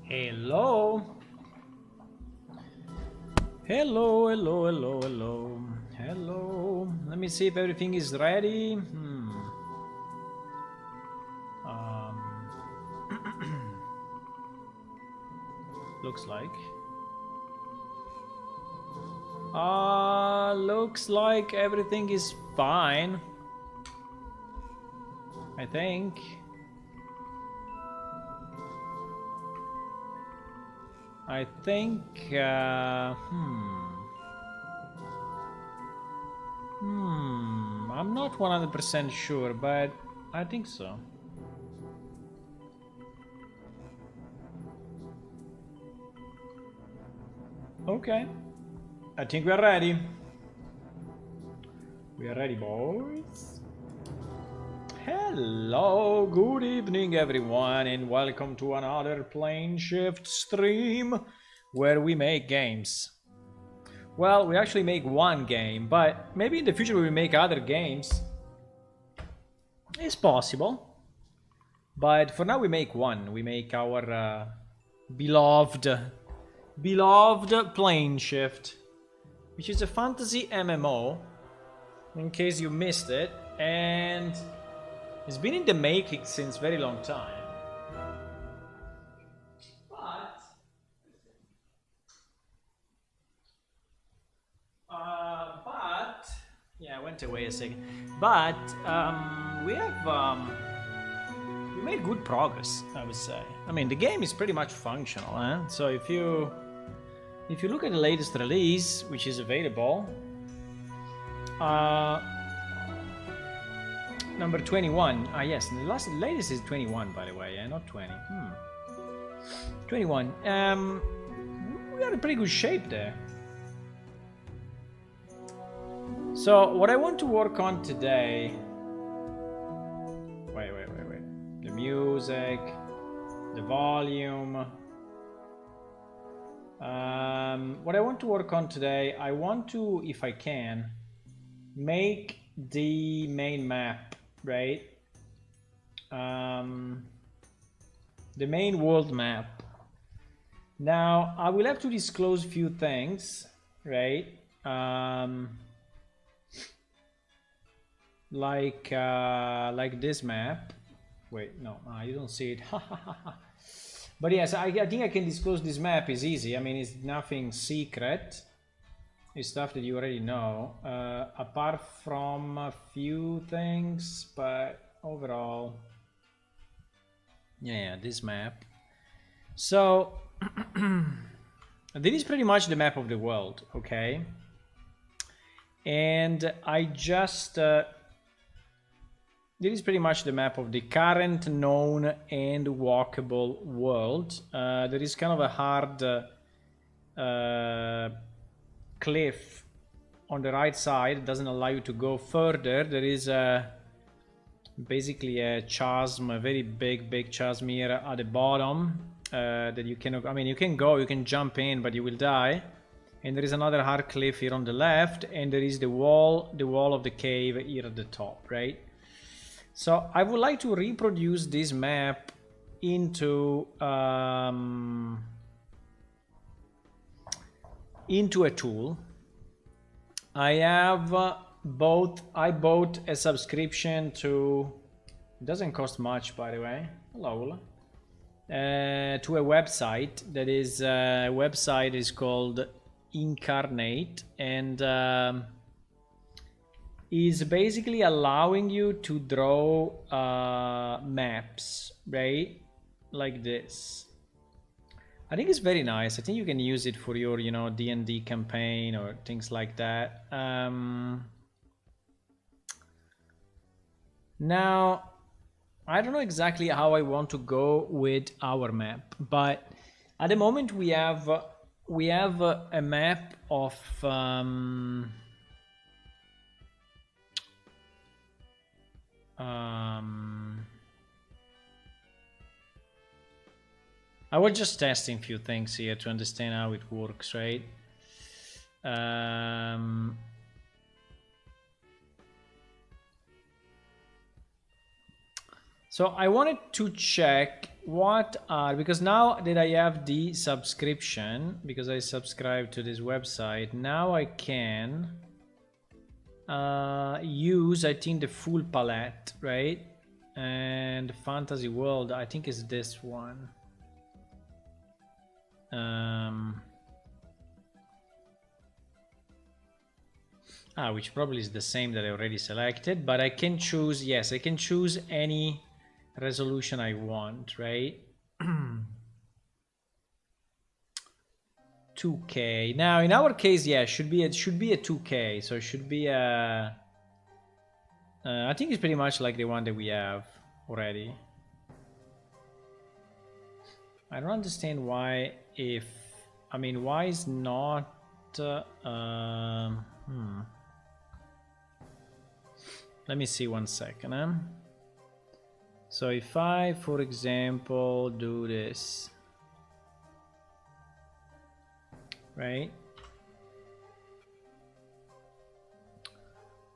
Hello. Hello, hello, hello, hello. Hello. Let me see if everything is ready. Looks like. Looks like everything is fine. I think. I'm not 100% sure, but I think so. Okay. I think we are ready. We are ready, boys. Hello, good evening, everyone, and welcome to another Plane Shift stream where we make games. Well, we actually make one game, but maybe in the future we will make other games. It's possible. But for now we make one. We make our beloved Plane Shift, which is a fantasy MMO, in case you missed it, and it's been in the making since very long time. But yeah, I went away a second. But we made good progress, I would say. I mean, the game is pretty much functional, eh? So if you look at the latest release, which is available, number 21. Yes, the latest is 21, by the way, yeah, not 20. 21. We are in pretty good shape there. So what I want to work on today. Wait. The music, the volume. What I want to work on today, I want to, if I can, make the main map, right? The main world map. Now I will have to disclose a few things, right? Like this map. Wait, no, you don't see it. But yes, I think I can disclose this map is easy. I mean, it's nothing secret. It's stuff that you already know, apart from a few things, but overall, yeah, this map. So this is pretty much the map of the world, okay? And I just this is pretty much the map of the current known and walkable world. There is kind of a hard cliff on the right side. It doesn't allow you to go further. There is basically a chasm, a very big chasm here at the bottom that you cannot. I mean, you can go, you can jump in, but you will die. And there is another hard cliff here on the left, and there is the wall of the cave here at the top, right? So I would like to reproduce this map into a tool. I bought a subscription to, it doesn't cost much, by the way, hello, to a website that is, website is called Incarnate, and is basically allowing you to draw maps, right? Like this. I think it's very nice. I think you can use it for your, D&D campaign or things like that. Now, I don't know exactly how I want to go with our map, but at the moment we have a map of I was just testing a few things here to understand how it works, right? So I wanted to check what are, because now that I have the subscription, because I subscribe to this website, now I can use, I think, the full palette, right? And fantasy world, I think, is this one. Which probably is the same that I already selected, but I can choose, yes, I can choose any resolution I want, right? 2K. Now, in our case, yeah, it should be a 2K, so it should be a... I think it's pretty much like the one that we have already. I don't understand why why is not... Let me see 1 second. So if I, for example, do this, right?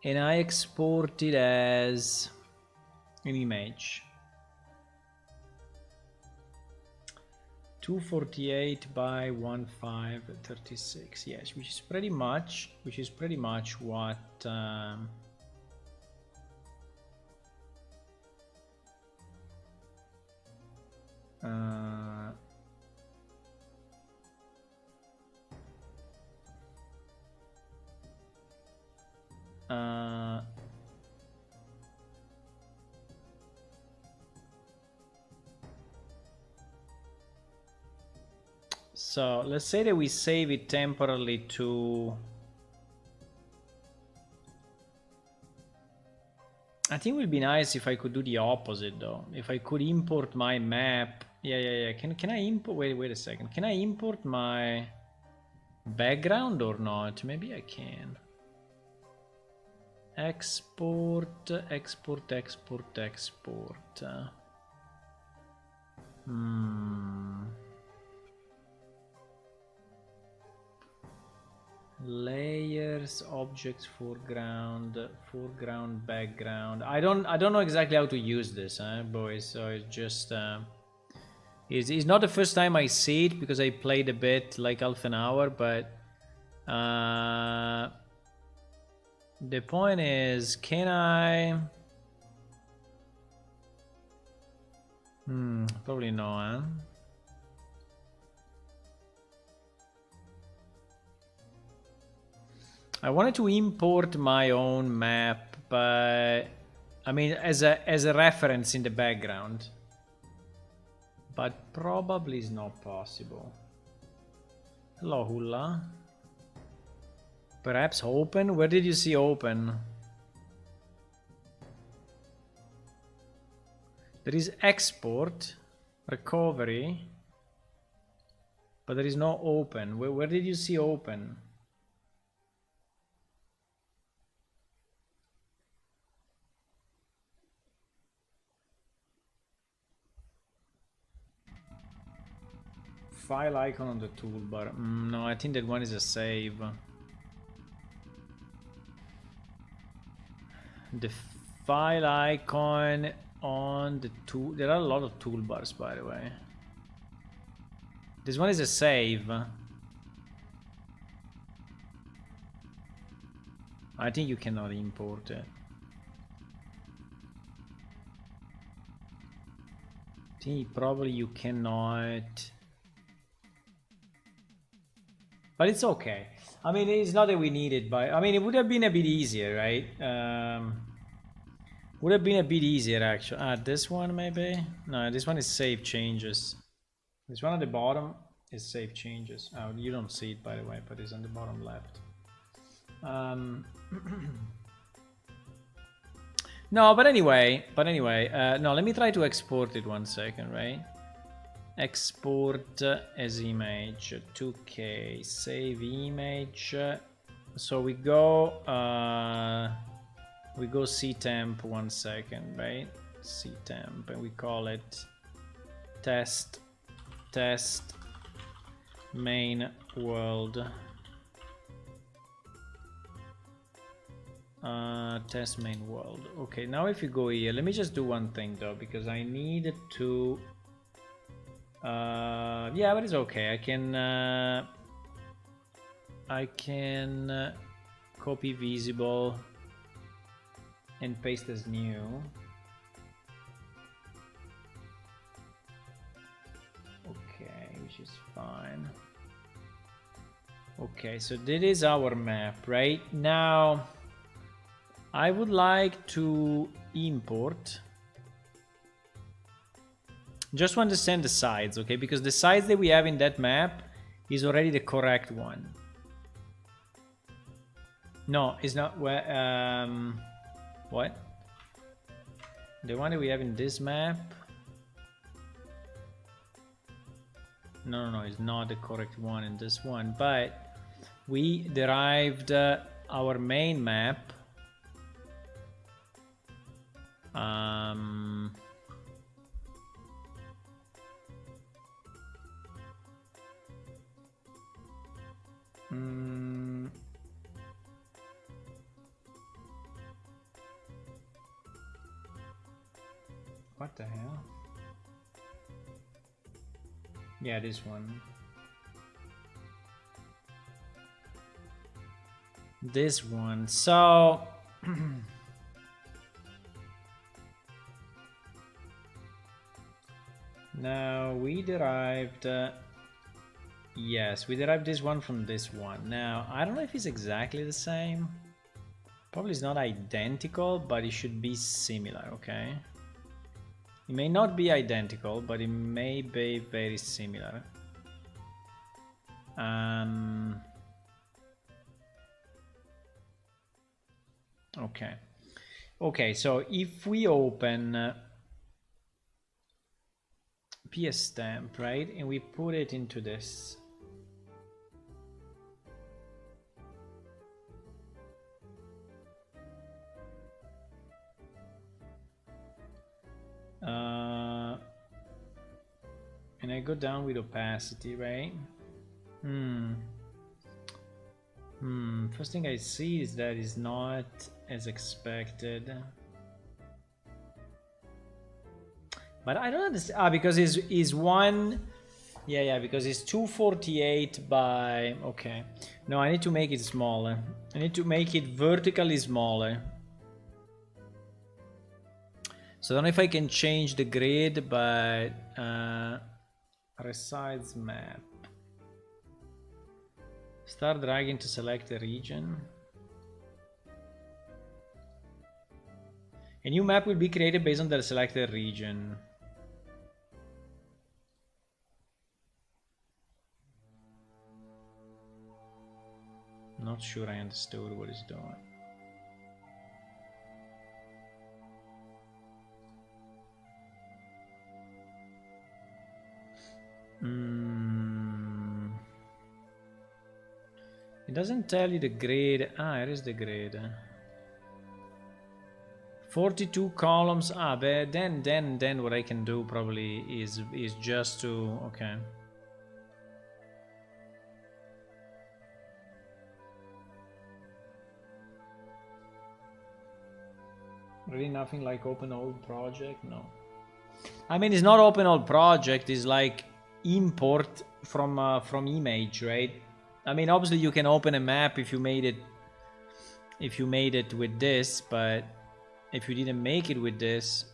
And I export it as an image. 248 by 1536. Yes, which is pretty much what so let's say that we save it temporarily to... I think it would be nice if I could do the opposite though. If I could import my map. Yeah. Can I import? Wait a second. Can I import my background or not? Maybe I can. Export. Layers, objects, foreground, background. I don't know exactly how to use this, boys. So it's just it's not the first time I see it, because I played a bit, like half an hour, but the point is, can I... probably no, huh? I wanted to import my own map, but I mean as a reference in the background, but probably is not possible. Hello, Hula. Perhaps open? Where did you see open? There is export, recovery, but there is no open. Where did you see open? File icon on the toolbar. No, I think that one is a save. The file icon on the tool. There are a lot of toolbars, by the way. This one is a save. I think you cannot import it. I think probably you cannot. But it's okay. I mean, it's not that we need it, but I mean, it would have been a bit easier, right? Would have been a bit easier, actually. This one, maybe? No, this one is save changes. This one at the bottom is save changes. Oh, you don't see it, by the way, but it's on the bottom left. No, but anyway, no, let me try to export it 1 second, right? Export as image 2K, save image. So we go ctemp 1 second, right? Ctemp, and we call it test main world. Test main world. Okay, now if you go here, let me just do one thing though, because I need to Yeah, but it's okay. I can copy visible and paste as new. Okay, which is fine. Okay, so this is our map, right? Now, I would like to import. Just to understand the sides, okay? Because the sides that we have in that map is already the correct one. No, it's not. What? The one that we have in this map? No, it's not the correct one in this one. But we derived our main map. What the hell? Yeah, this one. This one. So now we derived yes, we derived this one from this one. Now I don't know if it's exactly the same. Probably it's not identical, but it should be similar. Okay, it may not be identical, but it may be very similar. Okay, so if we open PS stamp, right, and we put it into this, and I go down with opacity, right? First thing I see is that it's not as expected. But I don't understand. Because it's one. Yeah, because it's 248 by. Okay. No, I need to make it smaller. I need to make it vertically smaller. So I don't know if I can change the grid, but resize map. Start dragging to select a region. A new map will be created based on the selected region. Not sure I understood what it's doing. It doesn't tell you the grade. Here is the grade. 42 columns. But then what I can do probably is just to okay. Really nothing like open old project? No. I mean, it's not open old project. It's like import from image, right? I mean, obviously you can open a map if you made it with this, but if you didn't make it with this,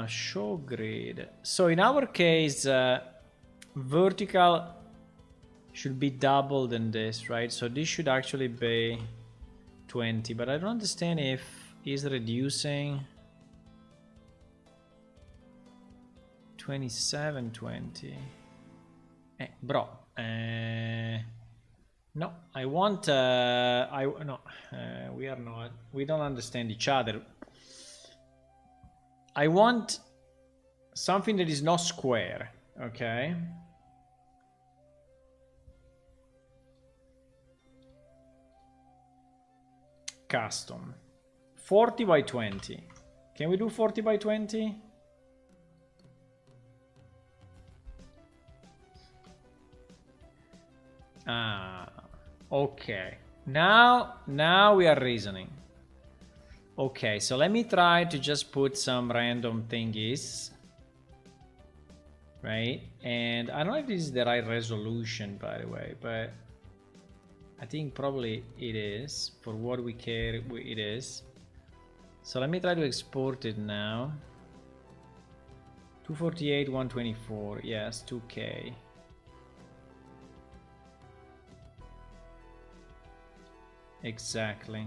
show grid. So in our case, vertical should be double than this, right? So this should actually be 20, but I don't understand if it's reducing 2720. Bro, no, I want we are not, we don't understand each other. I want something that is not square, okay? Custom 40 by 20. Can we do 40 by 20? Okay. Now we are reasoning. Okay, so let me try to just put some random thingies. Right? And I don't know if this is the right resolution, by the way, but I think probably it is. For what we care, it is. So let me try to export it now. 248, 124. Yes, 2K. Exactly.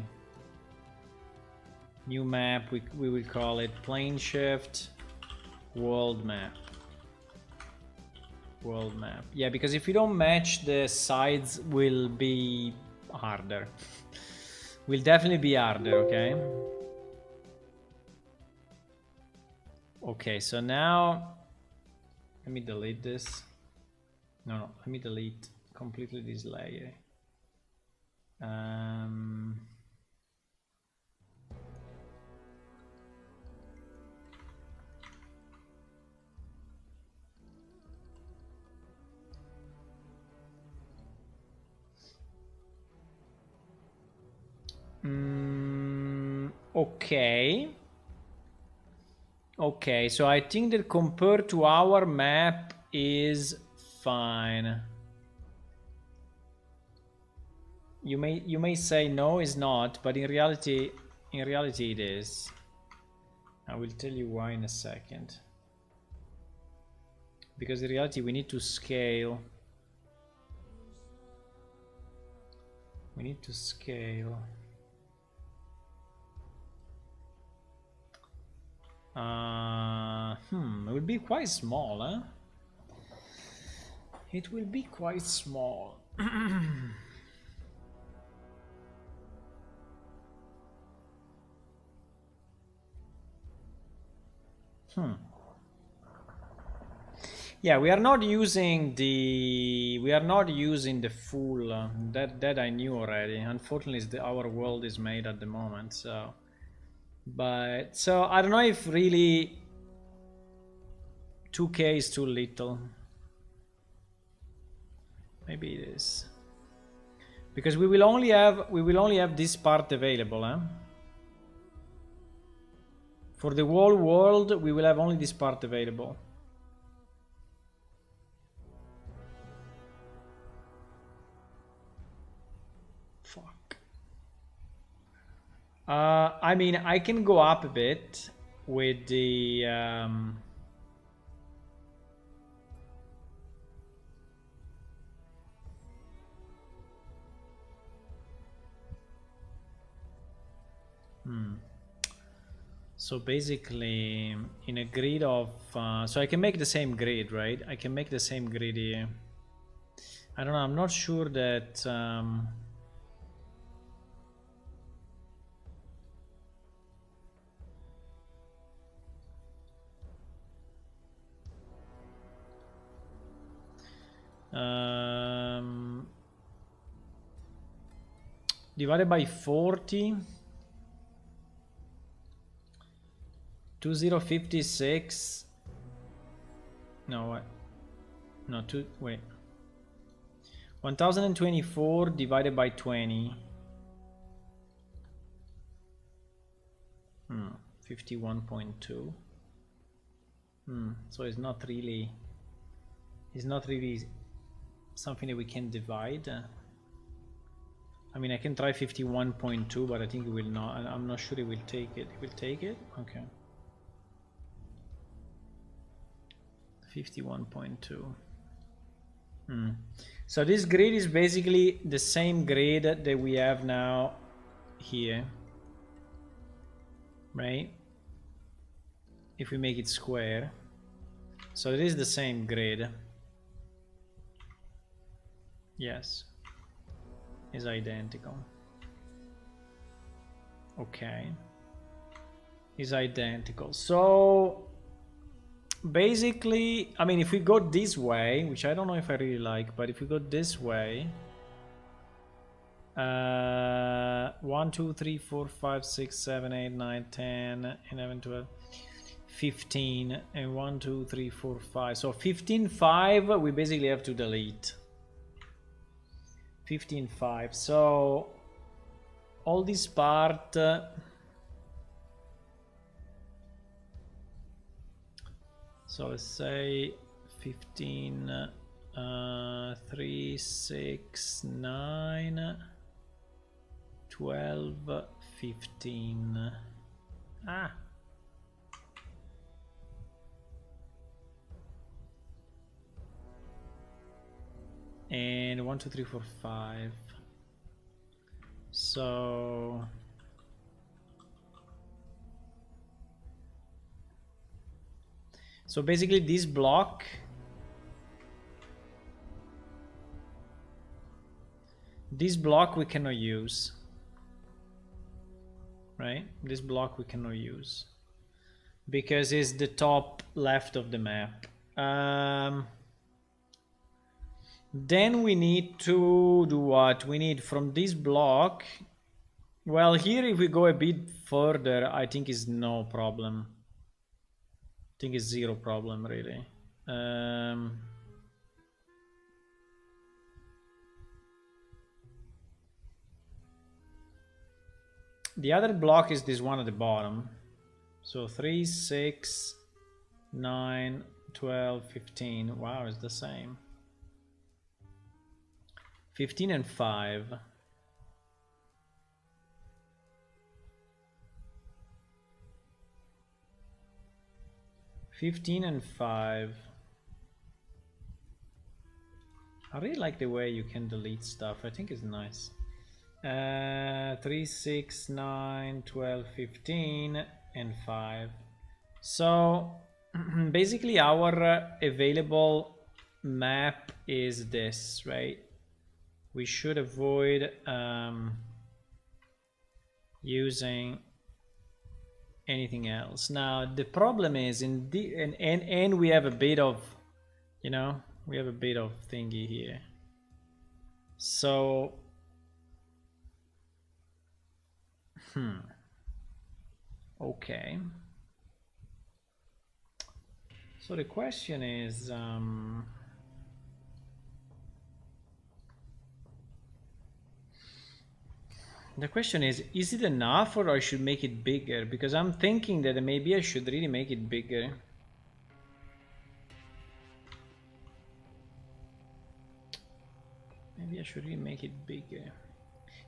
New map, we will call it plane shift world map. World map. Yeah, because if you don't match, the sides will be harder. Will definitely be harder, okay? Okay, so now let me delete this. No, let me delete completely this layer. Okay. Okay, so I think that compared to our map is fine. You may say no, it's not, but in reality it is. I will tell you why in a second. Because in reality we need to scale. We need to scale. It will be quite small, huh? It will be quite small. Yeah, we are not using the full that I knew already. Unfortunately, our world is made at the moment, so. But so I don't know if really 2K is too little. Maybe it is, because we will only have this part available, huh? For the whole world, we will have only this part available. Fuck. I mean, I can go up a bit with the So basically, in a grid of so I can make the same grid, right? I can make the same grid here. I don't know. I'm not sure that. Divided by 40. 2056. No, what? No, wait. 1024 divided by 20. 51.2. So it's not really something that we can divide. I mean, I can try 51.2, but I think it will not. I'm not sure it will take it. It will take it? Okay. 51.2. So this grid is basically the same grid that we have now here, right? If we make it square. So it is the same grid. Yes. Is identical. Okay. Is identical. So basically, I mean, if we go this way, which I don't know if I really like, but if we go this way, 1 2 3 4 5 6 7 8 9 10 11 12 15 and 1 2 3 4 5, so 15.5 we basically have to delete 15.5. So all this part So let's say 15, 3, 6, 9, 12, 15. Ah. And 1, 2, 3, 4, 5. So basically this block we cannot use, right? This block we cannot use because it's the top left of the map. Then we need to do what? We need from this block. Well, here if we go a bit further, I think is no problem. I think it's zero problem really. The other block is this one at the bottom. So 3, 6, 9, 12, 15. Wow, it's the same. 15 and 5. 15 and 5. I really like the way you can delete stuff. I think it's nice. 3, 6, 9, 12, 15 and 5. So basically our available map is this, right? We should avoid using anything else. Now the problem is in the and we have a bit of, you know, we have a bit of thingy here. So okay. So the question is is it enough or I should make it bigger? Because I'm thinking that maybe I should really make it bigger. Maybe I should really make it bigger.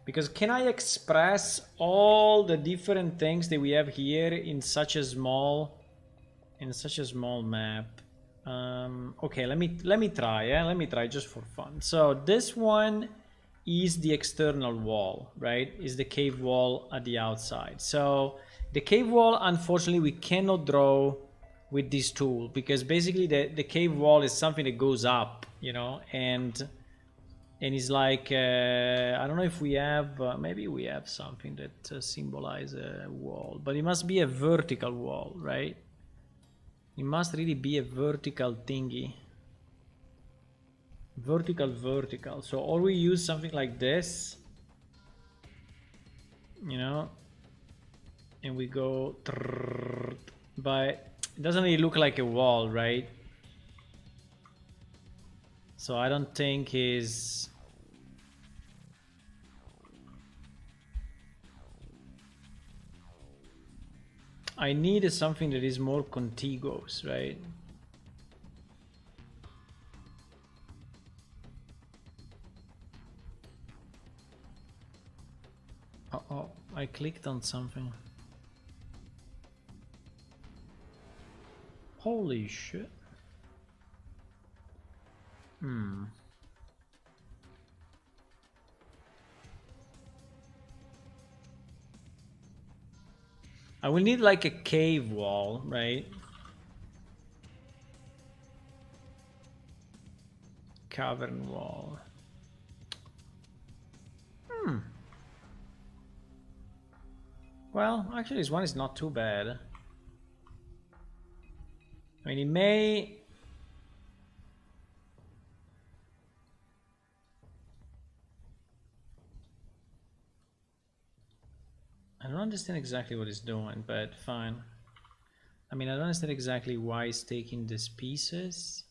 Because can I express all the different things that we have here in such a small map? Okay, let me try. Let me try just for fun. So this one is the external wall, right? Is the cave wall at the outside. So the cave wall, unfortunately, we cannot draw with this tool because basically the cave wall is something that goes up, you know, and it's like I don't know if we have maybe we have something that symbolizes a wall, but it must be a vertical wall, right? It must really be a vertical thingy. Vertical. So or we use something like this, you know, and we go, but it doesn't really look like a wall, right? So I don't think I need something that is more contiguous, right? Uh-oh, I clicked on something. Holy shit. I will need like a cave wall, right? Cavern wall. Well, actually this one is not too bad. I mean, it may... I don't understand exactly what it's doing, but fine. I mean, I don't understand exactly why it's taking these pieces.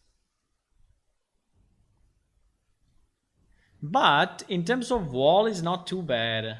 But in terms of wall, it's not too bad.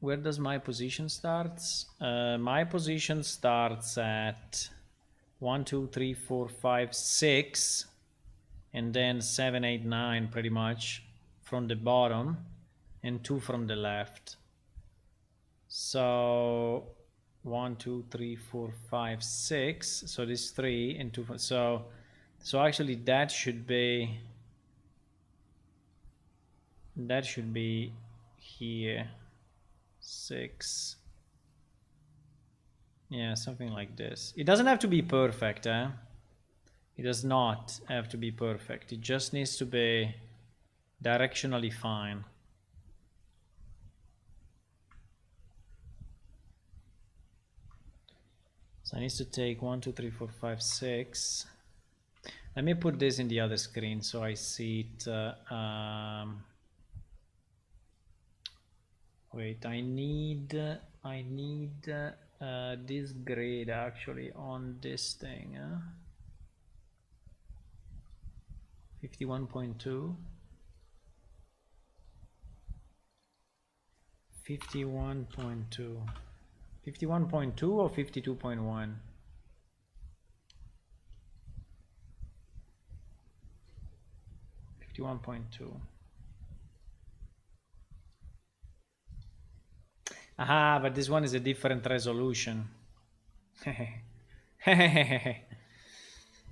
where does my position starts? My position starts at 1, 2, 3, 4, 5, 6, and then 7, 8, 9 pretty much from the bottom, and 2 from the left. So 1, 2, 3, 4, 5, 6. So this 3 and 2. So actually that should be here. 6. Yeah, something like this. It doesn't have to be perfect, eh? It does not have to be perfect. It just needs to be directionally fine. So I need to take 1, 2, 3, 4, 5, 6. Let me put this in the other screen so I see it. Wait, I need this grid actually on this thing. 51.2. 51.2. 51.2 or 52.1? 51.2. Aha, but this one is a different resolution.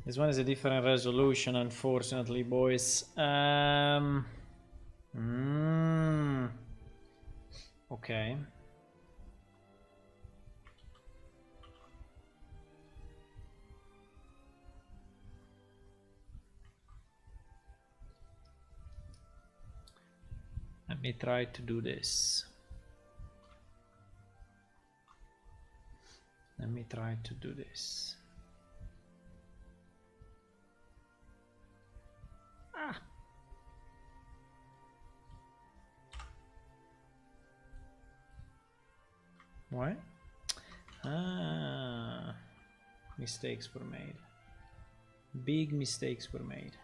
This one is a different resolution, unfortunately, boys. Okay. Let me try to do this. Let me try to do this. Ah. What? Ah. Mistakes were made. Big mistakes were made.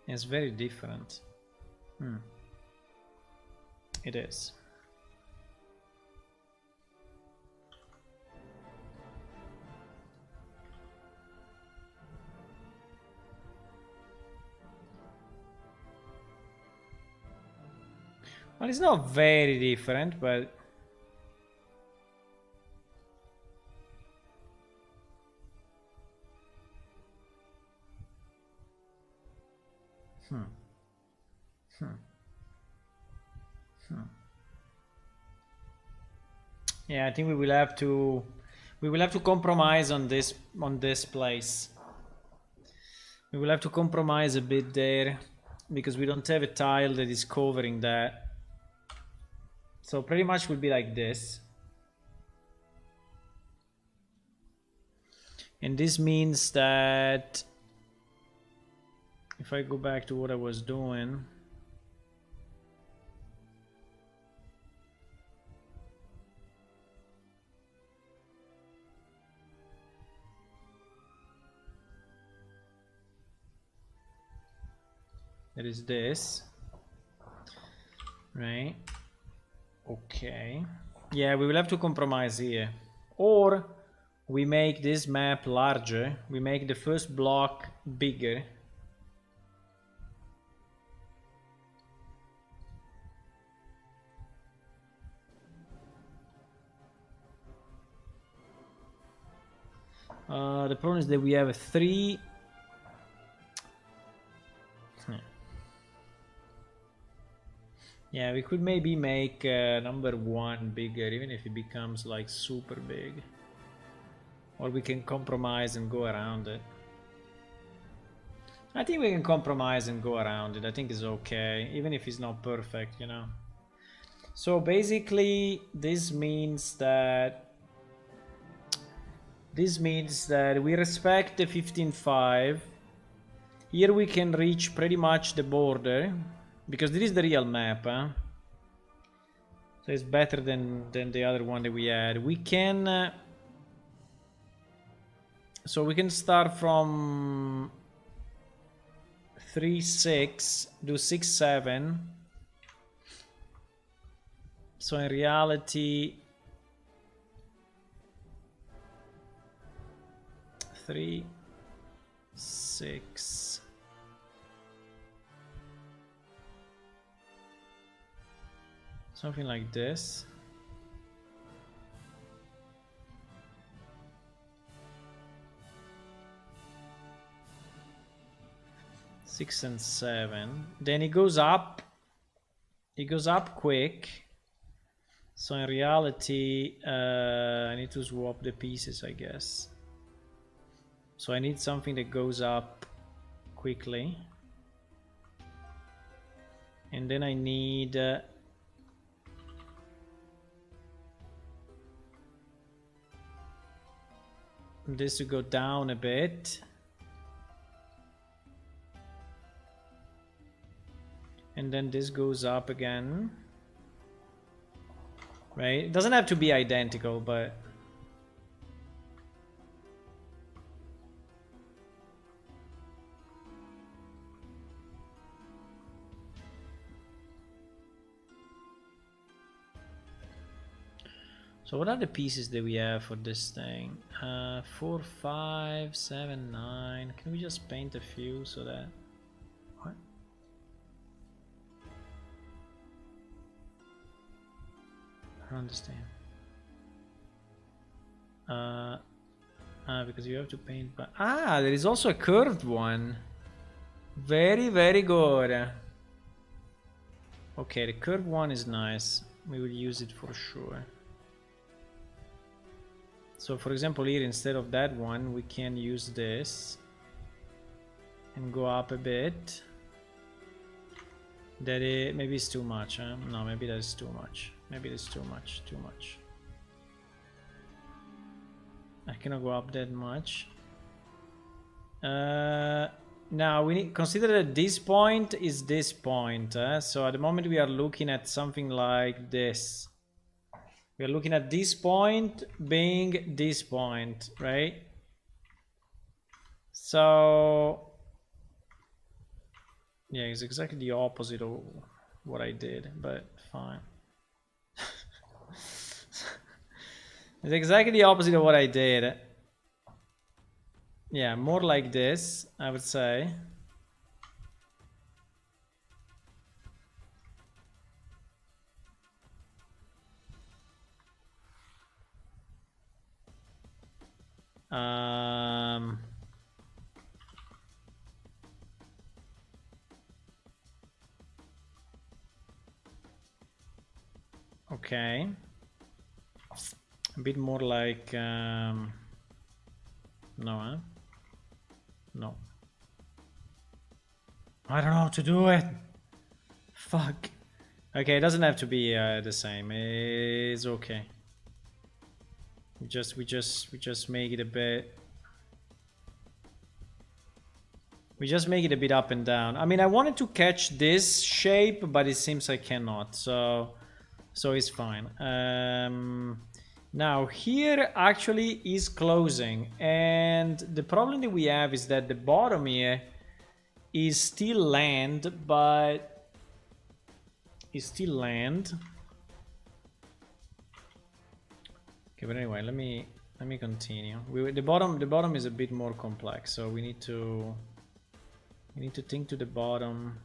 It's very different. It is. Well, it's not very different, but yeah, I think we will have to compromise on this place. We will have to compromise a bit there because we don't have a tile that is covering that. So pretty much will be like this. And this means that if I go back to what I was doing, there is this, right? Okay. Yeah, we will have to compromise here. Or we make this map larger. We make the first block bigger. The problem is that we have 3. Yeah, we could maybe make number 1 bigger, even if it becomes like super big. Or we can compromise and go around it. I think we can compromise and go around it. I think it's okay, even if it's not perfect, you know. So basically, this means that This means that we respect the 15.5. Here we can reach pretty much the border, because this is the real map, huh? So it's better than the other one that we had. We can... so we can start from 3-6, do 6-7. So in reality... 3, 6. Something like this. Six and 7. Then it goes up. It goes up quick. So in reality, I need to swap the pieces, I guess. So I need something that goes up quickly. And then I need... this to go down a bit. And then this goes up again. Right? It doesn't have to be identical, but... so what are the pieces that we have for this thing? 4, 5, 7, 9. Can we just paint a few so that... what? I don't understand. Because you have to paint... but there is also a curved one. Very, very good. Okay, the curved one is nice. We will use it for sure. So for example here, instead of that one, we can use this and go up a bit. That is, maybe it's too much, huh? No, maybe that's too much. Maybe it's too much, too much. I cannot go up that much. Now we need consider that this point is this point. So at the moment we are looking at something like this. We are looking at this point being this point, right? So yeah, it's exactly the opposite of what I did, but fine. It's exactly the opposite of what I did. Yeah, more like this, I would say. Okay. A bit more like no, huh? No. I don't know how to do it. Fuck. Okay, it doesn't have to be the same. It's okay. We just make it a bit. We just make it a bit up and down. I mean, I wanted to catch this shape, but it seems I cannot. So it's fine. Now here actually is closing, and the problem that we have is that the bottom here is still land, but it's still land. Okay, but anyway, let me continue. The bottom is a bit more complex, so we need to think to the bottom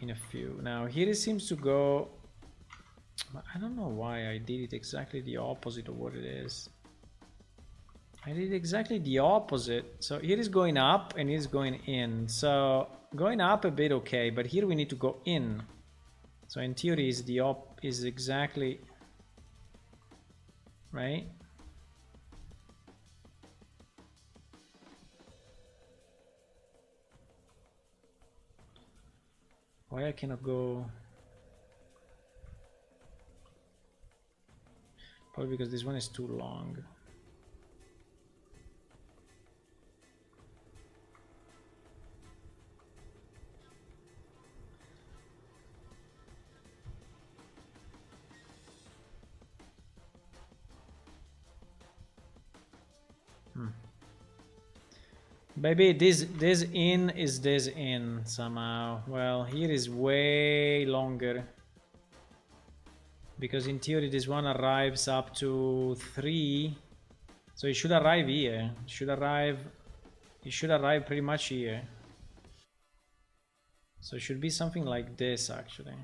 in a few. Now here it seems to go. I don't know why I did it exactly the opposite of what it is. I did exactly the opposite. So here is going up and here is going in. So going up a bit, okay, but here we need to go in. So in theory is is exactly right. Why I cannot go? Probably because this one is too long. Maybe this inn is this inn somehow. Well, here is way longer. Because in theory this one arrives up to 3. So it should arrive here. It should arrive pretty much here. So it should be something like this actually.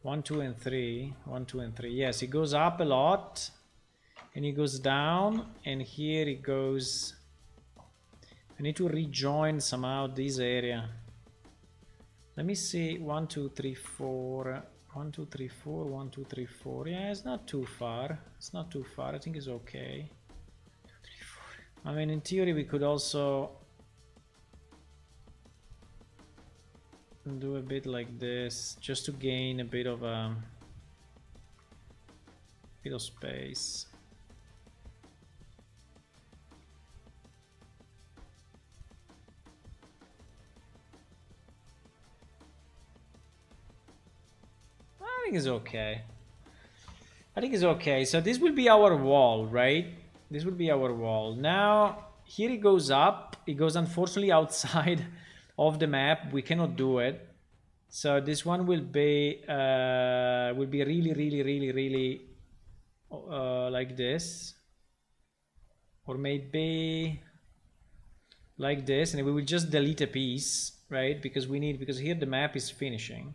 One, two, and three. 1, 2, and 3. Yes, it goes up a lot. And it goes down. And here it goes. I need to rejoin somehow this area. Let me see. 1, 2, 3, 4. 1, 2, 3, 4. 1, 2, 3, 4. Yeah, it's not too far. It's not too far. I think it's okay. 2, 3, 4. I mean, in theory, we could also do a bit like this, just to gain a bit of space. I think it's okay. I think it's okay. So this will be our wall, right? This will be our wall. Now here it goes up. It goes unfortunately outside of the map. We cannot do it. So this one will be really like this, or maybe like this, and we will just delete a piece, right? Because here the map is finishing.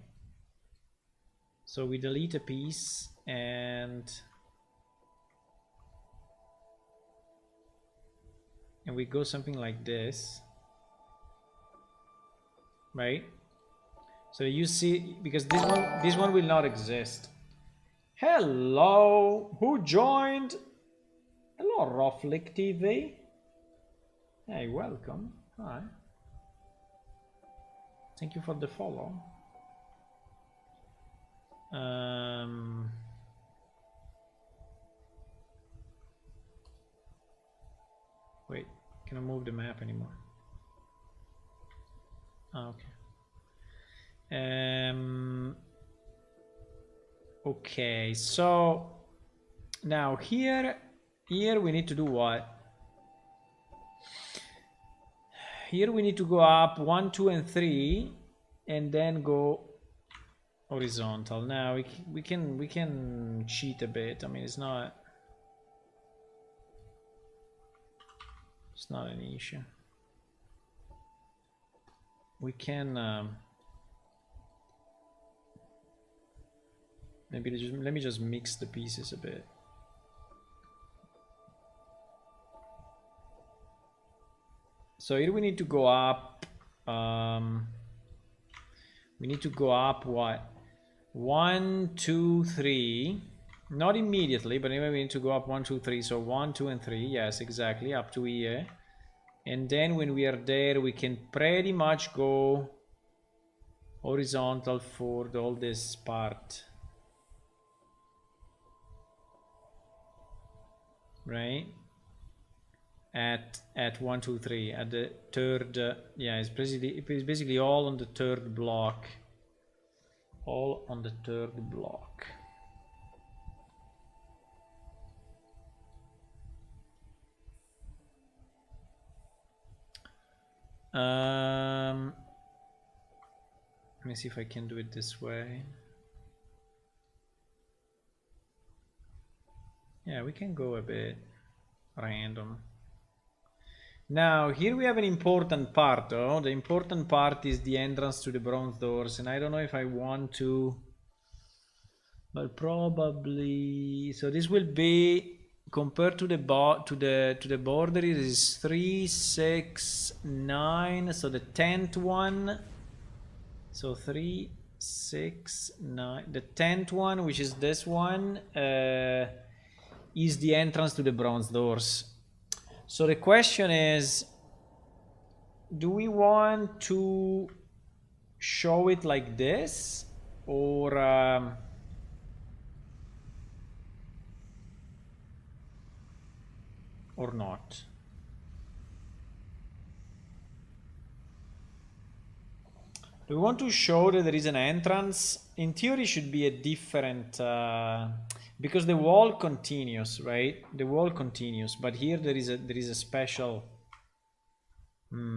So we delete a piece and we go something like this, right? So you see, because this one will not exist. Hello, who joined? Hello, Roflick TV. Hey, welcome. Hi. Thank you for the follow. Wait, can I move the map anymore? Oh, okay. Okay, so now here we need to do what? Here we need to go up 1, 2, and 3, and then go horizontal. Now we can cheat a bit. I mean, it's not an issue. We can maybe let me just mix the pieces a bit. So here we need to go up. We need to go up what? 1, 2, 3. Not immediately, but anyway, we need to go up 1, 2, 3. So 1, 2, and 3. Yes, exactly, up to here. And then when we are there, we can pretty much go horizontal for all this part. Right? At 1, 2, 3, at the third, yeah, it's basically all on the third block. All on the third block. Let me see if I can do it this way. Yeah, we can go a bit random. Now, here we have an important part, though. The important part is the entrance to the bronze doors, and I don't know if I want to, but probably. So this will be compared to the border. It is 3, 6, 9. So the 10th one. So 3, 6, 9. The 10th one, which is this one, is the entrance to the bronze doors. So the question is, do we want to show it like this, or not? we want to show that there is an entrance. In theory, should be a different because the wall continues, right? The wall continues, but here there is a special.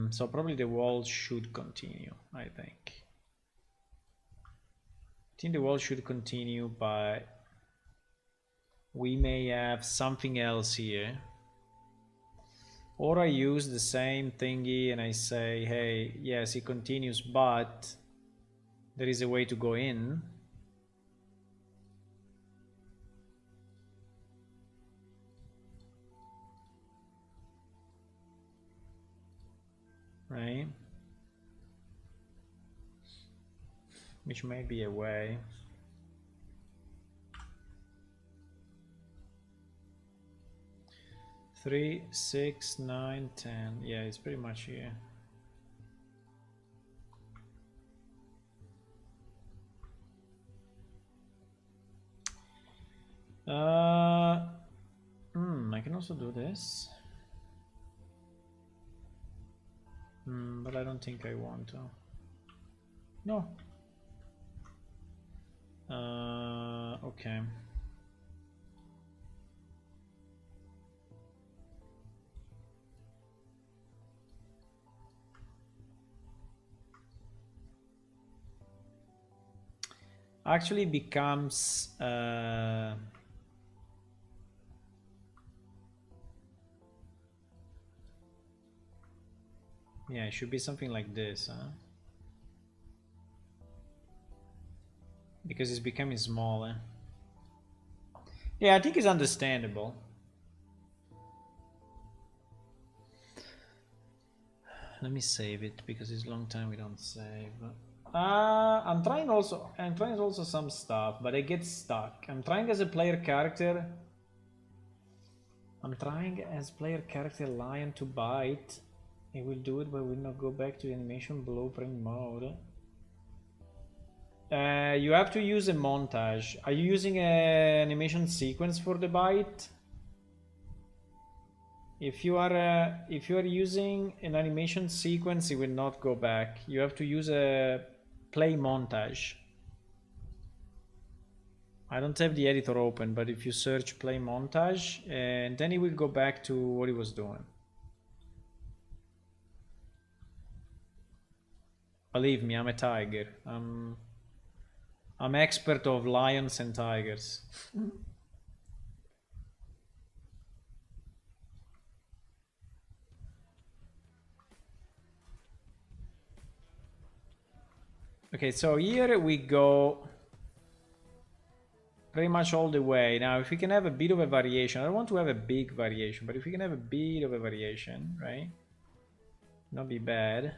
So probably the wall should continue. I think the wall should continue, but we may have something else here. Or I use the same thingy and I say, hey, yes, it continues, but there is a way to go in. Right? Which may be a way. Three, 6, 9, 10. Yeah, it's pretty much here. I can also do this. But I don't think I want to. No. Okay. Actually becomes yeah, it should be something like this, huh? Because it's becoming smaller. Yeah, I think it's understandable. Let me save it because it's a long time we don't save. I'm trying also some stuff, but I get stuck. I'm trying as a player character. Lion to bite. It will do it, but will not go back to the animation blueprint mode. You have to use a montage. Are you using an animation sequence for the bite? If you are using an animation sequence, it will not go back. You have to use a play montage. I don't have the editor open, but if you search play montage, and then it will go back to what it was doing. Believe me, I'm a tiger. I'm expert of lions and tigers. Okay, so here we go pretty much all the way. Now, if we can have a bit of a variation, I don't want to have a big variation, but if we can have a bit of a variation, right? Not be bad.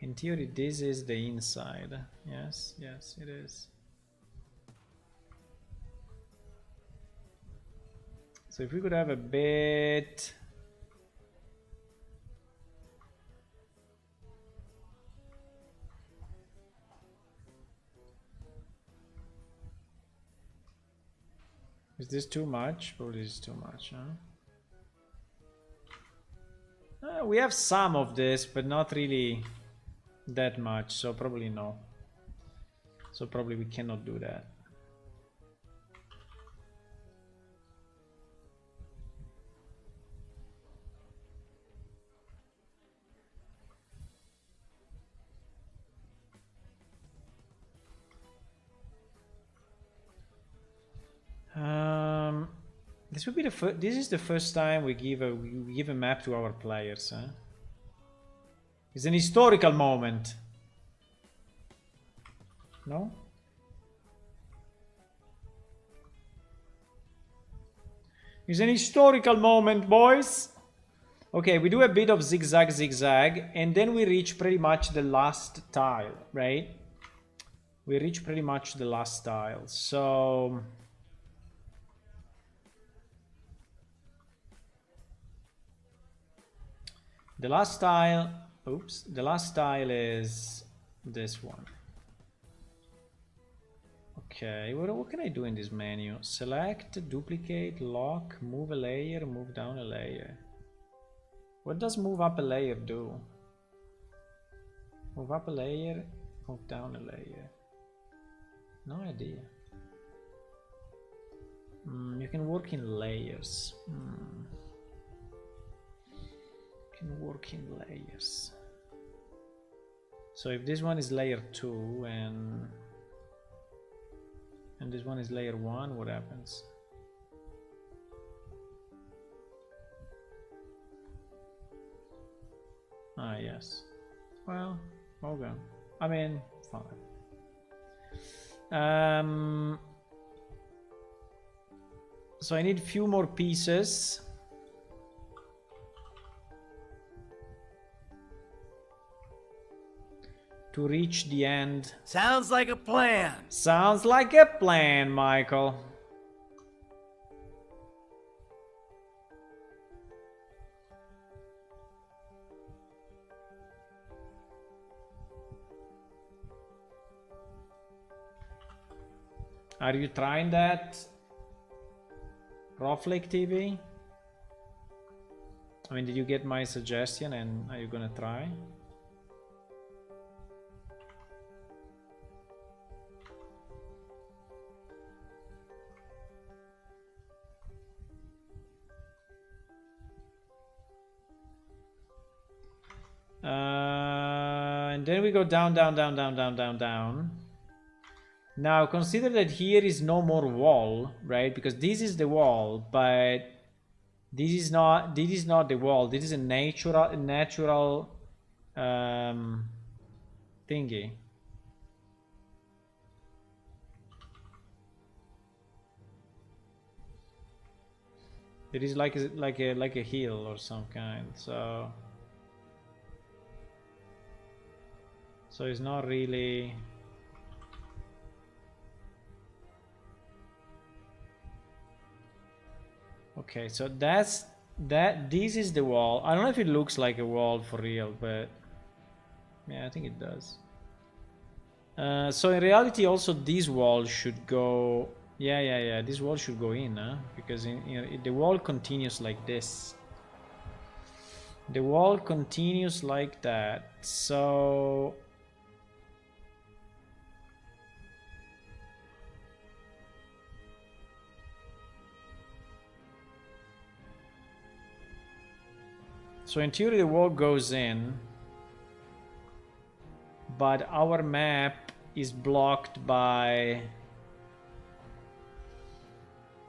In theory, this is the inside. Yes, yes, it is. So if we could have a bit... Is this too much? Probably is too much, huh? We have some of this, but not really that much, so probably no. So probably we cannot do that. This would be the first. This is the first time we give a map to our players, huh? It's an historical moment. No? It's an historical moment, boys. Okay, we do a bit of zigzag, zigzag, and then we reach pretty much the last tile, right? We reach pretty much the last tile, so... The last tile, oops, the last tile is this one. Okay, what can I do in this menu? Select, duplicate, lock, move a layer, move down a layer. What does move up a layer do? Move up a layer, move down a layer. No idea. You can work in layers. You can work in layers. So if this one is layer 2 and this one is layer 1, what happens? Ah, yes. Well, okay. I mean, fine. So I need few more pieces. To reach the end. Sounds like a plan. Sounds like a plan, Michael. Are you trying that? Rawflake TV? I mean, did you get my suggestion and are you gonna try? And then we go down, down, down, down, down, down, down. Now consider that here is no more wall, right? Because this is the wall, but this is not the wall. This is a natural thingy. It is like a hill or some kind, so it's not really. Okay, so this is the wall. I don't know if it looks like a wall for real, but yeah, I think it does. So in reality also this wall should go, yeah, this wall should go in, huh? Because the wall continues like this. The wall continues like that, so in theory the wall goes in, but our map is blocked by...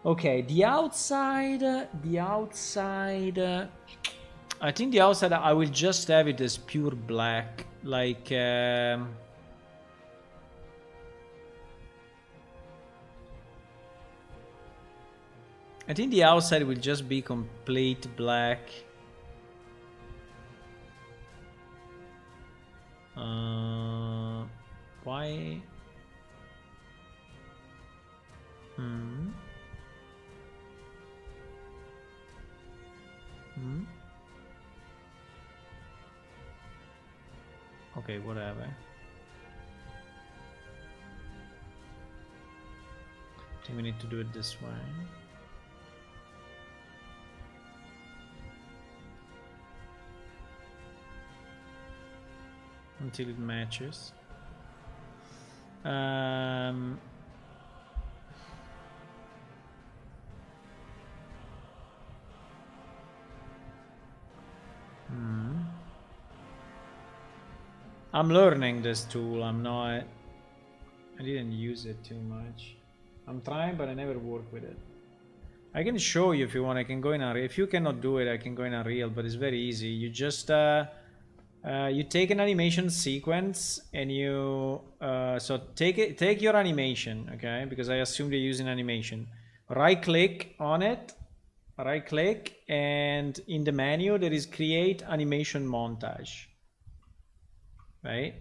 Okay, the outside, I think the outside I will just have it as pure black, like I think the outside will just be complete black. Why? Okay, whatever. I think we need to do it this way. Until it matches. I'm learning this tool. I didn't use it too much. I'm trying, but I never work with it. I can show you if you want. I can go in Unreal. If you cannot do it, I can go in Unreal, but it's very easy. You just you take an animation sequence and you so take your animation, okay? Because I assume they're using animation. Right click on it, right click, and in the menu there is create animation montage, right?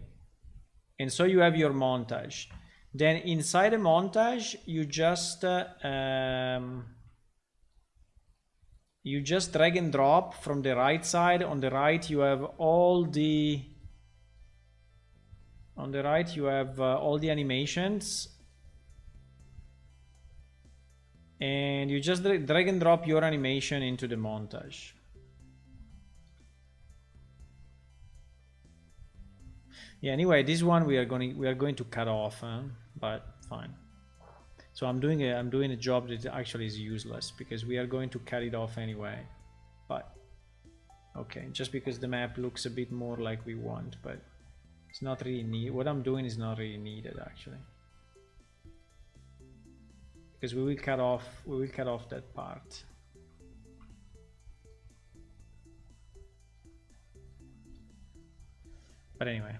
And so you have your montage. Then inside the montage you just drag and drop from the right side. On the right you have all the animations, and you just drag and drop your animation into the montage. Yeah, anyway, this one we are going to cut off, but fine. So I'm doing a job that actually is useless because we are going to cut it off anyway. But okay, just because the map looks a bit more like we want, but it's not really needed. What I'm doing is not really needed actually. Because we will cut off that part. But anyway.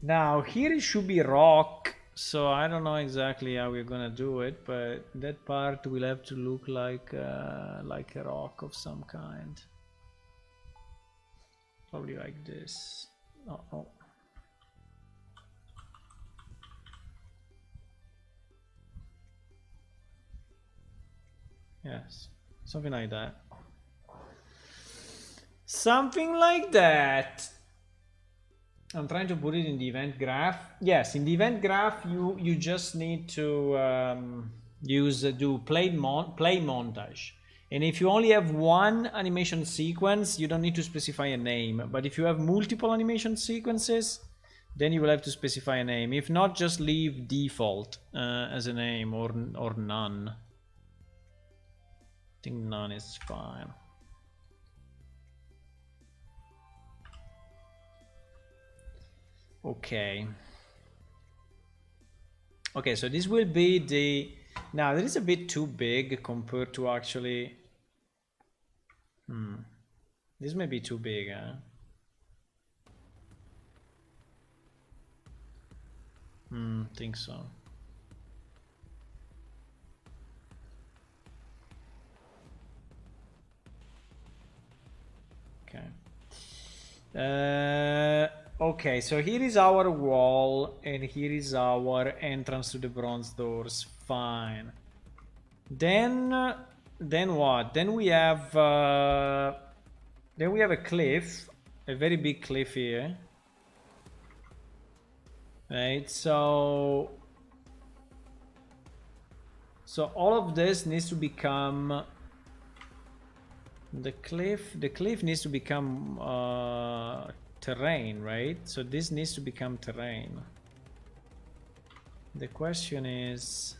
Now here it should be rock, so I don't know exactly how we're gonna do it, but that part will have to look like a rock of some kind. Probably like this. Oh. Yes, something like that. Something like that. I'm trying to put it in the event graph. Yes, in the event graph, you just need to do play montage. And if you only have one animation sequence, you don't need to specify a name. But if you have multiple animation sequences, then you will have to specify a name. If not, just leave default as a name or none. I think none is fine. Okay, so this will be the... Now, that is a bit too big compared to actually... This may be too big, huh? Think so. Okay. Okay, so here is our wall, and here is our entrance to the bronze doors. Fine. Then what? Then we have a cliff, a very big cliff here. Right. So all of this needs to become the cliff. The cliff needs to become terrain, right? So this needs to become terrain. The question is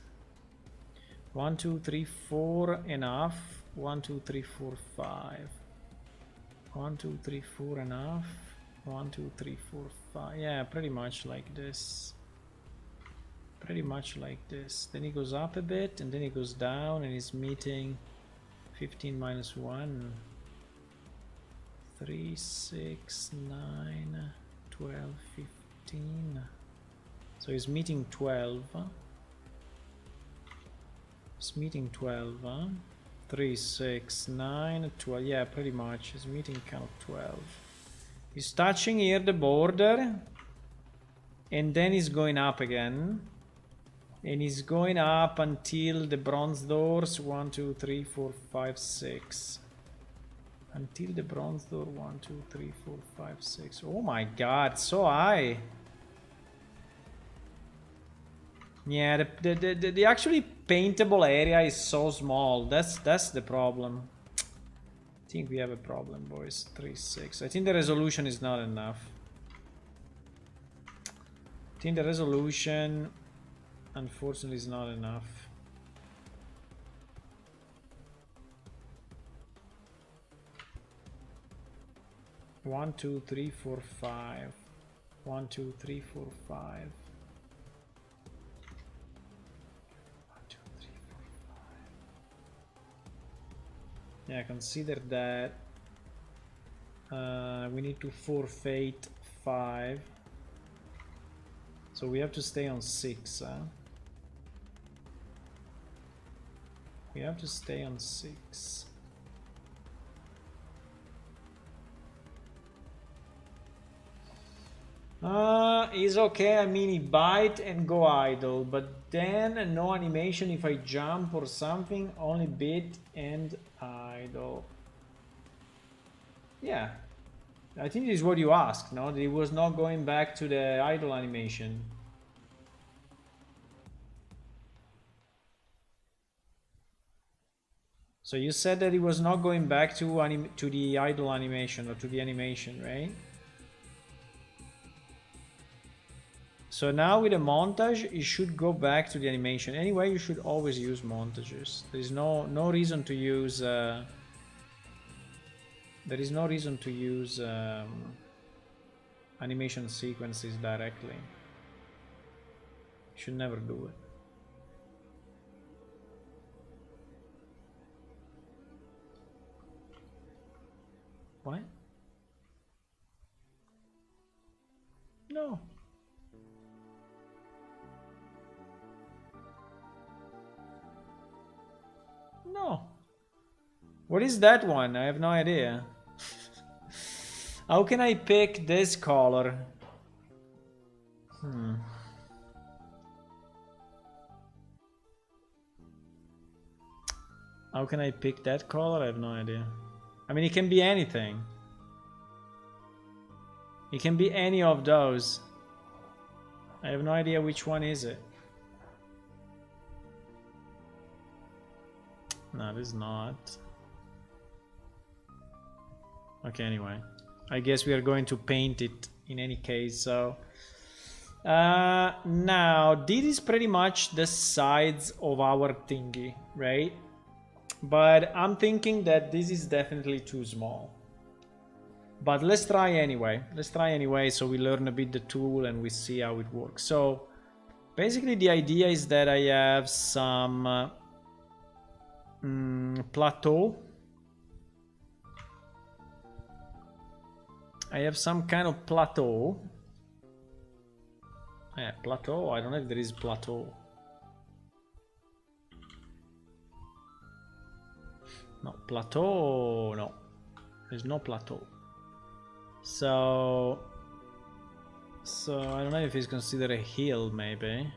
1 2 3 4 enough. 1 2 3 4 5. 1 2 3 4 enough. 1 2 3 4 5. Yeah, pretty much like this. Pretty much like this. Then he goes up a bit, and then he goes down, and he's meeting 15 minus 1. 3, 6, 9, 12, 15. So he's meeting 12. He's meeting 12. 3, 6, 9, 12. Yeah, pretty much. He's meeting kind of 12. He's touching here the border. And then he's going up again. And he's going up until the bronze doors. 1, 2, 3, 4, 5, 6. Until the bronze door. 1, 2, 3, 4, 5, 6. Oh my god, so high. Yeah, the actually paintable area is so small. That's the problem. I think we have a problem, boys. 3, 6. I think the resolution is not enough. I think the resolution, unfortunately, is not enough. 1, 2, 3, 4, 5. 1, 2, 3, 4, 5. 1, 2, 3, 4, 5. Yeah, consider that we need to forfeit 5. So we have to stay on 6, huh? We have to stay on 6. Is okay. I mean, he bite and go idle, but then no animation if I jump or something, only bit and idle. Yeah, I think this is what you asked, no? It was not going back to the idle animation. So you said that it was not going back to the idle animation or to the animation, right? So now with a montage, you should go back to the animation. Anyway, you should always use montages. There is no reason to use. There is no reason to use animation sequences directly. You should never do it. What? No. No. What is that one? I have no idea. How can I pick this color? How can I pick that color? I have no idea. I mean, it can be anything. It can be any of those. I have no idea which one is it. No, it is not. Okay, anyway. I guess we are going to paint it in any case, so... now, this is pretty much the sides of our thingy, right? But I'm thinking that this is definitely too small. But let's try anyway. Let's try anyway, so we learn a bit the tool and we see how it works. So, basically the idea is that I have some... plateau. I have some kind of plateau. Yeah, plateau. I don't know if there is plateau. No, plateau. No, there's no plateau. So I don't know if it's considered a hill, maybe.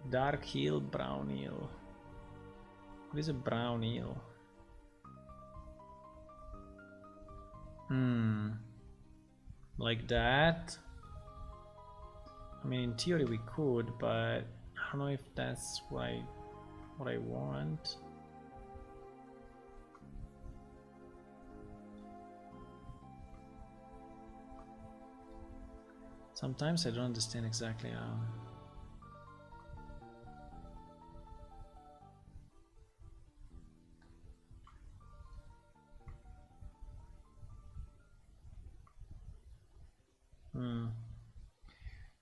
Dark hill, brown hill. What is a brown hill? Like that. I mean, in theory we could, but I don't know if that's what I want. Sometimes I don't understand exactly how.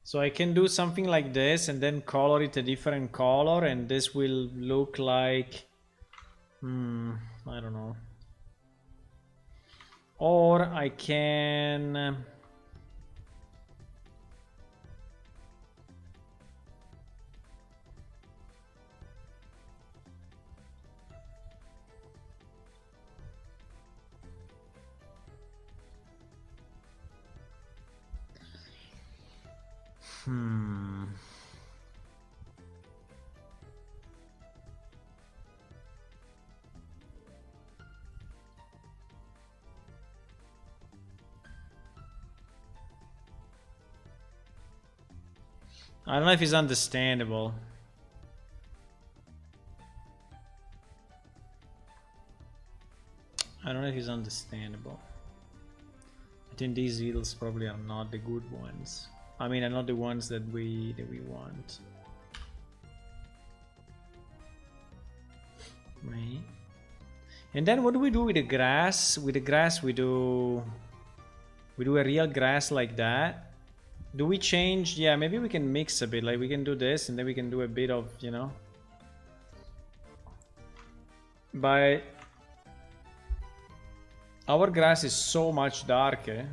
So I can do something like this and then color it a different color, and this will look like, I don't know. Or I can... I don't know if it's understandable. I don't know if it's understandable. I think these hills probably are not the good ones. I mean, are not the ones that we want. Right. And then what do we do with the grass? With the grass we do a real grass like that. Do we change? Yeah, maybe we can mix a bit. Like we can do this and then we can do a bit of, you know. But our grass is so much darker.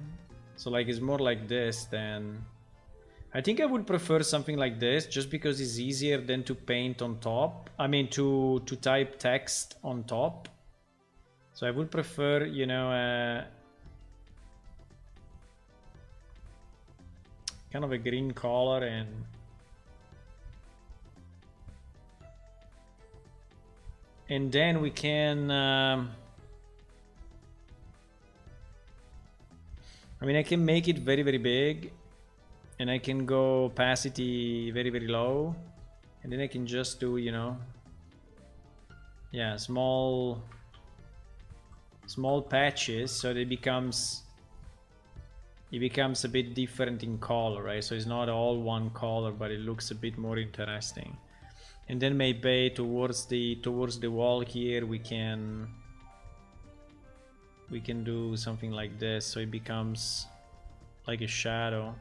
So like it's more like this than... I think I would prefer something like this just because it's easier than to paint on top. I mean to type text on top. So I would prefer, you know, kind of a green color and then we can I mean I can make it very very big and I can go opacity very very low and then I can just do, you know, yeah, small patches, so it becomes a bit different in color, right? So it's not all one color, but it looks a bit more interesting. And then maybe towards the wall here we can do something like this, so it becomes like a shadow,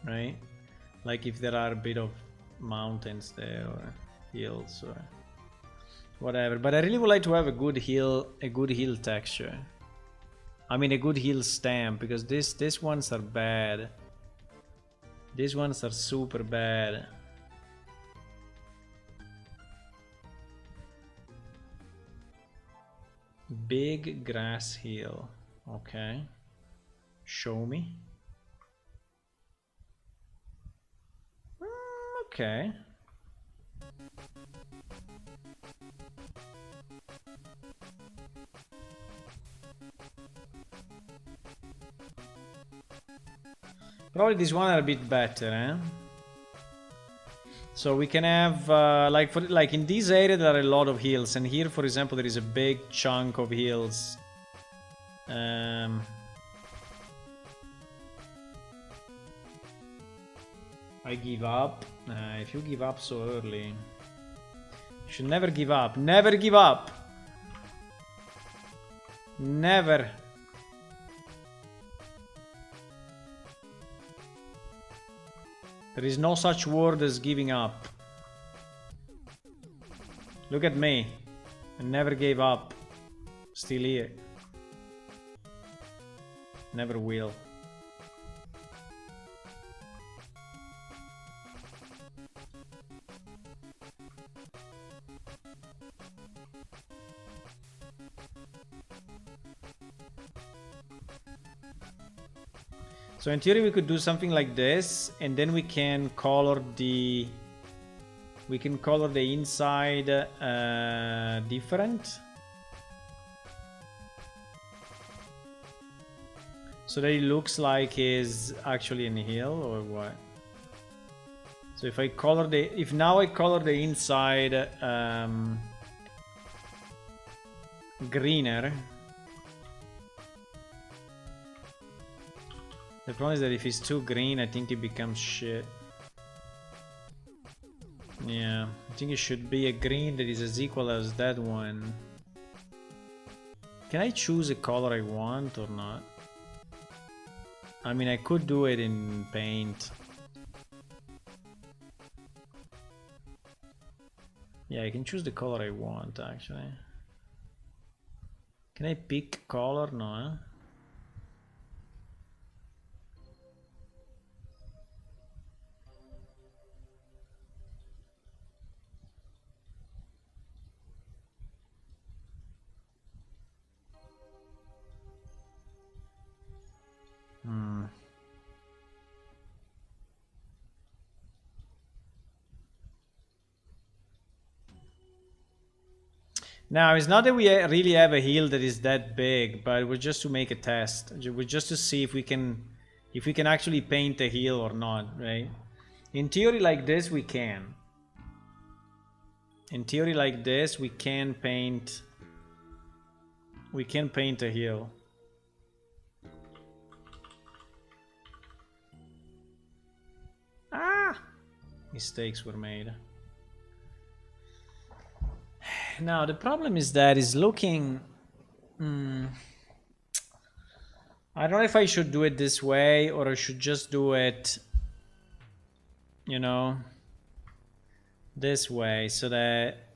right? Like if there are a bit of mountains there or hills or whatever. But I really would like to have a good hill texture. I mean a good hill stamp, because these ones are bad. These ones are super bad. Big grass hill. Okay. Show me. Okay. Probably this one are a bit better, eh? So we can have like in this area there are a lot of hills, and here, for example, there is a big chunk of hills. I give up. If you give up so early, you should never give up. Never give up. Never. There is no such word as giving up. Look at me. I never gave up. Still here. Never will. So in theory we could do something like this, and then we can color the inside different, so that it looks like is actually in a hill or what. So if now I color the inside greener. The problem is that if it's too green, I think it becomes shit. Yeah, I think it should be a green that is as equal as that one. Can I choose a color I want or not? I mean, I could do it in paint. Yeah, I can choose the color I want, actually. Can I pick color? No, eh? Now, it's not that we really have a hill that is that big, but it was just to make a test. It was just to see if we can actually paint a hill or not, right? In theory like this, we can. In theory like this, we can paint a hill. Ah! Mistakes were made. Now the problem is that it's looking. I don't know if I should do it this way or I should just do it, you know, this way, so that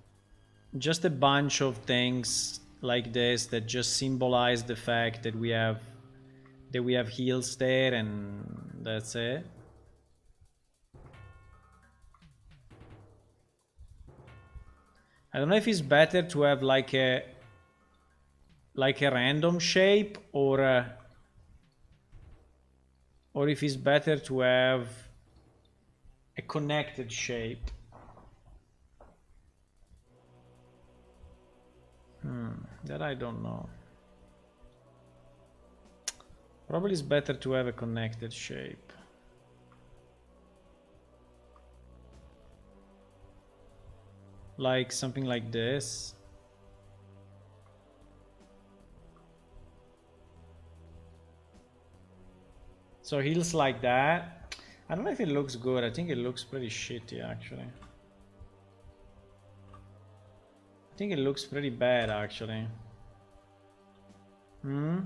just a bunch of things like this that just symbolize the fact that we have hills there, and that's it. I don't know if it's better to have like a random shape or if it's better to have a connected shape. That I don't know. Probably it's better to have a connected shape. like something like this. So hills like that. I don't know if it looks good. I think it looks pretty shitty actually. I think it looks pretty bad actually. Let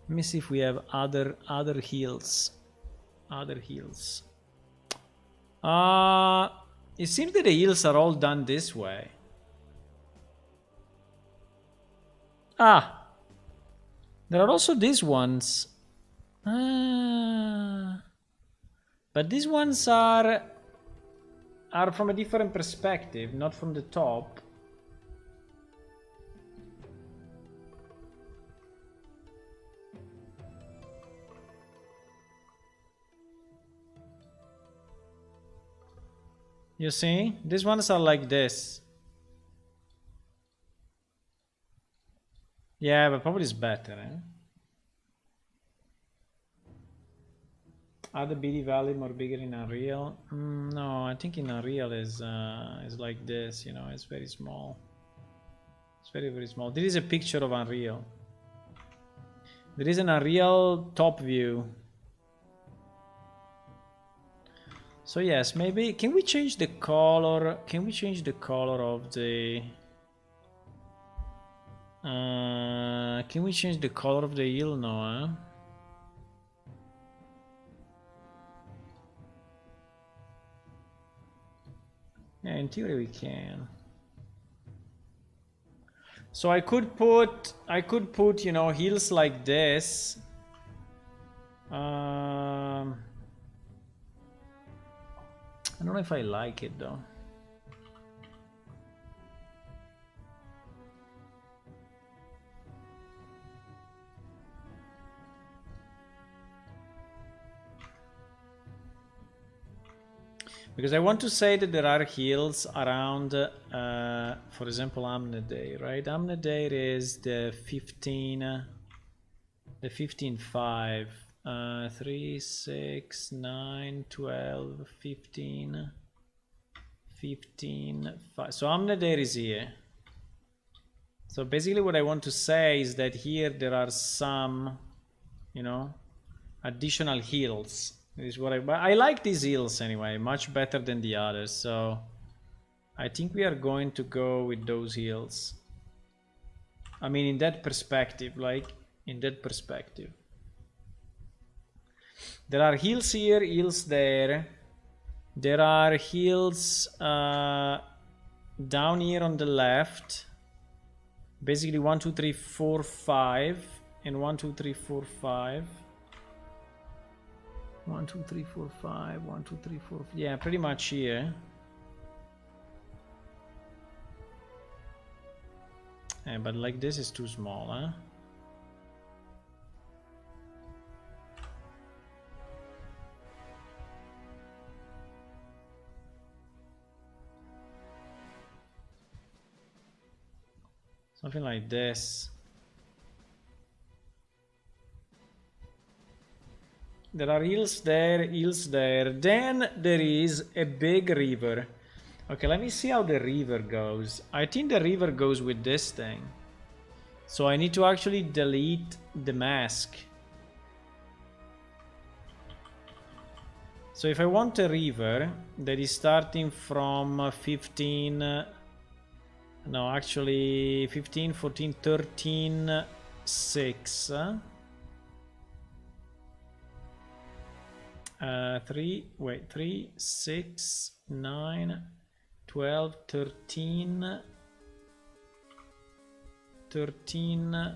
me see if we have other hills. Other hills. It seems that the hills are all done this way. Ah, there are also these ones. But these ones are from a different perspective, not from the top. You see? These ones are like this. Yeah, but probably it's better, eh? Are the BD Valley more bigger in Unreal? No, I think in Unreal is like this, you know, it's very small. It's very, very small. This is a picture of Unreal. There is an Unreal top view. So yes, maybe, can we change the color? Can we change the color of the... can we change the color of the hill? No, huh? Yeah, in theory we can. So I could put, you know, hills like this. I don't know if I like it though. Because I want to say that there are hills around, for example, Amnedare, right? Amnedare is the 15.5. 3, 6, 9, 12, 15, 15, 5. So Amnedare is here. So basically what I want to say is that here there are some, you know, additional hills. This is what I like these hills anyway, much better than the others. So I think we are going to go with those hills. I mean, in that perspective, like in that perspective. There are hills here, hills there. There are hills down here on the left. Basically 1, 2, 3, 4, 5. And 1, 2, 3, 4, 5. 1, 2, 3, 4, 5. 1, 2, 3, 4. Yeah, pretty much here. Yeah, but like this is too small, huh? Something like this. There are hills there, hills there. Then there is a big river. Okay, let me see how the river goes. I think the river goes with this thing. So I need to actually delete the mask. So if I want a river that is starting from 15... No, actually 15, 14, 13, 6. 3, 6, 9, 12, 13, 13,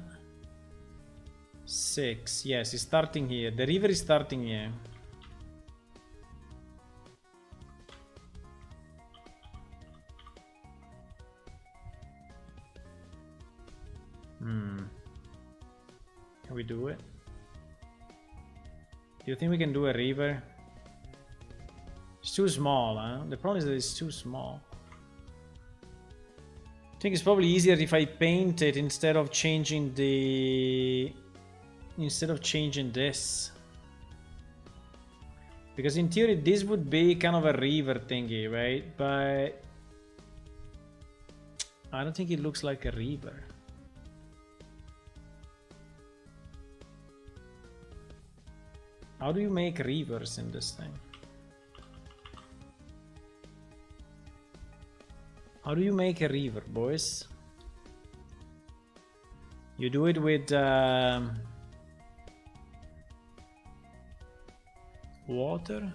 6. Yes, it's starting here. The river is starting here. Can we do it? Do you think we can do a river? It's too small, huh? The problem is that it's too small. I think it's probably easier if I paint it instead of changing the... Instead of changing this. Because in theory this would be kind of a river thingy, right? But I don't think it looks like a river. How do you make rivers in this thing? How do you make a river, boys? You do it with water?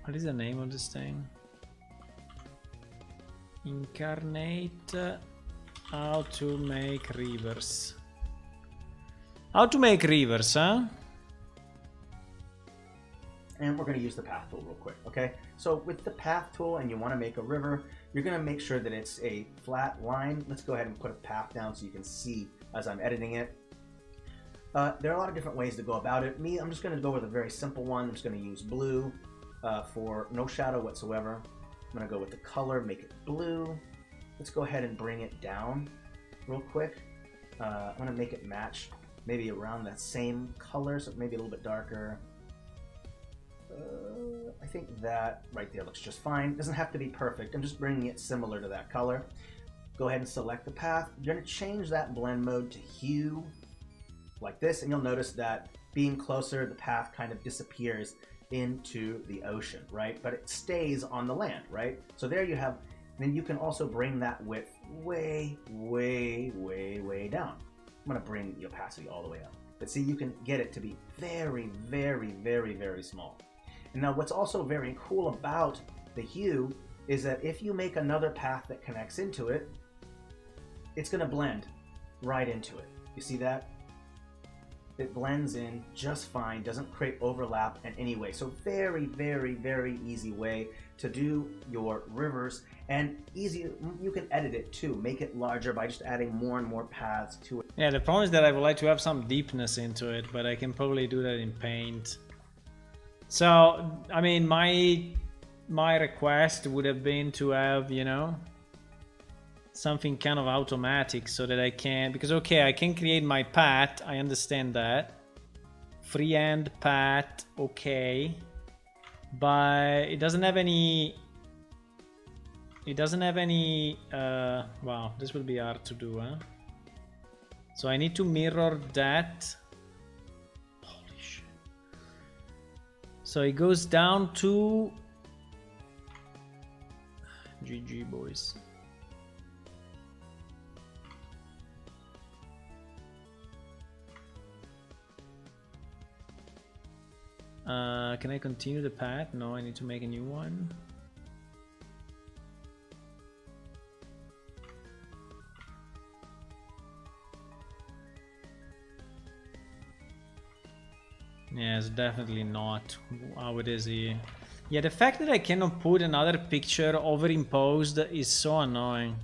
What is the name of this thing? Incarnate. How to make rivers. How to make rivers, huh? And we're going to use the path tool real quick, okay? So with the path tool and you want to make a river, you're going to make sure that it's a flat line. Let's go ahead and put a path down so you can see as I'm editing it. There are a lot of different ways to go about it. I'm just going to go with a very simple one. I'm just going to use blue for no shadow whatsoever. I'm going to go with the color, make it blue. Let's go ahead and bring it down real quick. I'm going to make it match maybe around that same color, so maybe a little bit darker. I think that right there looks just fine. It doesn't have to be perfect. I'm just bringing it similar to that color. Go ahead and select the path. You're going to change that blend mode to hue like this, and you'll notice that being closer, the path kind of disappears into the ocean, right? But it stays on the land, right? So there you have. Then you can also bring that width way, way, way, way down. I'm going to bring the opacity all the way up. But see, you can get it to be very, very, very, very small. And now what's also very cool about the hue is that if you make another path that connects into it, it's going to blend right into it. You see that? It blends in just fine, doesn't create overlap in any way. So very, very, very easy way to do your rivers, and easy, you can edit it too, make it larger by just adding more and more paths to it. Yeah, the problem is that I would like to have some deepness into it, but I can probably do that in Paint. So, I mean, my request would have been to have, you know, something kind of automatic so that I can, because okay, I can create my path, I understand that. Freehand path, okay. But it doesn't have any, wow, this will be hard to do, huh? So I need to mirror that. Holy shit. So it goes down to GG boys. Can I continue the path? No, I need to make a new one. Yeah, it's definitely not how it is here. Yeah, the fact that I cannot put another picture overimposed is so annoying.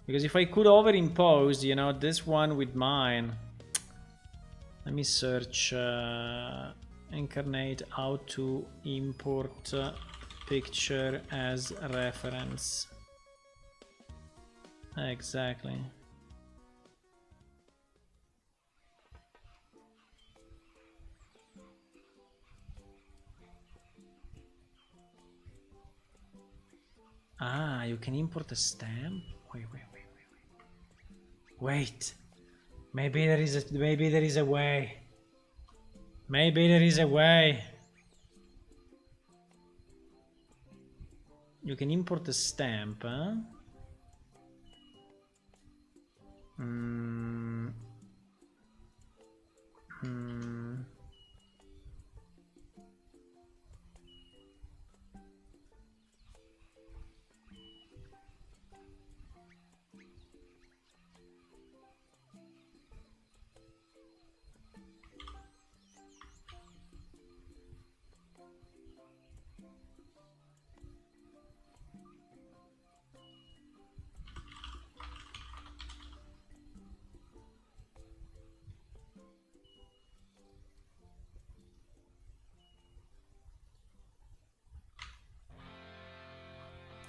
Because if I could overimpose, you know, this one with mine. Let me search incarnate how to import picture as reference. Exactly. Ah, you can import a stamp? Wait. Maybe there is a way. Maybe there is a way. You can import a stamp, huh?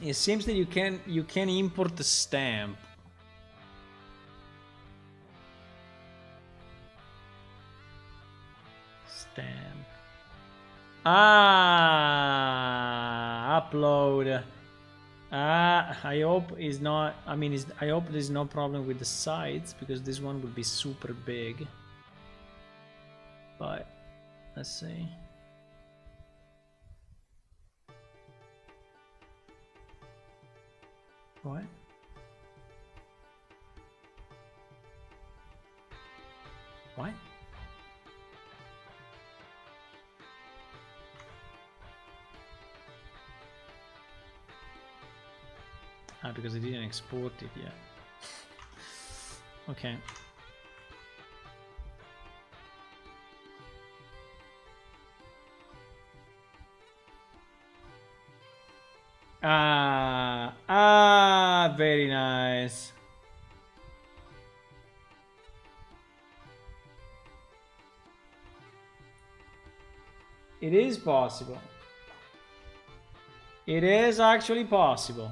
It seems that you can import the stamp. Upload. I hope is not. I mean, I hope there's no problem with the sides because this one would be super big. But let's see. What? What? Because I didn't export it yet. Okay. Very nice. It is possible. It is actually possible.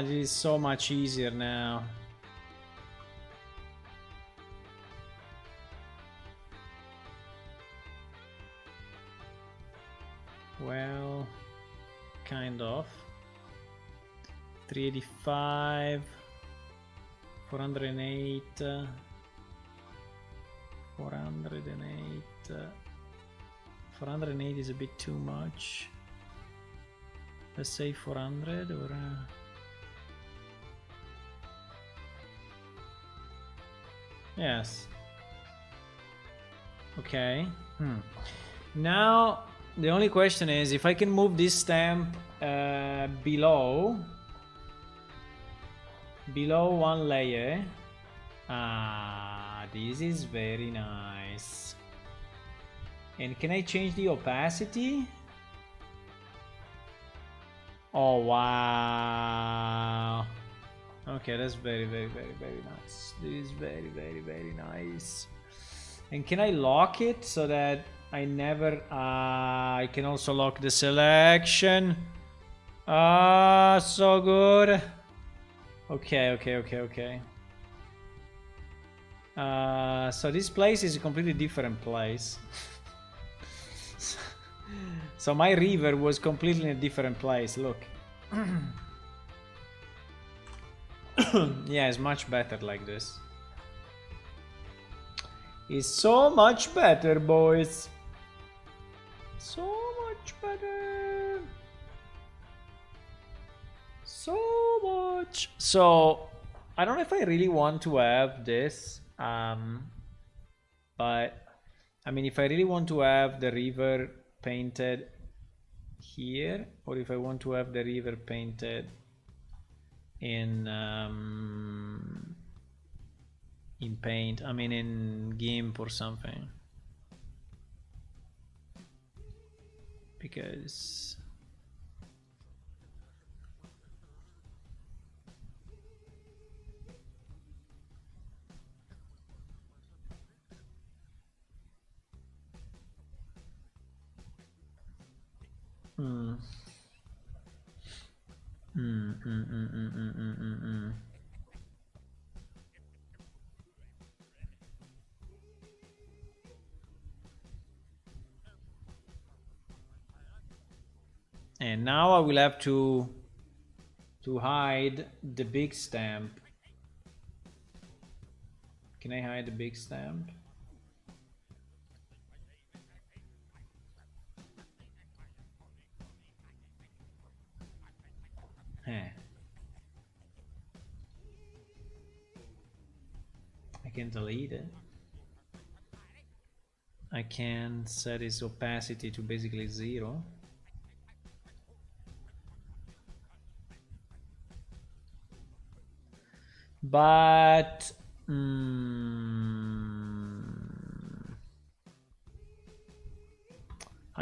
This is so much easier now. Well, kind of. 385, 408, 408. 408 is a bit too much. Let's say 400 or yes. Okay. Now the only question is if I can move this stamp below one layer. This is very nice. And can I change the opacity? Oh wow. Okay, that's very nice. This is very nice. And can I lock it so that I never I can also lock the selection. So good. Okay. So this place is a completely different place. So my river was completely in a different place. Look. Yeah, it's much better like this. It's so much better, boys. So much better. So much. So I don't know if I really want to have this. But I mean, if I really want to have the river painted here, or if I want to have the river painted in paint, I mean in GIMP or something, because And now I will have to hide the big stamp. Can I hide the big stamp? I can delete it. I can set its opacity to basically 0. But I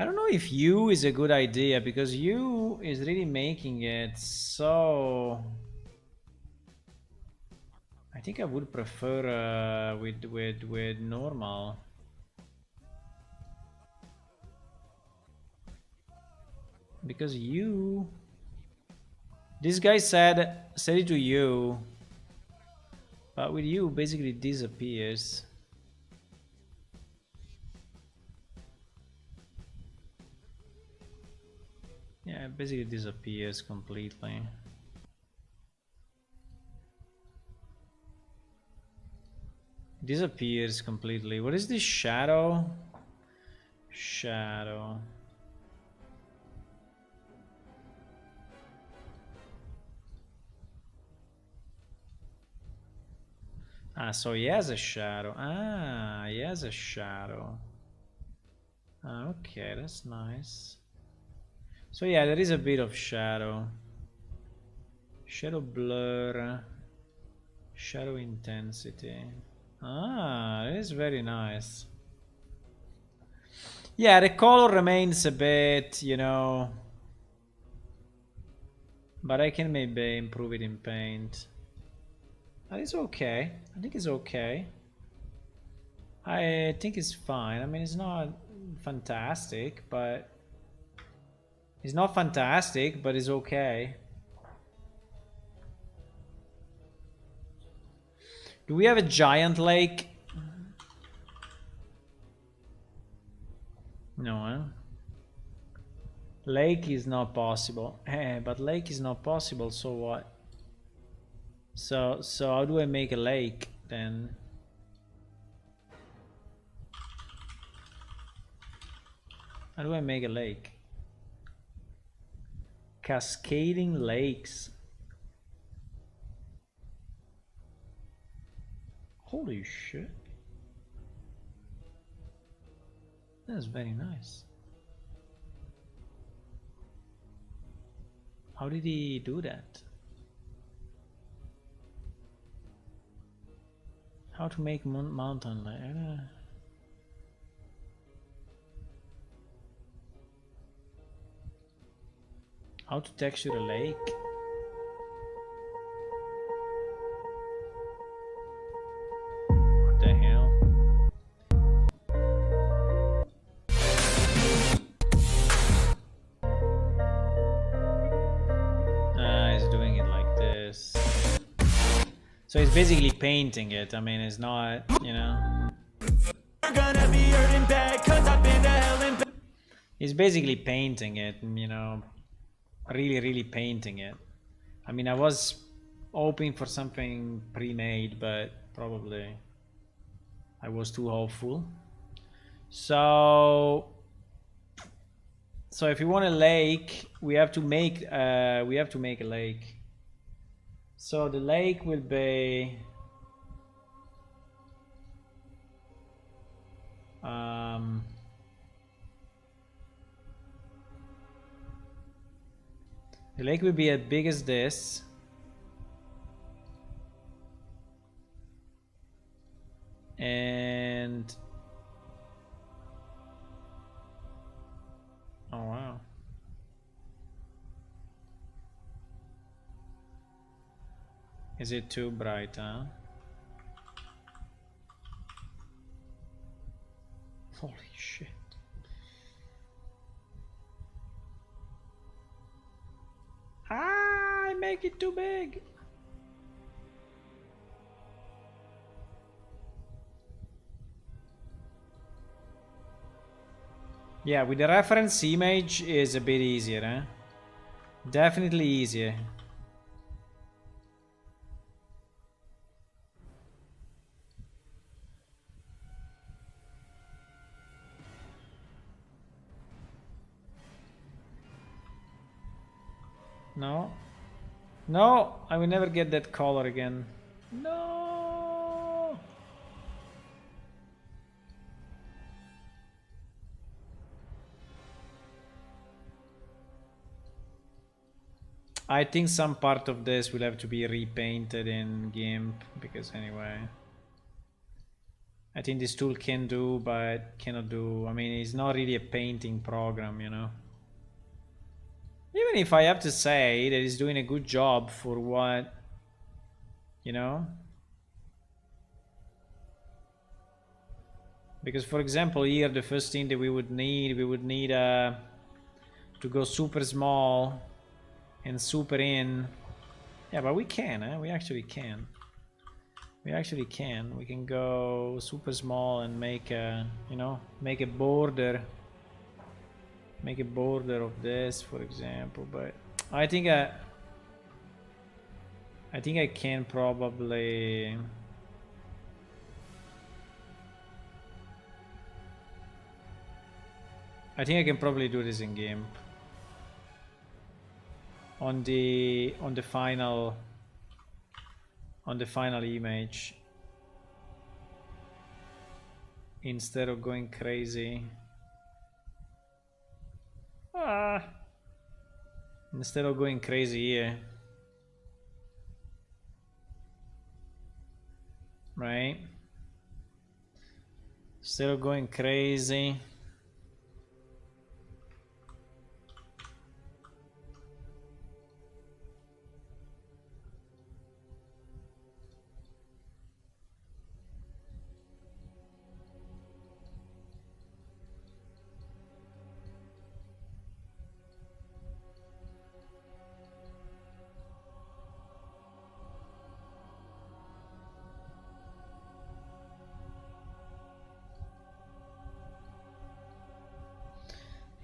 don't know if U is a good idea, because U is really making it so... I think I would prefer with normal. Because you... This guy said it to you. But with you, basically disappears. Yeah, it basically disappears completely. Disappears completely. What is this shadow? Shadow. Ah, so he has a shadow. Ah, he has a shadow. Ah, okay, that's nice. So yeah, there is a bit of shadow. Shadow blur. Shadow intensity. Ah, it is very nice. Yeah, the color remains a bit, you know. But I can maybe improve it in paint. But it's okay. I think it's okay. I think it's fine. I mean, it's not fantastic, but... It's not fantastic, but it's okay. Do we have a giant lake? No, huh? Lake is not possible. But lake is not possible, so what? So how do I make a lake then? How do I make a lake? Cascading lakes. Holy shit. That's very nice. How did he do that? How to make mountain lake? How to texture a lake? What the hell? He's doing it like this. So he's basically painting it. I mean, it's not, you know. He's basically painting it, you know. Really painting it. I mean, I was hoping for something pre-made, but probably I was too hopeful. So if you want a lake, we have to make a lake. So the lake will be the lake will be as big as this. And oh wow. Is it too bright, huh? Holy shit. I make it too big. Yeah, with the reference image is a bit easier, huh? Definitely easier. No. No, I will never get that color again. No. I think some part of this will have to be repainted in GIMP, because anyway, I think this tool can do, but cannot do. I mean, it's not really a painting program, you know. Even if I have to say that it's doing a good job for what, you know. Because for example here, the first thing that we would need to go super small and super in. Yeah, but we can, eh? We actually can. We actually can. We can go super small and make a, you know, make a border. Make a border of this, for example. But I think I can probably. I think I can probably do this in GIMP. On the final image, instead of going crazy. Instead of going crazy here, right? Instead of going crazy.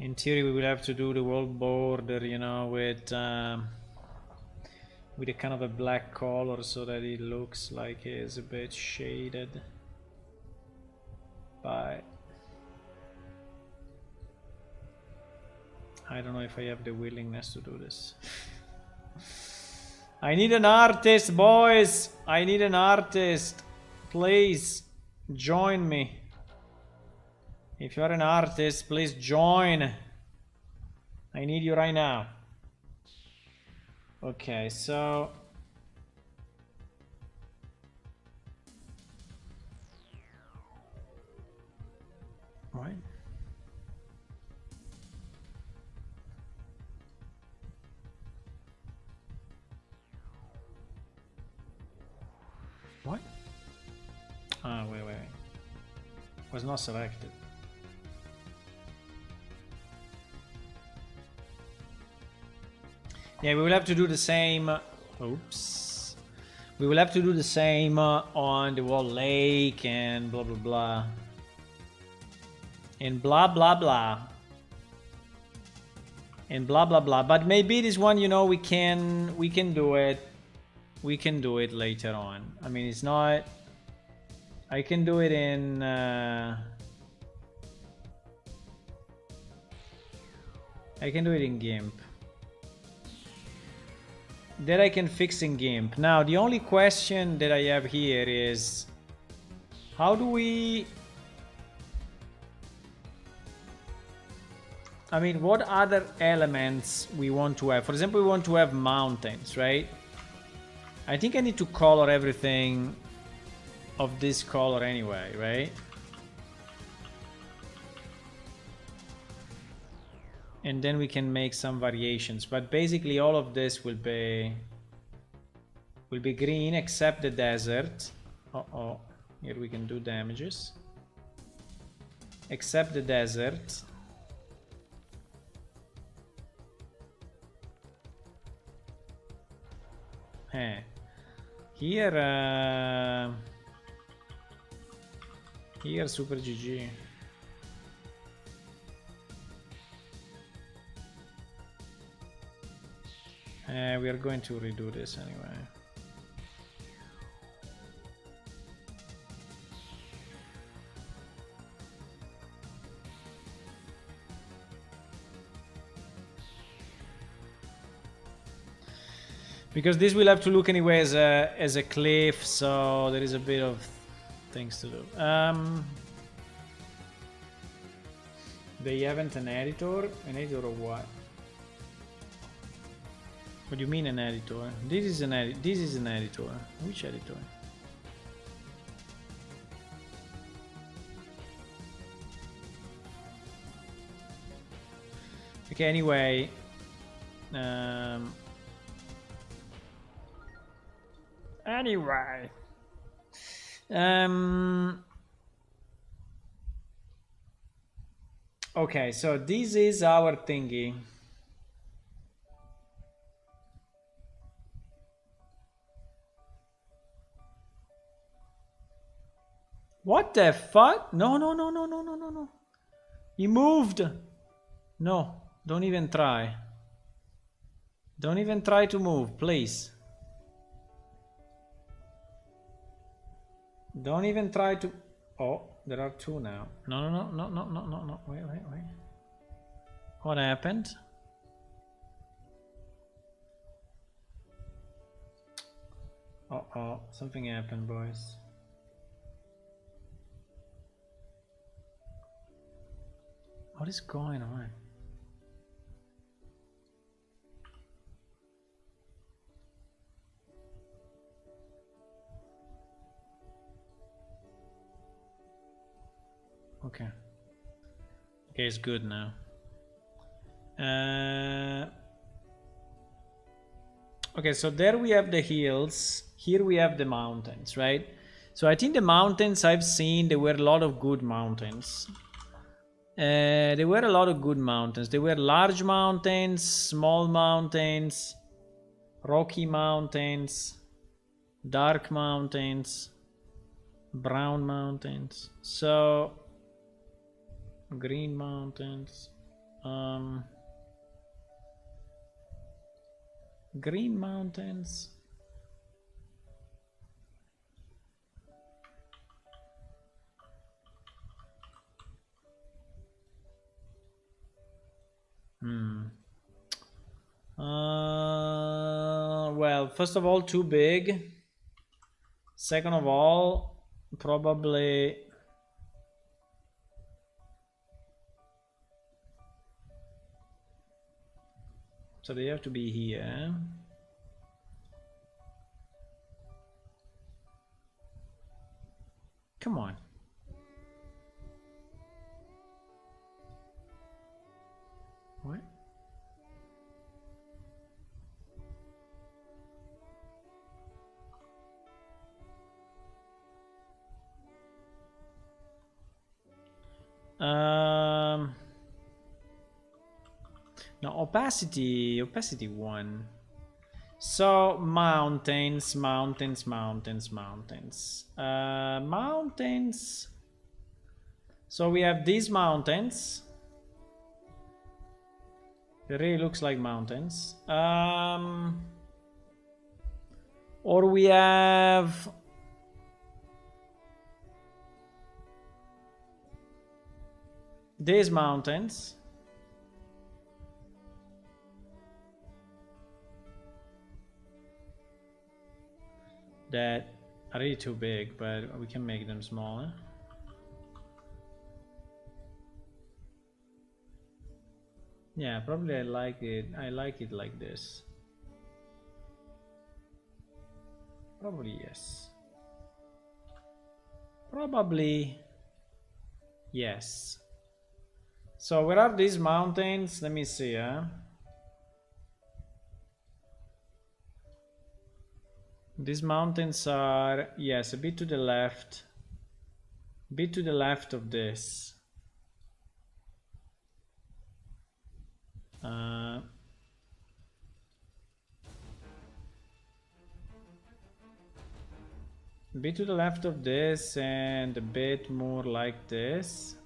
In theory, we will have to do the whole border, you know, with a kind of a black color so that it looks like it's a bit shaded. But I don't know if I have the willingness to do this. I need an artist, boys. I need an artist. Please join me. If you're an artist, please join. I need you right now. Okay, so what? What? Ah, wait. Was not selected. Yeah, we will have to do the same. Oops. We will have to do the same on the wall lake and blah blah blah. And blah blah blah. And blah blah blah. But maybe this one, you know, we can do it. We can do it later on. I mean, it's not. I can do it in. I can do it in GIMP. That I can fix in GIMP. Now, the only question that I have here is, how do we... I mean, what other elements we want to have? For example, we want to have mountains, right? I think I need to color everything of this color anyway, right? And then we can make some variations, but basically all of this will be green except the desert. Here we can do damages. Except the desert. Here super GG. We are going to redo this anyway. Because this will have to look anyway as a cliff, so there is a bit of things to do. They haven't an editor? An editor of what? What do you mean an editor? This is an editor. Which editor? Okay, anyway. Anyway. Okay, so this is our thingy. What the fuck? No, no, no, no, no, no, no, no. He moved. No, don't even try. Don't even try to move, please. Don't even try to... Oh, there are two now. No, no, no, no, no, no, no, no. Wait, wait, wait. What happened? Uh-oh, something happened, boys. What is going on? Okay. Okay, it's good now. Okay, so there we have the hills. Here we have the mountains, right? So I think the mountains I've seen, there were a lot of good mountains. There were a lot of good mountains. There were large mountains, small mountains, rocky mountains, dark mountains, brown mountains. So green mountains. Green mountains. Well, first of all, too big. Second of all, probably... So they have to be here. Come on. What? No, opacity 1. So mountains. Mountains. So we have these mountains. It really looks like mountains. Or we have these mountains. That are really too big, but we can make them smaller. Yeah, probably I like it like this. Probably yes. Probably yes. So where are these mountains? Let me see, These mountains are, yes, a bit to the left. A bit to the left of this. A bit to the left of this and a bit more like this.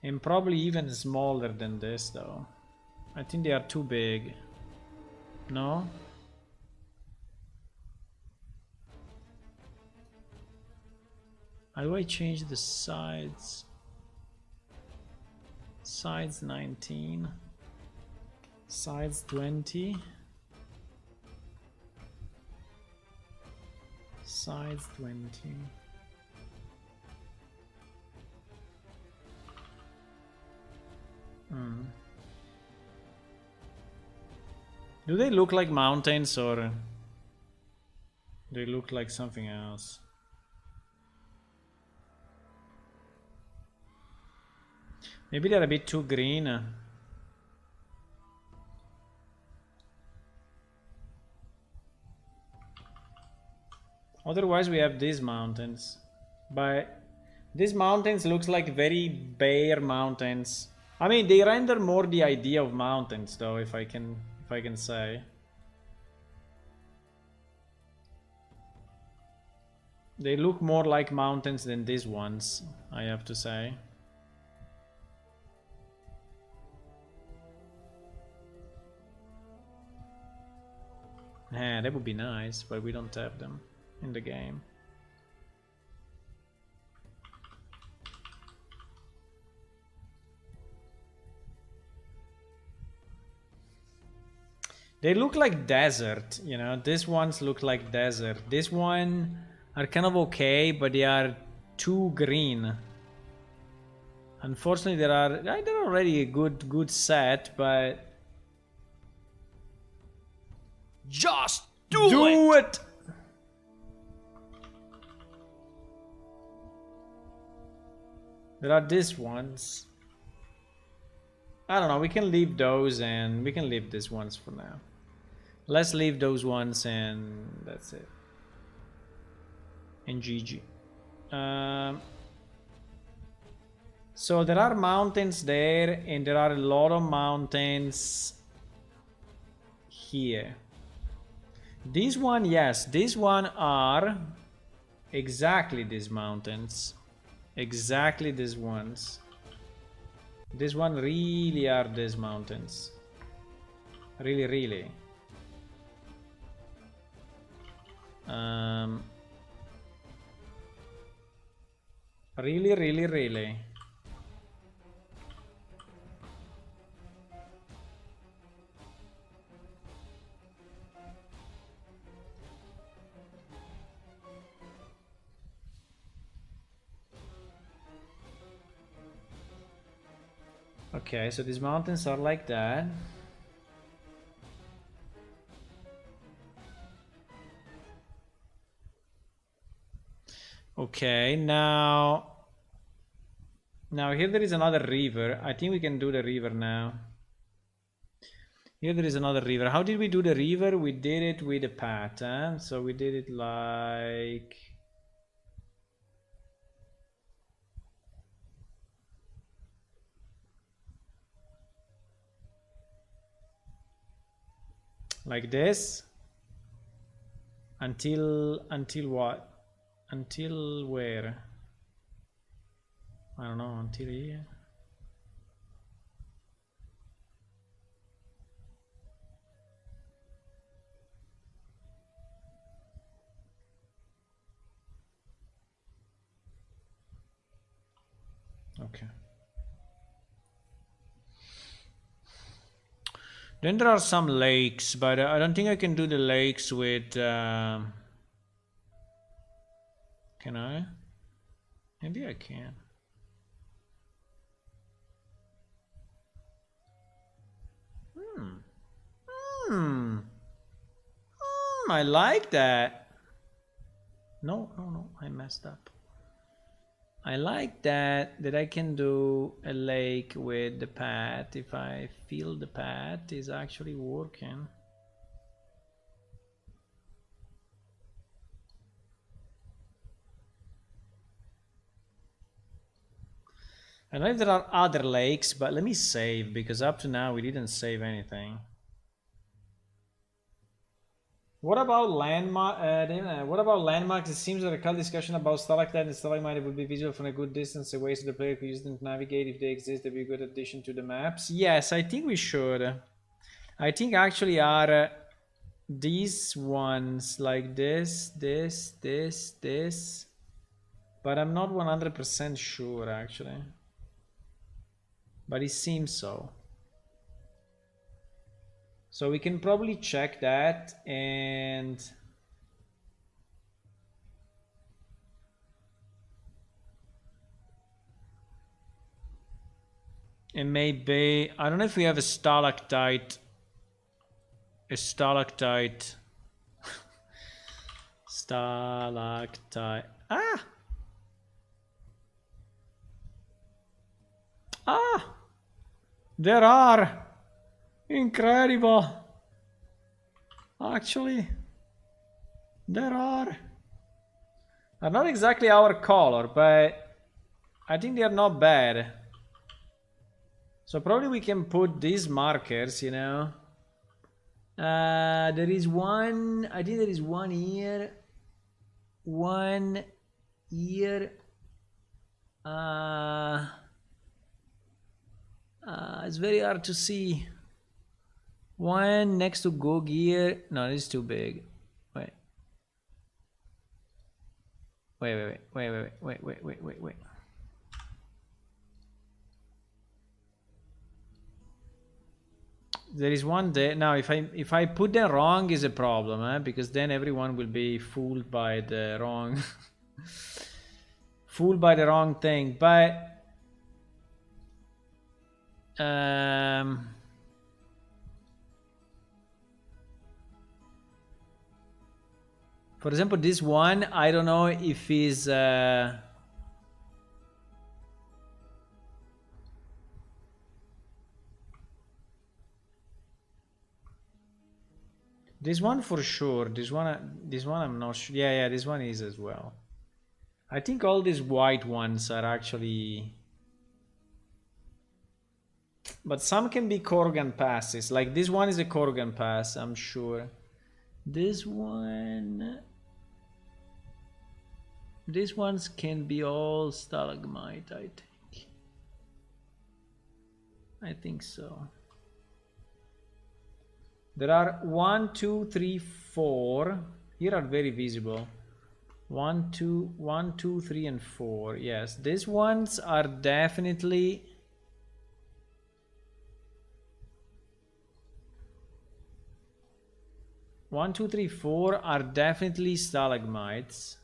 And probably even smaller than this though. I think they are too big. No? How do I change the sides? Sides 19. Sides 20. Sides 20. Do they look like mountains or they look like something else? Maybe they're a bit too green. Otherwise we have these mountains. But these mountains looks like very bare mountains. I mean, they render more the idea of mountains though, if I can say. They look more like mountains than these ones, I have to say. Yeah, that would be nice, but we don't have them in the game. They look like desert, you know. These ones look like desert. This one are kind of okay, but they are too green. Unfortunately, they're already a good set, but just do it! There are these ones. I don't know. We can leave those, and we can leave these ones for now. Let's leave those ones, and that's it. And GG. So there are mountains there, and there are a lot of mountains here. These one, yes, these one are exactly these mountains. Exactly these ones. This one really are these mountains. Really, really. Really, really, really. Okay, so these mountains are like that. Okay, now here there is another river. I think we can do the river now. Here there is another river. How did we do the river? We did it with a path, huh? So we did it like this. Until what? Until where? I don't know, until here. Okay. Then there are some lakes, but I don't think I can do the lakes with... Can I? Maybe I can. I like that. No, I messed up. I like that I can do a lake with the path if I feel the path is actually working. I don't know if there are other lakes, but let me save, because up to now we didn't save anything. What about landmarks? It seems that a cult discussion about stalactite and stalagmite would be visible from a good distance away, so the player could use them to navigate. If they exist, they'd be a good addition to the maps. Yes, I think we should. I think actually are these ones like this, but I'm not 100% sure actually. But it seems so. So we can probably check that and maybe, I don't know if we have a stalactite. Stalactite. Ah! Ah! There are! Incredible! Actually, there are. They're not exactly our color, but I think they are not bad. So probably we can put these markers, you know. There is one, I think there is one here. one here. It's very hard to see. One next to go gear. No, this is too big. Wait. Wait. There is one there. Now, if I put them wrong is a problem, because then everyone will be fooled by the wrong fooled by the wrong thing. But for example, this one, I don't know if is this one for sure. This one I'm not sure. Yeah, this one is as well. I think all these white ones are actually, but some can be Corgan passes. Like this one is a Corgan pass, I'm sure. This one, these ones can be all stalagmite, I think so. There are 1, 2, 3, 4. Here are very visible. 1, 2, 3, and 4. Yes, these ones are definitely. One, two, three, 4 are definitely stalagmites.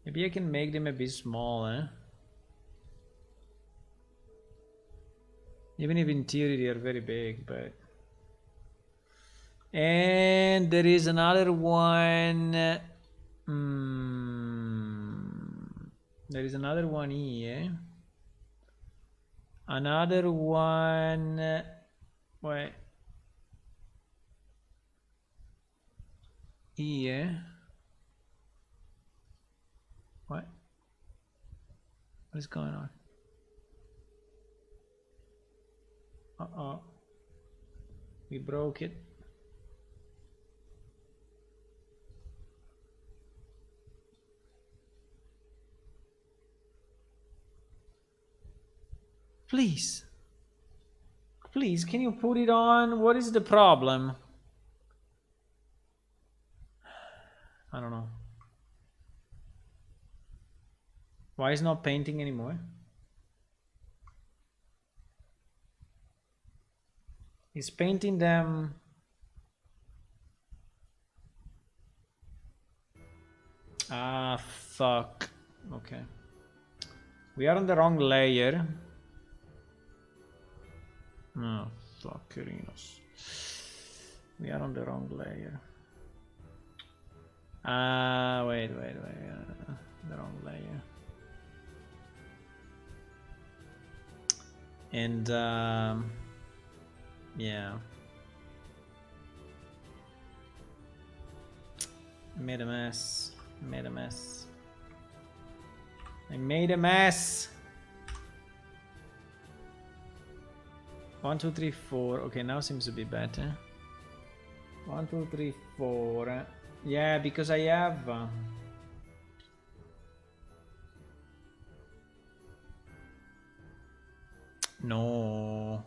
Maybe I can make them a bit small, Even if in theory they are very big, but. And there is another one. There is another one here. Another one. Wait. Here. What? What is going on? Uh-oh. We broke it. Please. Please, can you put it on? What is the problem? I don't know. Why is not painting anymore? Is painting them. Ah, fuck. Okay. We are on the wrong layer. Oh, fuckerinos. We are on the wrong layer. Wait. The wrong layer. And, yeah. Made a mess. I made a mess. 1, 2, 3, 4. Okay, now seems to be better. 1, 2, 3, 4. Yeah, because I have. No.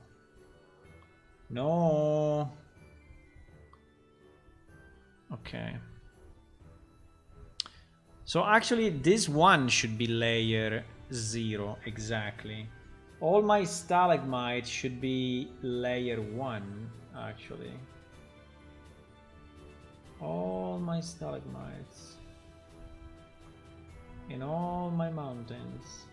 Okay. So actually this one should be layer 0 exactly. All my stalagmites should be layer 1 actually. All my stalagmites in all my mountains.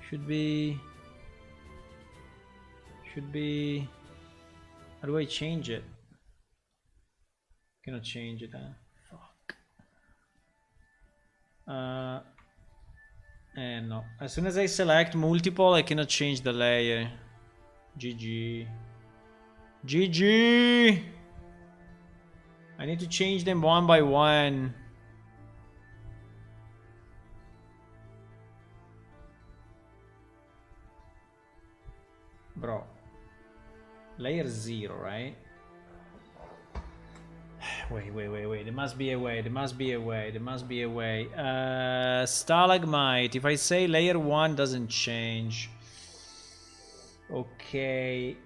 Should be. How do I change it? Cannot change it, Fuck. And no. As soon as I select multiple, I cannot change the layer. GG. I need to change them one by one. Layer 0, right? Wait. There must be a way. Stalagmite. If I say layer 1 doesn't change. Okay.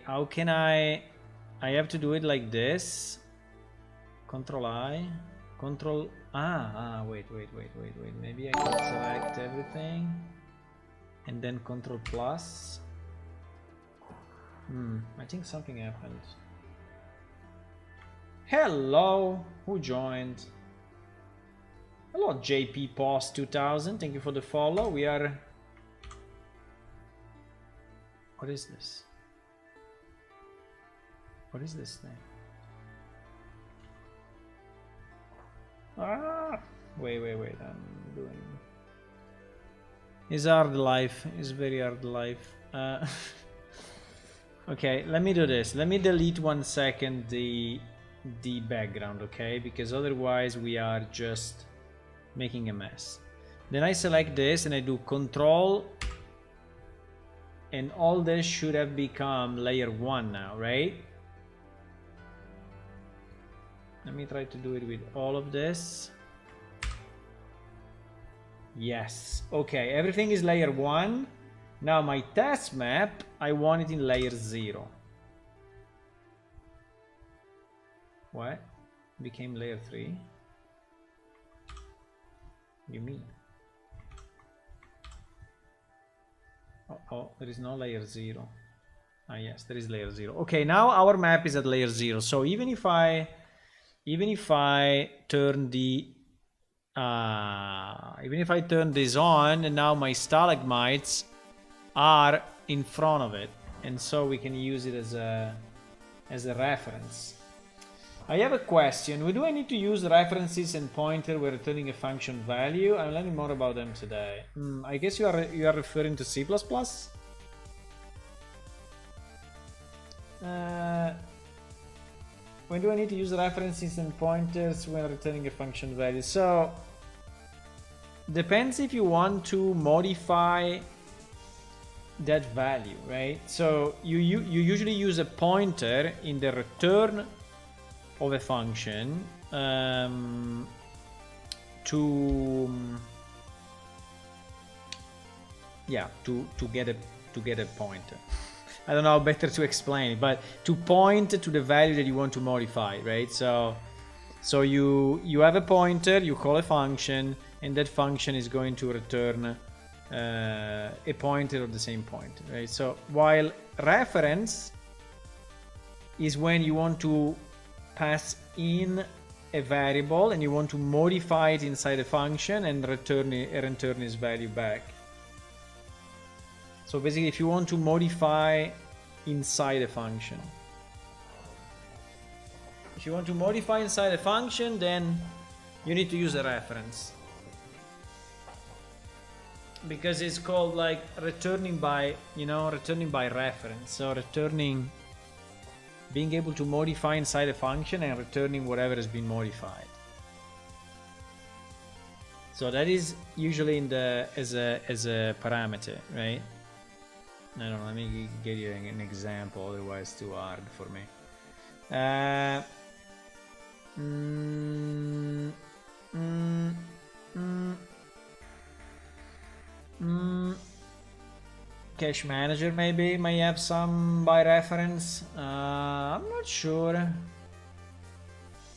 How can I have to do it like this. Control I. Control... wait. Maybe I can select everything. And then Control plus. I think something happened. Hello! Who joined? Hello, JP Post 2000. Thank you for the follow. We are... What is this? What is this thing? Wait. I'm doing... It's hard life. It's very hard life. Okay, let me do this. Let me delete 1 second the background, okay? Because otherwise we are just making a mess. Then I select this and I do Control, and all this should have become layer 1 now, right? Let me try to do it with all of this. Yes. Okay, everything is layer 1. Now my test map, I want it in layer 0. What? Became layer 3? You mean? Oh, there is no layer 0. Yes, there is layer 0. Okay, now our map is at layer 0. So even if I turn the even if I turn this on, and now my stalagmites are in front of it, and so we can use it as a reference. I have a question. Do I need to use references and pointer when returning a function value? I'm learning more about them today. I guess you are referring to C++? When do I need to use references and pointers when returning a function value? So depends if you want to modify that value, right? So you usually use a pointer in the return of a function to get a pointer. I don't know how better to explain it, but to point to the value that you want to modify, right? So you have a pointer, you call a function, and that function is going to return a pointer of the same pointer, right? So while reference is when you want to pass in a variable and you want to modify it inside a function and return its value back. So basically, if you want to modify inside a function, then you need to use a reference, because it's called like returning by reference. So being able to modify inside a function and returning whatever has been modified. So that is usually as a parameter, right? I don't know, let me give you an example, otherwise it's too hard for me. Cache manager may have some by reference. I'm not sure.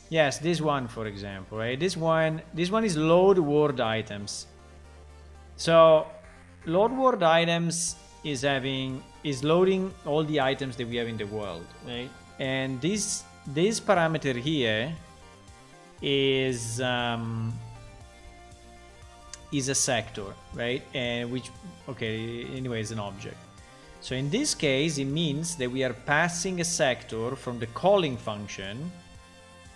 Yes, this one, for example, right? This one is load word items. So load word items is loading all the items that we have in the world, right? And this parameter here is a sector, right? And anyway, is an object. So in this case, it means that we are passing a sector from the calling function,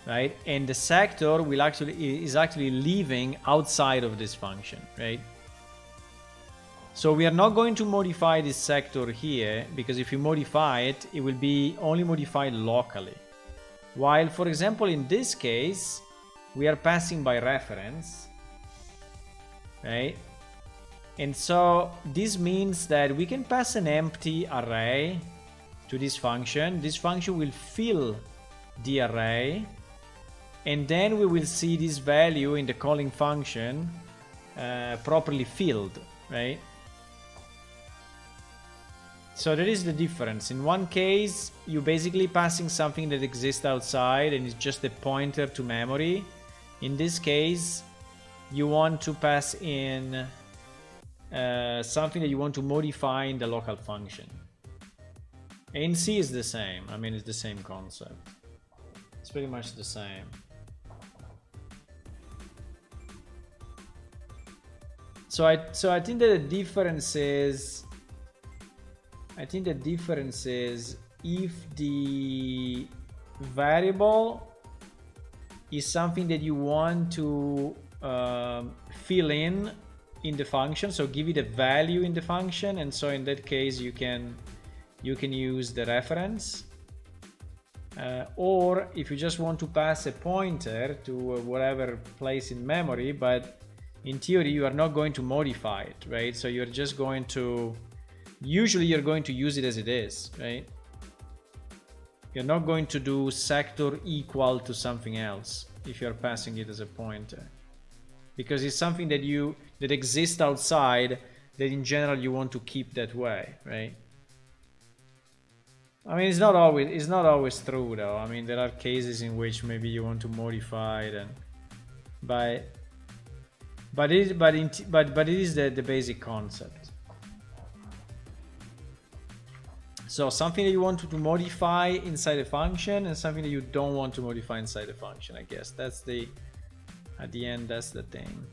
right? And the sector is actually leaving outside of this function, right? So we are not going to modify this sector here, because if you modify it, it will be only modified locally. While, for example, in this case, we are passing by reference, right? And so this means that we can pass an empty array to this function. This function will fill the array, and then we will see this value in the calling function properly filled, right? So that is the difference. In one case, you're basically passing something that exists outside and it's just a pointer to memory. In this case, you want to pass in something that you want to modify in the local function. In C is the same. I mean, it's the same concept. It's pretty much the same. So I think that the difference is, if the variable is something that you want to fill in the function, so give it a value in the function, and so in that case you can use the reference, or if you just want to pass a pointer to whatever place in memory, but in theory you are not going to modify it, right? So you're just going to, usually you're going to use it as it is, right? You're not going to do sector equal to something else if you're passing it as a pointer, because it's something that exists outside, that in general you want to keep that way, right? I mean, it's not always true though. I mean, there are cases in which maybe you want to modify it, but it is the basic concept. So something that you want to modify inside a function, and something that you don't want to modify inside a function. I guess that's at the end, that's the thing.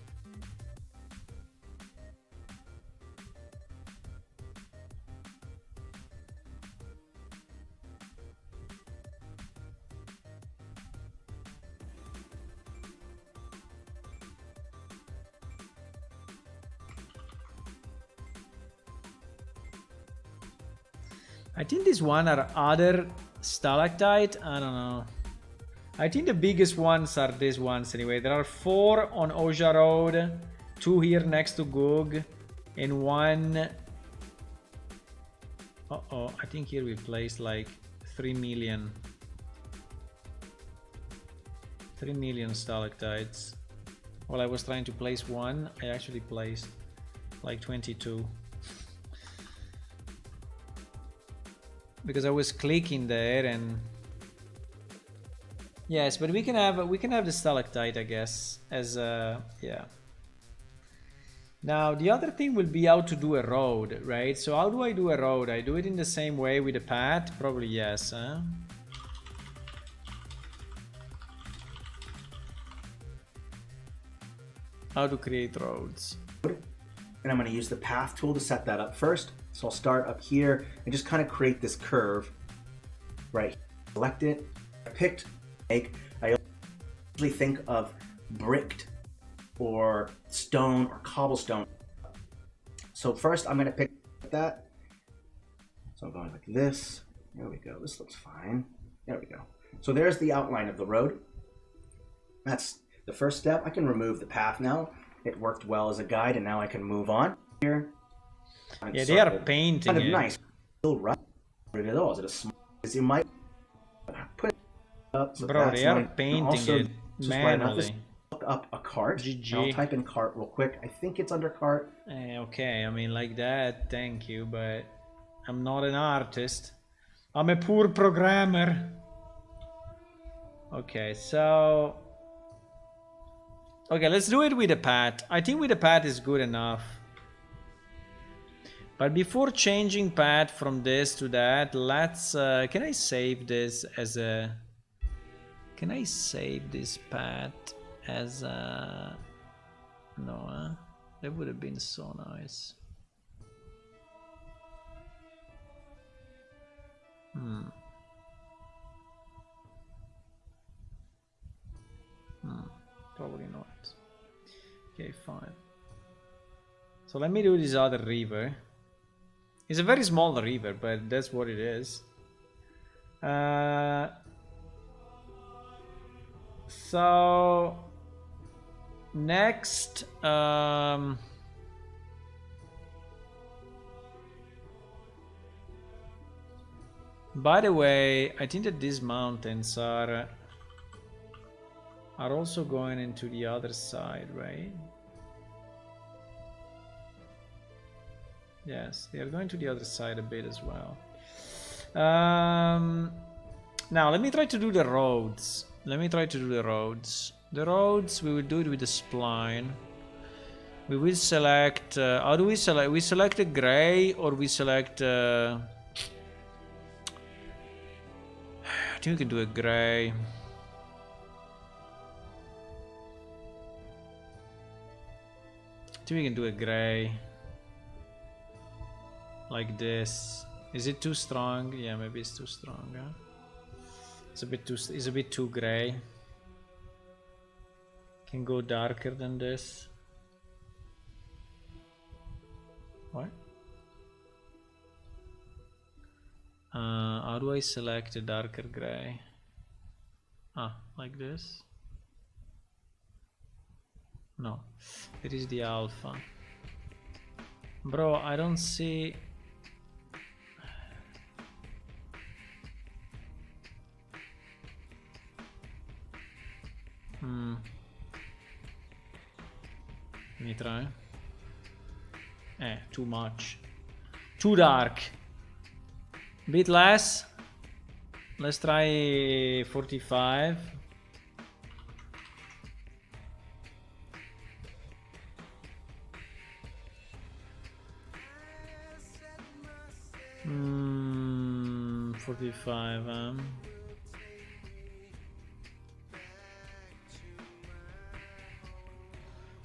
I think this one are other stalactite. I don't know. I think the biggest ones are these ones anyway. There are 4 on Oja Road, 2 here next to Gug, and 1. I think here we placed like 3 million stalactites. While I was trying to place 1, I actually placed like 22. Because I was clicking there, and yes, but we can have the stalactite, I guess, as yeah. Now the other thing will be how to do a road, right? So how do I do a road? I do it in the same way with a path? Probably yes, huh? How to create roads. And I'm going to use the path tool to set that up first. So I'll start up here and just kind of create this curve right. Select it. I picked egg. I usually think of bricked or stone or cobblestone. So first I'm going to pick that. So I'm going like this. There we go. This looks fine. There we go. So there's the outline of the road. That's the first step. I can remove the path now. It worked well as a guide, and now I can move on here. Yeah, they are painting kind of it. Nice. Still right. What it is it a small? You might put it up. So bro, they are painting also, it manually. Look up a cart. GG. I'll type in cart real quick. I think it's under cart. Okay, I mean like that. Thank you, but I'm not an artist. I'm a poor programmer. Okay, so. Okay, let's do it with a path. I think with a path is good enough. But before changing path from this to that, let's... can I save this as a... Can I save this path as a... No, that would have been so nice. Probably not. Okay, fine. So let me do this other river. It's a very small river, but that's what it is. So... Next... By the way, I think that these mountains are also going into the other side, right? Yes, they are going to the other side a bit as well. Now, let me try to do the roads. The roads, we will do it with the spline. We will select... how do we select? We select a gray or we select... I think we can do a gray. Like this. Is it too strong? Yeah, maybe it's too strong. Huh? It's a bit too gray. Can go darker than this. What? How do I select a darker gray? Ah, like this? No, it is the alpha. Bro, I don't see... Let me try. Too much. Too dark. Bit less. Let's try 45. Hmm, 45.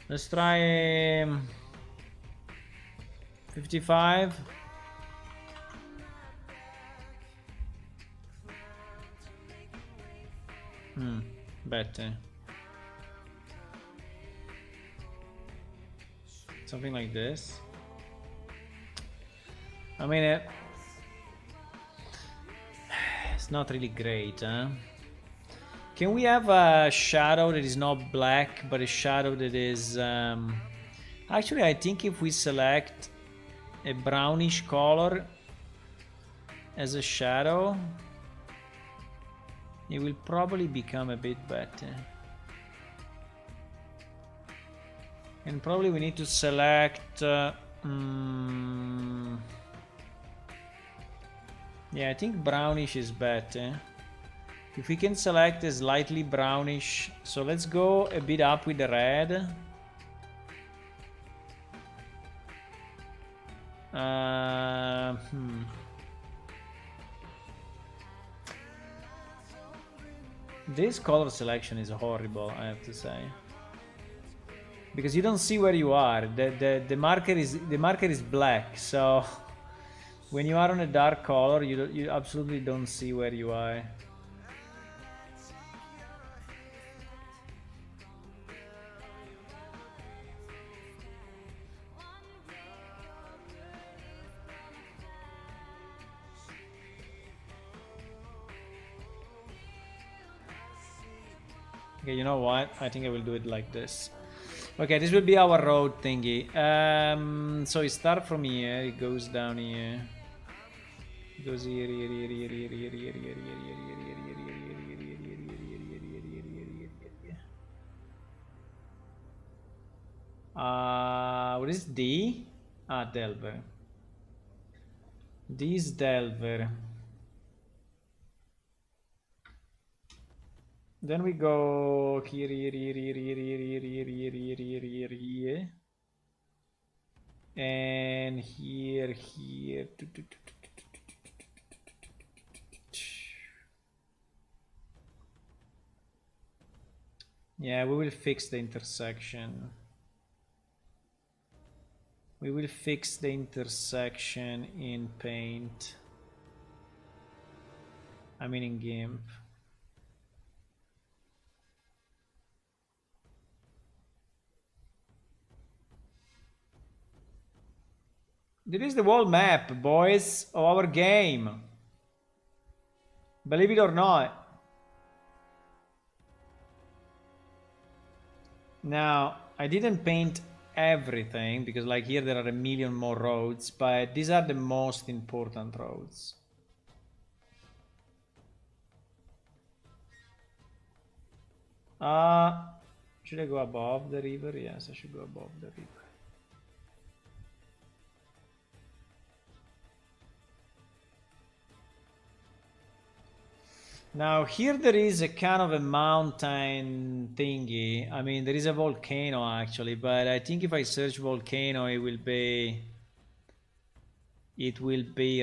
Let's try 55. Better. Something like this. I mean, it's not really great, huh? Can we have a shadow that is not black, but a shadow that is... Actually, I think if we select a brownish color as a shadow, it will probably become a bit better. And probably we need to select... yeah, I think brownish is better. If we can select a slightly brownish... So let's go a bit up with the red. This color selection is horrible, I have to say, because you don't see where you are. The marker is black, so when you are on a dark color, you absolutely don't see where you are. Okay, you know what? I think I will do it like this. Okay, this will be our road thingy. So it starts from here, it goes down here. It goes here, here, here, here, here, here, here, here, here, what is D? Ah, Delver. D is Delver. Then we go here, here, here, here, here, here, here, here, here, here, here, here, and here, here. Yeah, we will fix the intersection. We will fix the intersection in Paint. I mean in GIMP. This is the whole map, boys, of our game. Believe it or not. Now, I didn't paint everything because like here there are a million more roads, but these are the most important roads. Should I go above the river? Yes, I should go above the river. Now here there is a kind of a mountain thingy. I mean, there is a volcano actually, but I think if I search volcano, it will be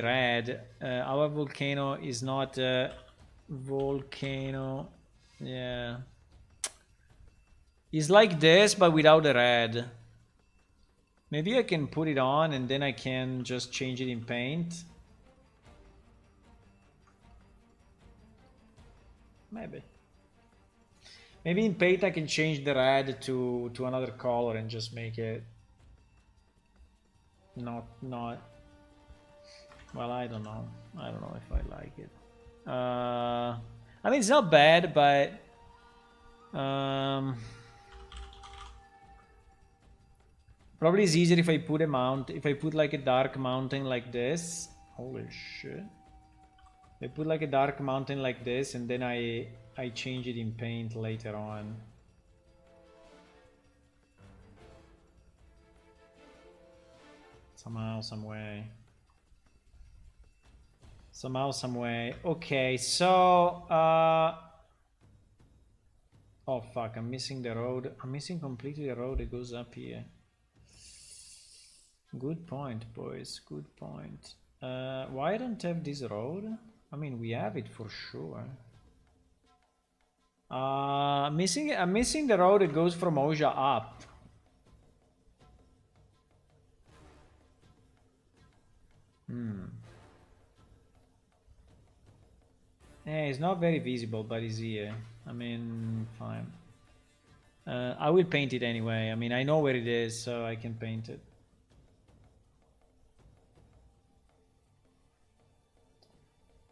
red. Our volcano is not a volcano. Yeah, it's like this, but without the red. Maybe I can put it on and then I can just change it in paint. Maybe in paint I can change the red to another color and just make it not well, I don't know if I like it. I mean, it's not bad, but probably it's easier if I put like a dark mountain like this. Holy shit. I put like a dark mountain like this and then I change it in paint later on. Somehow, some way. Okay, so oh fuck, I'm missing the road. I'm missing completely the road that goes up here. Good point, boys. Good point. Why don't I have this road? I mean, we have it for sure. I'm missing the road that goes from Oja up. Yeah, it's not very visible, but it's here. I mean, fine. I will paint it anyway. I mean, I know where it is, so I can paint it.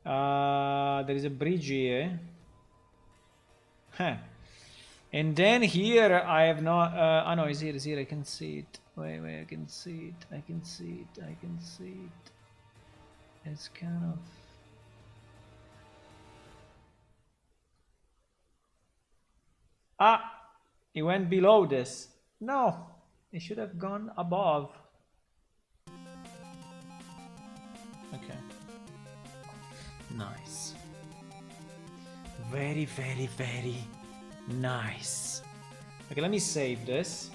There is a bridge here. Huh. And then here I have not. Oh no, it's here. I can see it. Wait, I can see it. I can see it. It's kind of. Ah, it went below this. No, it should have gone above. Okay. Nice. Very, very, very nice. Okay, let me save this.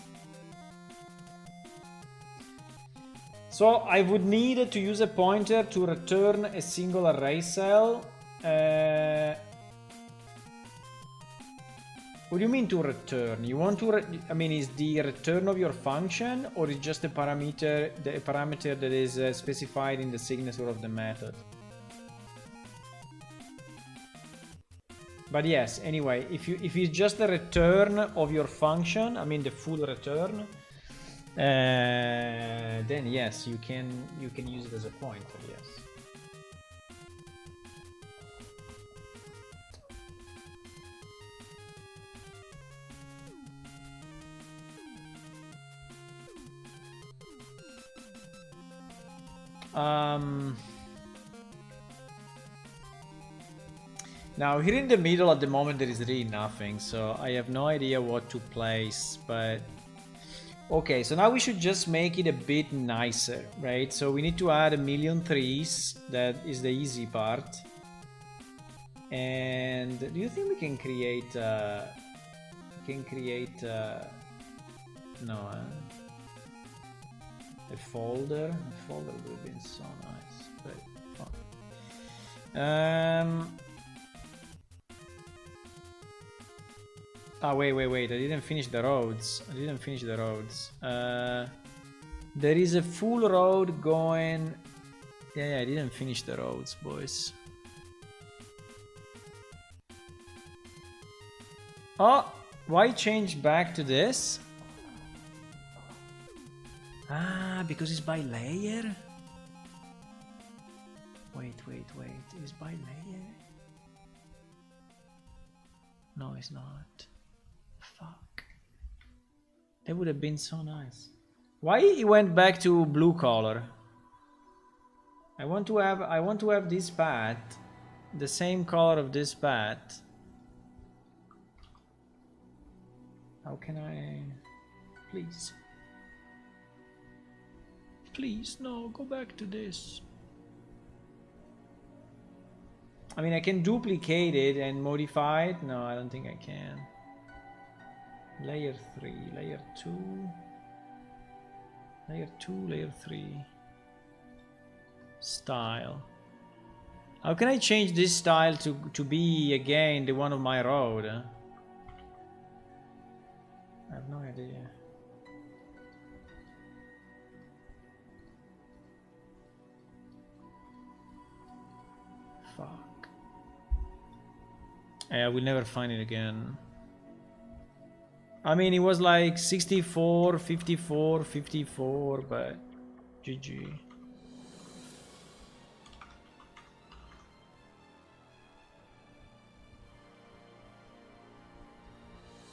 So I would need to use a pointer to return a single array cell. What do you mean to return? You want to, I mean, is the return of your function or is just a parameter that is specified in the signature of the method? But yes, anyway, if it's just the return of your function, I mean the full return, then yes, you can use it as a pointer, yes. Now here in the middle at the moment there is really nothing, so I have no idea what to place, but okay, so now we should just make it a bit nicer, right? So we need to add 1,000,000 trees. That is the easy part. And do you think we can create no, a folder? A folder would have been so nice, but oh, wait, I didn't finish the roads. There is a full road going. Yeah, I didn't finish the roads, boys. Oh, why change back to this? Ah, because it's by layer? Wait, it's by layer? No, it's not. Fuck. That would have been so nice. Why it went back to blue color? I want to have this path, the same color of this path. How can I... Please. Please, no, go back to this. I mean, I can duplicate it and modify it. No, I don't think I can. Layer 3, layer 2. Layer 2, layer 3. Style. How can I change this style to be again the one of my road? I have no idea. Fuck. I will never find it again. I mean, it was like 64, 54, 54, but GG.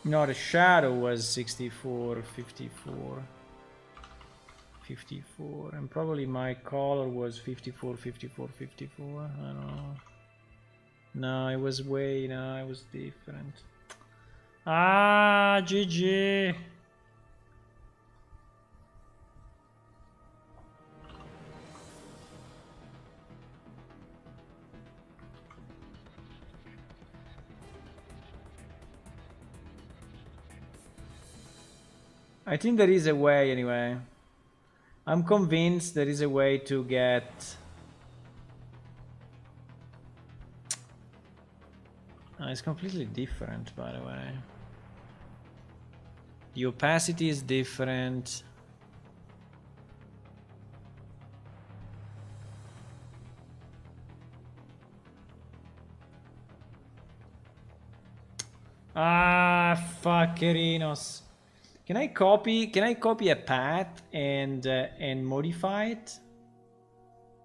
No, the shadow was 64, 54, 54, and probably my color was 54, 54, 54. I don't know. No, it was way, no, it was different. Ah, GG. I think there is a way anyway. I'm convinced there is a way to get... it's completely different, by the way. The opacity is different. Ah, fuckerinos. Can I copy a path and modify it?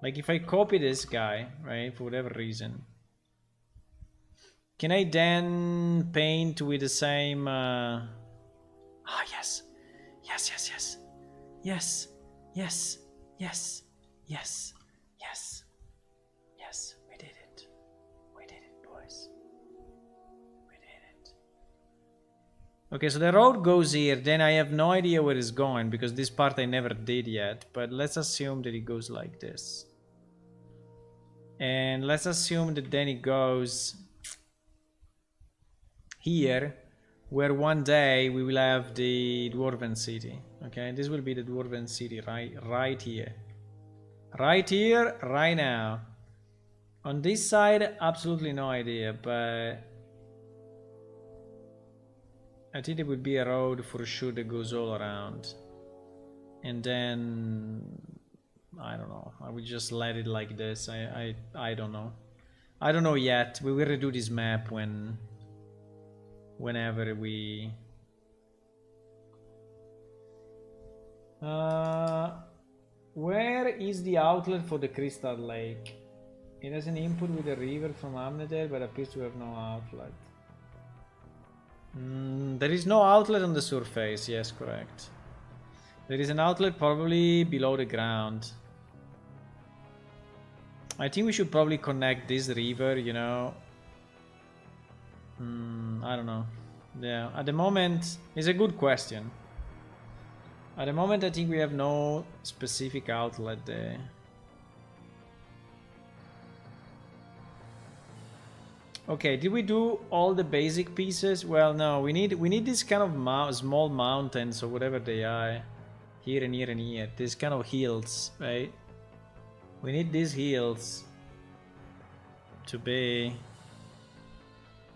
Like if I copy this guy, right, for whatever reason, can I then paint with the same ah, yes. Yes, yes, yes. Yes. Yes. Yes. Yes. Yes. Yes. We did it. We did it, boys. We did it. Okay, so the road goes here. Then I have no idea where it's going because this part I never did yet. But let's assume that it goes like this. And let's assume that then it goes here, where one day we will have the Dwarven City. Okay, this will be the Dwarven City right here. Right here, right now. On this side, absolutely no idea, but I think there will be a road for sure that goes all around. And then I don't know. I will just let it like this. I don't know. I don't know yet. We will redo this map whenever we where is the outlet for the Crystal Lake? It has an input with a river from Amnedale, but appears to have no outlet. There is no outlet on the surface. Yes, correct. There is an outlet probably below the ground. I think we should probably connect this river, you know. I don't know. Yeah, at the moment, it's a good question. At the moment, I think we have no specific outlet there. Okay, did we do all the basic pieces? Well, no, we need this kind of small mountains or whatever they are. Here and here and here. These kind of hills, right? We need these hills to be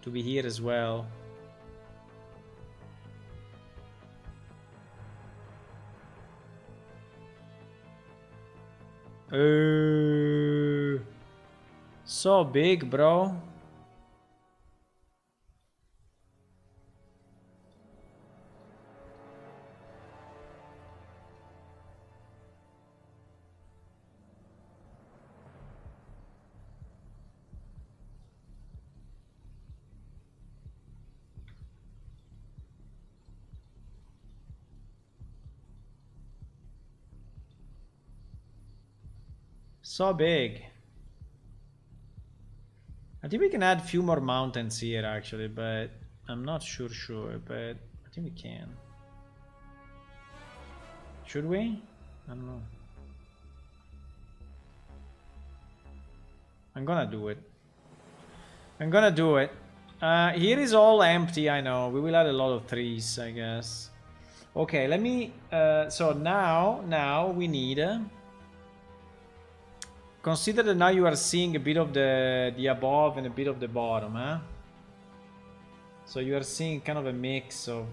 here as well. So big, bro. So big. I think we can add a few more mountains here actually, but I'm not sure, but I think we can. Should we? I don't know. I'm gonna do it. I'm gonna do it. Here is all empty, I know. We will add a lot of trees, I guess. Okay, let me... so now we need... consider that now you are seeing a bit of the above and a bit of the bottom, huh? So you are seeing kind of a mix of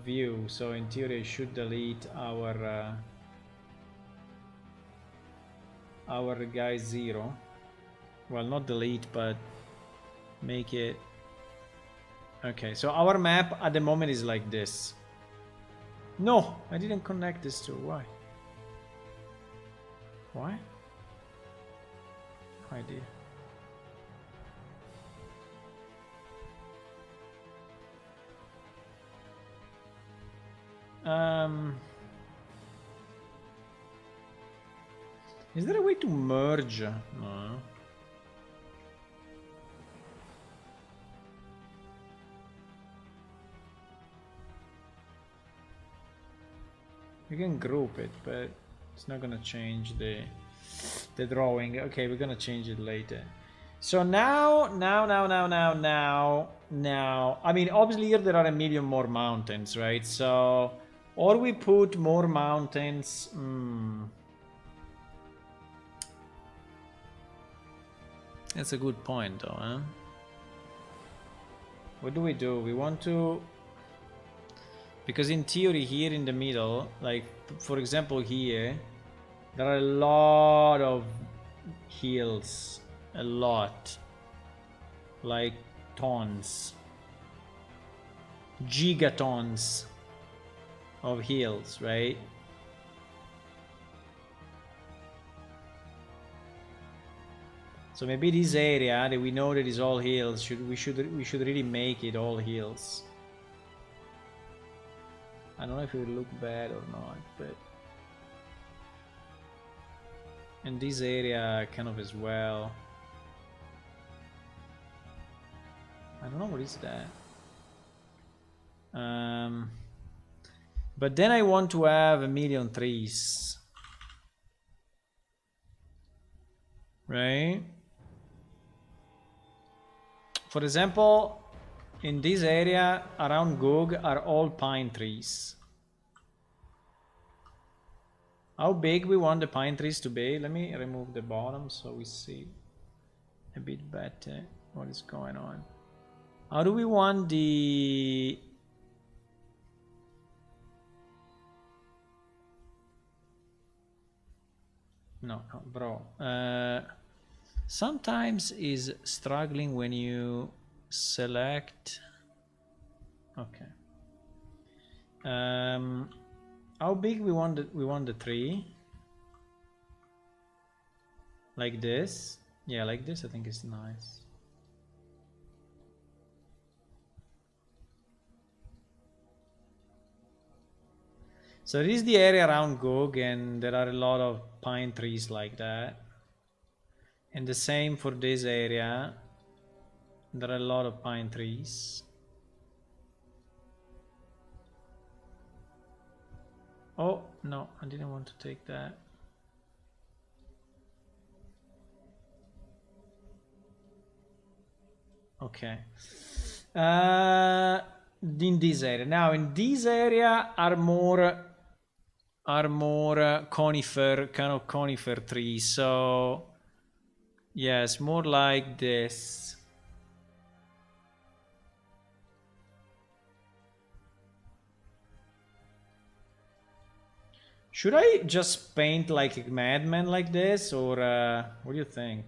view. So in theory I should delete our guy 0. Well, not delete, but make it... Okay, so our map at the moment is like this. No, I didn't connect this to... Why? Why? No idea. Is there a way to merge? No. You can group it, but it's not gonna change the drawing. Okay, we're gonna change it later. So now, I mean, obviously here there are a million more mountains, right? So, or we put more mountains. That's a good point, though, huh? What do? We want to... Because in theory here in the middle, like, for example here, there are a lot of hills. A lot. Like, tons. Gigatons of hills, right? So maybe this area that we know that is all hills, we should really make it all hills. I don't know if it would look bad or not, but... And this area kind of as well. I don't know what is that. But then I want to have a million trees. Right? For example, in this area around Gog are all pine trees. How big we want the pine trees to be? Let me remove the bottom so we see a bit better what is going on. How do we want the... No, bro. Sometimes is struggling when you select... Okay. How big we want the tree? Like this? Yeah, like this I think is nice. So this is the area around Gog, and there are a lot of pine trees like that. And the same for this area. There are a lot of pine trees. Oh, no, I didn't want to take that. Okay. In this area. Now, in this area are more conifer, kind of conifer trees. So, yes, more like this. Should I just paint like a madman like this, or what do you think?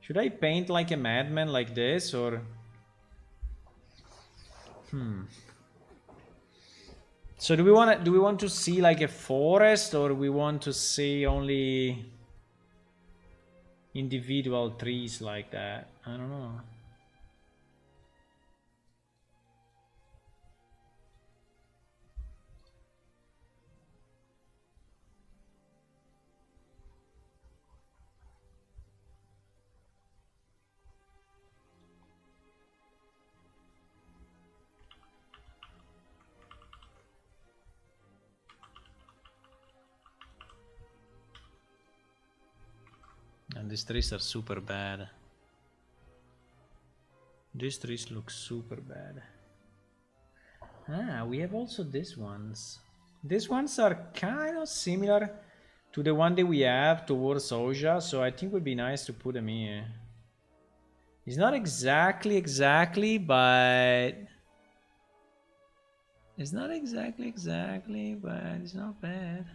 Should I paint like a madman like this, or... So do we want to see like a forest, or we want to see only individual trees like that? I don't know. these trees are super bad. These trees look super bad. Ah, we have also these ones. These ones are kind of similar to the one that we have towards Oja, so I think it would be nice to put them here. It's not exactly, but... It's not exactly, but it's not bad.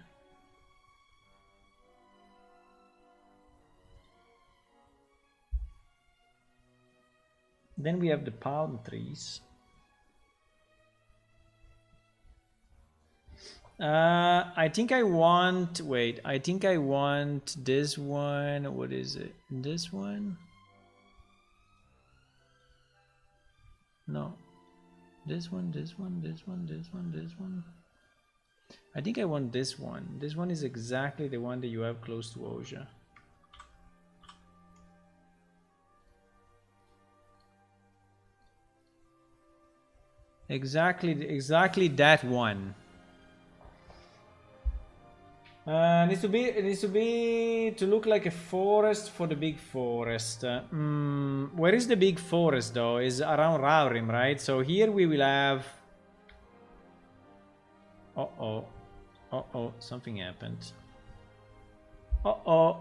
Then we have the palm trees. I think I want... Wait, I think I want this one. What is it? This one? No. This one. I think I want this one. This one is exactly the one that you have close to Oja. Exactly that one. Needs to look like a forest for the big forest. Where is the big forest though? Is around Raurim, right? So here we will have... Uh-oh, something happened. Uh-oh.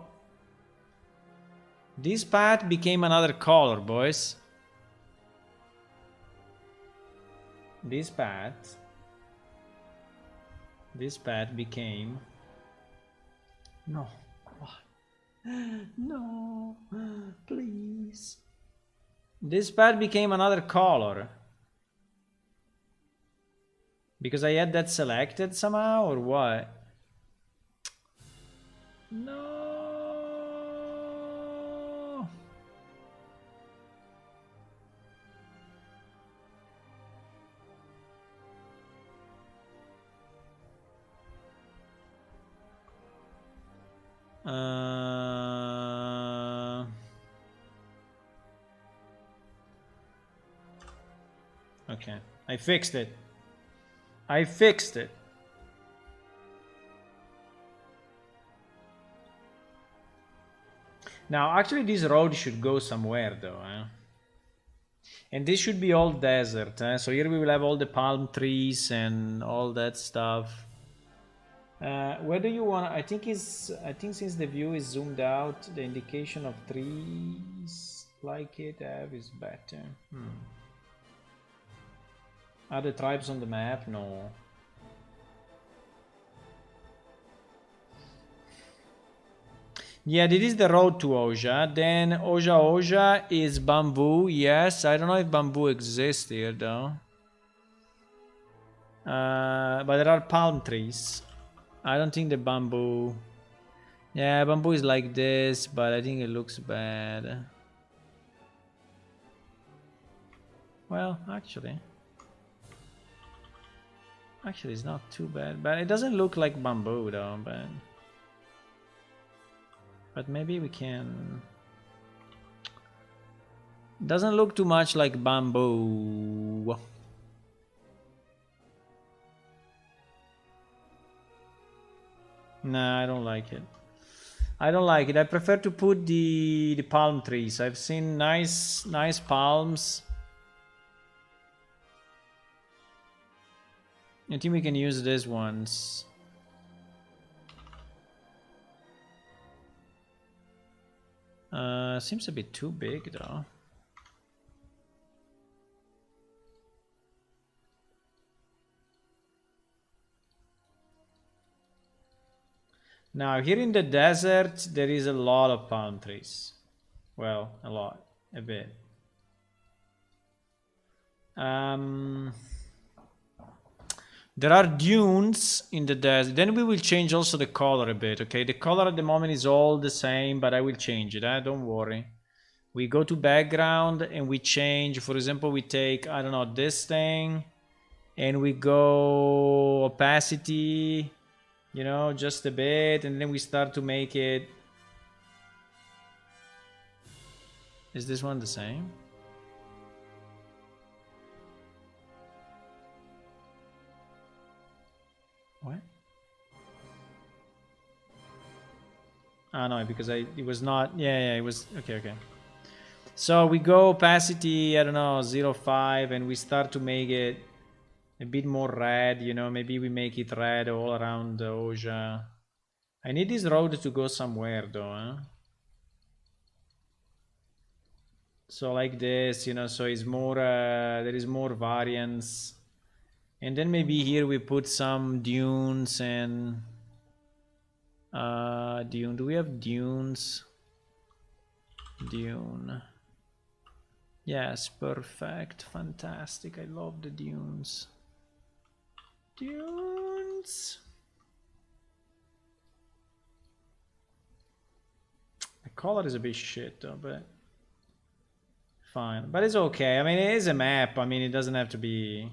This path became another color, boys. This path became... No. No. Please. This path became another color. Because I had that selected somehow, or what? No. Okay, I fixed it. Now, actually, this road should go somewhere, though. And this should be all desert. So here we will have all the palm trees and all that stuff. Where do you want? I think since the view is zoomed out, the indication of trees like it have is better. Are the tribes on the map? No. Yeah, this is the road to Oja. Then Oja is bamboo. Yes, I don't know if bamboo exists here though. But there are palm trees. I don't think the bamboo... Yeah, bamboo is like this, but I think it looks bad. Well, actually it's not too bad, but it doesn't look like bamboo though, but maybe we can... Doesn't look too much like bamboo. Nah, I don't like it. I prefer to put the palm trees. I've seen nice palms. I think we can use these ones. Seems a bit too big though. Now here in the desert there is a lot of palm trees. Well, a bit. There are dunes in the desert. Then we will change also the color a bit, okay? The color at the moment is all the same, but I will change it, don't worry. We go to background and we change. For example, we take, I don't know, this thing. And we go opacity, you know, just a bit. And then we start to make it... Is this one the same? What? no, because it was not. Yeah, it was okay. So we go opacity, I don't know, 0.5, and we start to make it a bit more red. You know, maybe we make it red all around the Oja. I need this road to go somewhere though, huh? So like this, you know, so it's more, there is more variance. And then maybe here we put some dunes and dune. Do we have dunes? Dune. Yes, perfect. Fantastic. I love the dunes. Dunes. The color is a bit shit though, but fine. But it's okay. I mean, it is a map. I mean, it doesn't have to be...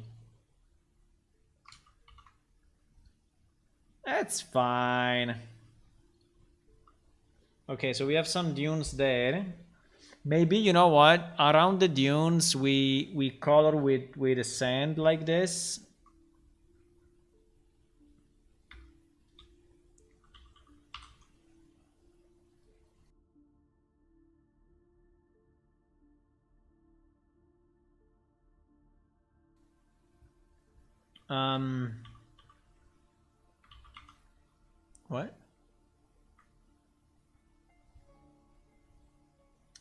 That's fine. Okay, so we have some dunes there. Maybe, you know what? Around the dunes, we color with the sand like this. What?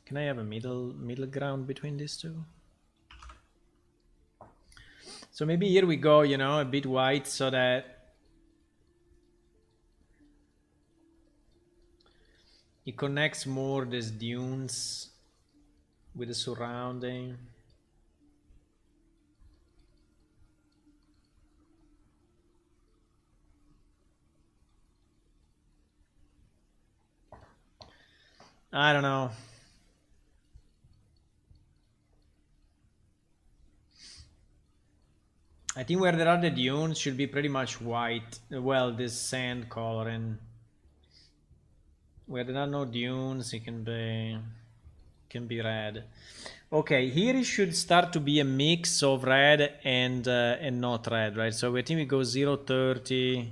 Can I have a middle ground between these two? So maybe here we go, you know, a bit white so that it connects more these dunes with the surrounding. I don't know. I think where there are the dunes should be pretty much white. Well, this sand color, and where there are no dunes, it can be red. Okay, here it should start to be a mix of red and not red, right? So I think we go 0.30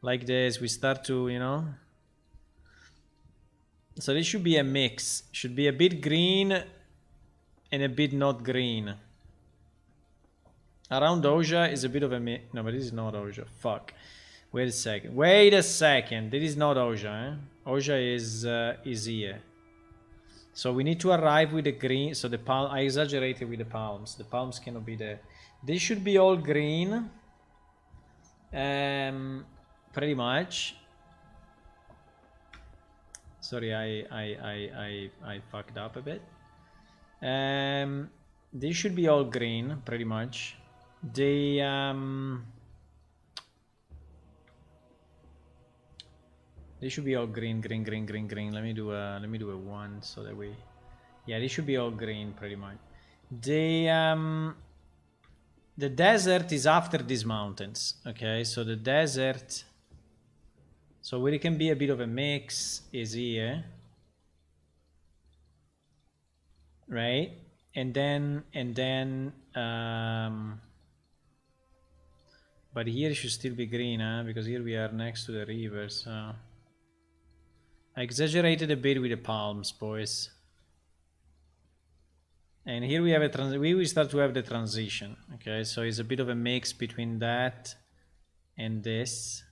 like this. We start to, you know. So this should be a mix. Should be a bit green and a bit not green. Around Oja is a bit of a mix. No, but this is not Oja. Fuck. Wait a second. Wait a second. This is not Oja, eh? Oja is here. So we need to arrive with the green. So the palm. I exaggerated with the palms. The palms cannot be there. This should be all green. Pretty much. Sorry, I fucked up a bit. This should be all green, pretty much. They should be all green. Let me do a one so that we, yeah, they should be all green pretty much. The desert is after these mountains. Okay, so the desert. So where it can be a bit of a mix is here, right? And then, but here it should still be green, huh? Because here we are next to the river. So I exaggerated a bit with the palms, boys. And here we have a we will start to have the transition. Okay, so it's a bit of a mix between that and this.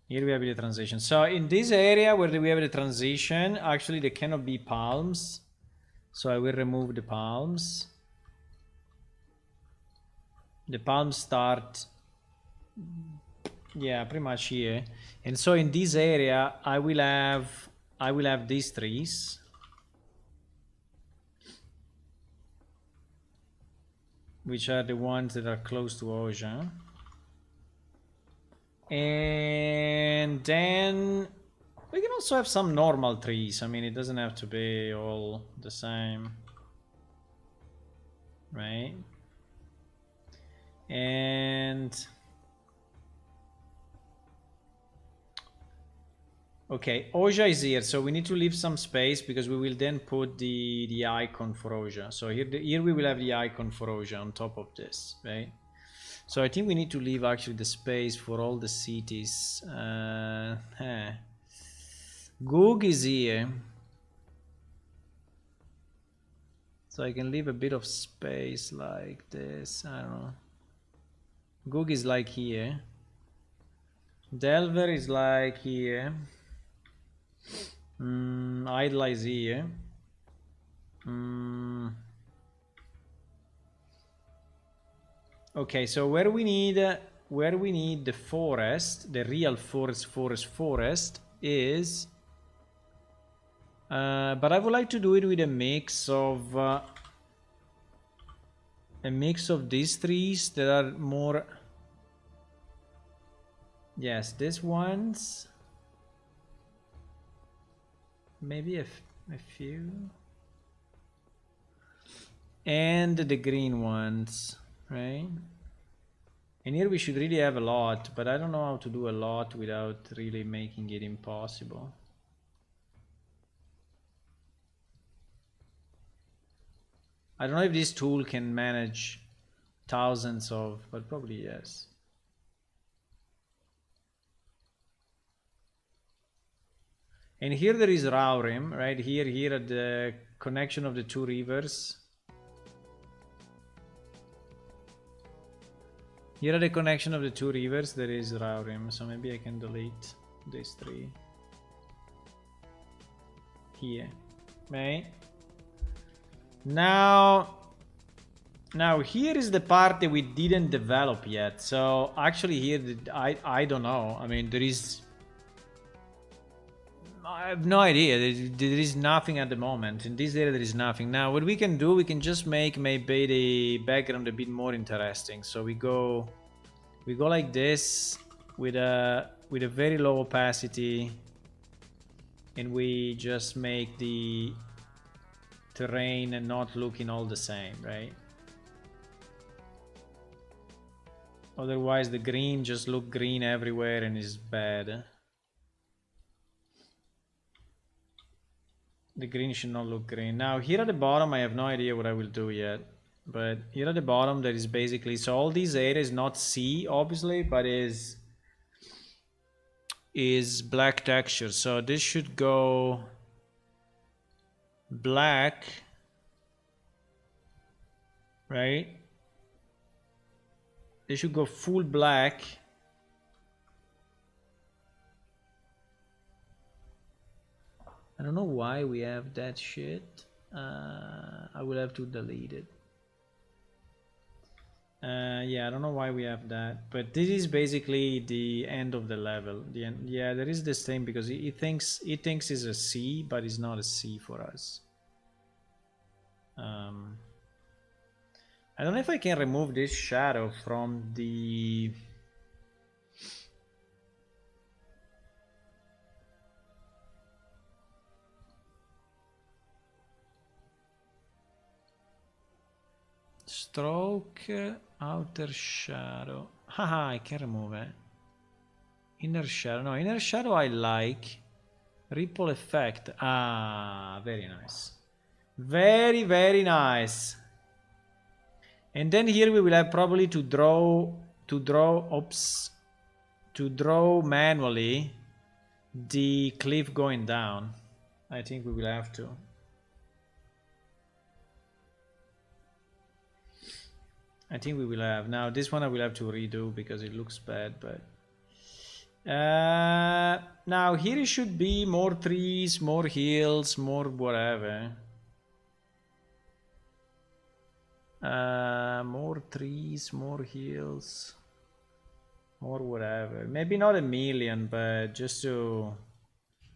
Here we have the transition. So in this area where we have the transition, actually there cannot be palms. So I will remove the palms. The palms start, yeah, pretty much here. And so in this area, I will have these trees. Which are the ones that are close to Oja. And then we can also have some normal trees. I mean, it doesn't have to be all the same, right? And okay, Oja is here, so we need to leave some space because we will then put the icon for Oja. So here we will have the icon for Oja on top of this, right? So I think we need to leave actually the space for all the cities. Goog is here. So I can leave a bit of space like this. I don't know. Goog is like here. Delver is like here. Idle is here. Okay, so where we need the forest, the real forest is. But I would like to do it with a mix of these trees that are more. Yes, these ones. Maybe a few. And the green ones, right? And here we should really have a lot, but I don't know how to do a lot without really making it impossible. I don't know if this tool can manage thousands of, but probably yes. And here there is Raurim, right? Here at the connection of the two rivers. Here at the connection of the two rivers there is Raurim, so maybe I can delete these three. Here, right? Now here is the part that we didn't develop yet. So actually here, I don't know. I mean, I have no idea. There is nothing at the moment. In this area there is nothing. Now what we can do, we can just make maybe the background a bit more interesting. So we go like this with a very low opacity, and we just make the terrain and not looking all the same, right? Otherwise the green just look green everywhere and is bad. The green should not look green. Now here at the bottom I have no idea what I will do yet, but here at the bottom there is basically, so all these areas, not sea obviously, but is black texture. So this should go black, right? They should go full black. I don't know why we have that shit. I will have to delete it. Yeah, I don't know why we have that, but this is basically the end of the level. The end. Yeah, there is this thing because it thinks it's a C, but it's not a C for us. I don't know if I can remove this shadow from the. Stroke, outer shadow. Haha, I can remove it. Inner shadow. No, inner shadow I like. Ripple effect. Ah, very nice. Very, very nice. And then here we will have probably to draw manually the cliff going down. I think we will have to. I think we will have. Now this one I will have to redo because it looks bad, but now here it should be more trees, more hills, more whatever. More trees, more hills, more whatever. Maybe not a million, but just to,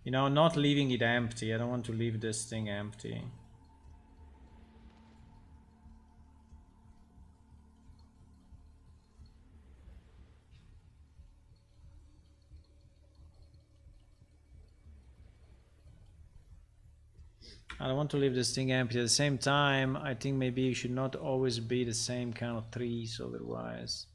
you know, not leaving it empty. I don't want to leave this thing empty. I don't want to leave this thing empty. At the same time, I think maybe it should not always be the same kind of trees, otherwise.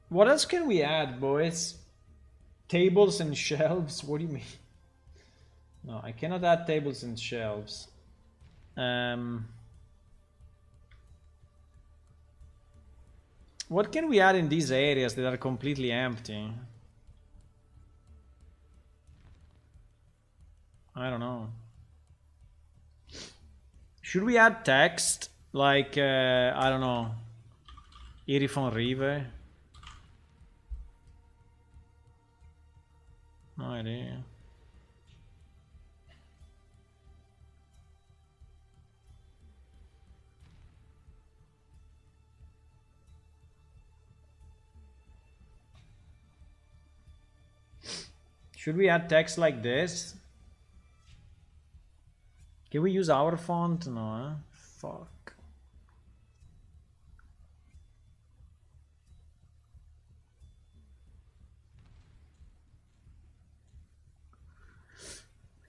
What else can we add, boys? Tables and shelves? What do you mean? No, I cannot add tables and shelves. What can we add in these areas that are completely empty? I don't know. Should we add text? Like, I don't know. Irifon Rive? No idea. Should we add text like this? Can we use our font? No, eh? Fuck.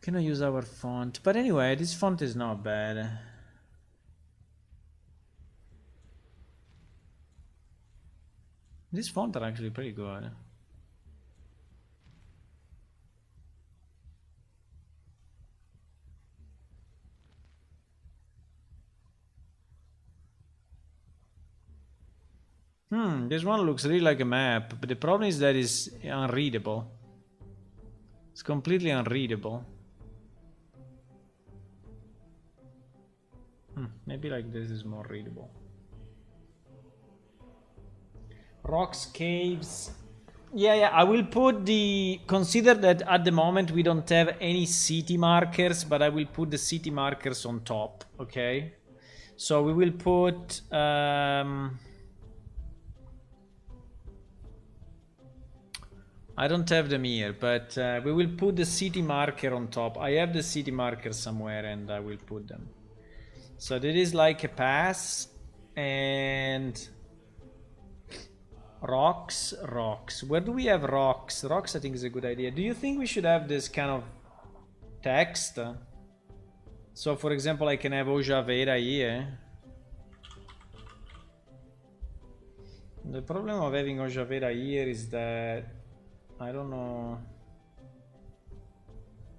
Can I use our font? But anyway, this font is not bad. These fonts are actually pretty good. This one looks really like a map, but the problem is that it's unreadable. It's completely unreadable. Maybe like this is more readable. Rocks, caves. Yeah, I will put the... Consider that at the moment we don't have any city markers, but I will put the city markers on top, okay? So we will put... I don't have them here, but we will put the city marker on top. I have the city marker somewhere and I will put them. So this is like a pass and rocks. Where do we have rocks? Rocks I think is a good idea. Do you think we should have this kind of text? So for example, I can have Ojavera here. The problem of having Ojavera here is that I don't know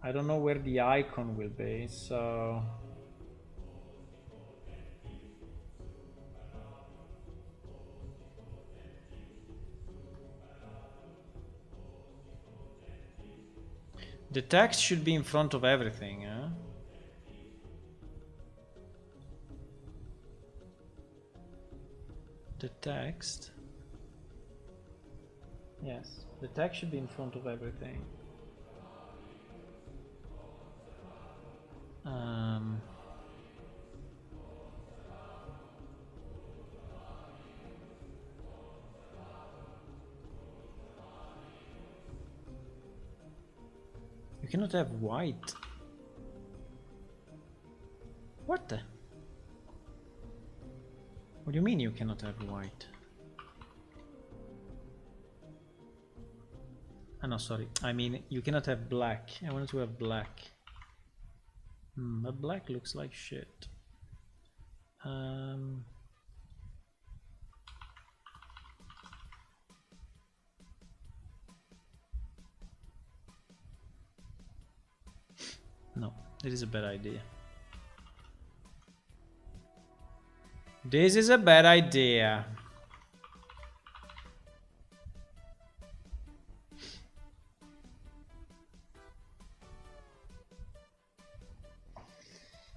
where the icon will be, so the text should be in front of everything, huh? The text. Yes, the text should be in front of everything. You cannot have white. What the? What do you mean you cannot have white? Oh, no, sorry. I mean, you cannot have black. I wanted to have black. But black looks like shit. No, this is a bad idea. This is a bad idea.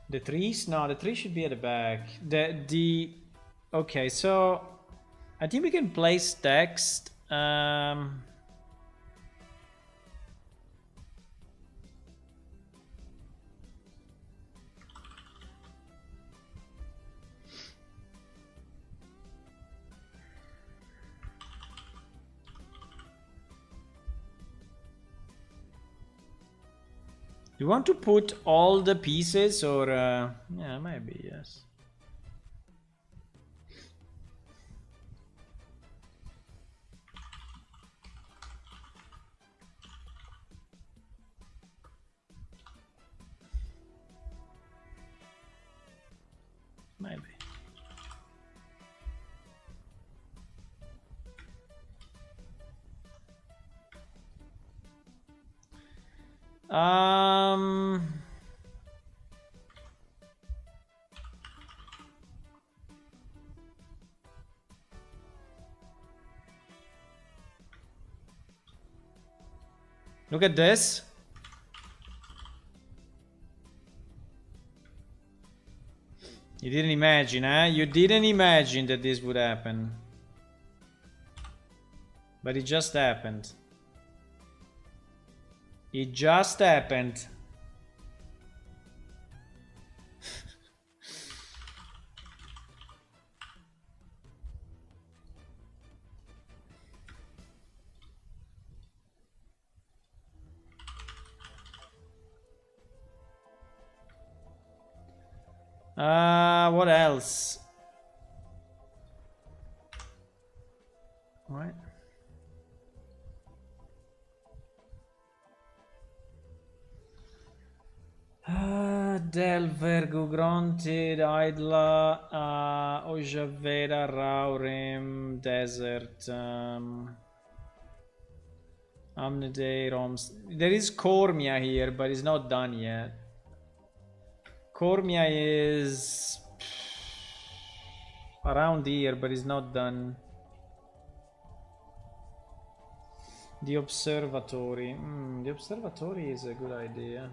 The trees? No, the tree should be at the back. Okay, so I think we can place text. You want to put all the pieces or yeah, maybe, yes. Maybe. Look at this. You didn't imagine, huh? You didn't imagine that this would happen. But it just happened. It just happened. What else? What? Delver, Gugronted, Idla, Ojaveda, Raurim, Desert, Amnede, Roms. There is Cormia here, but it's not done yet. Cormia is around here, but it's not done. The Observatory. The Observatory is a good idea.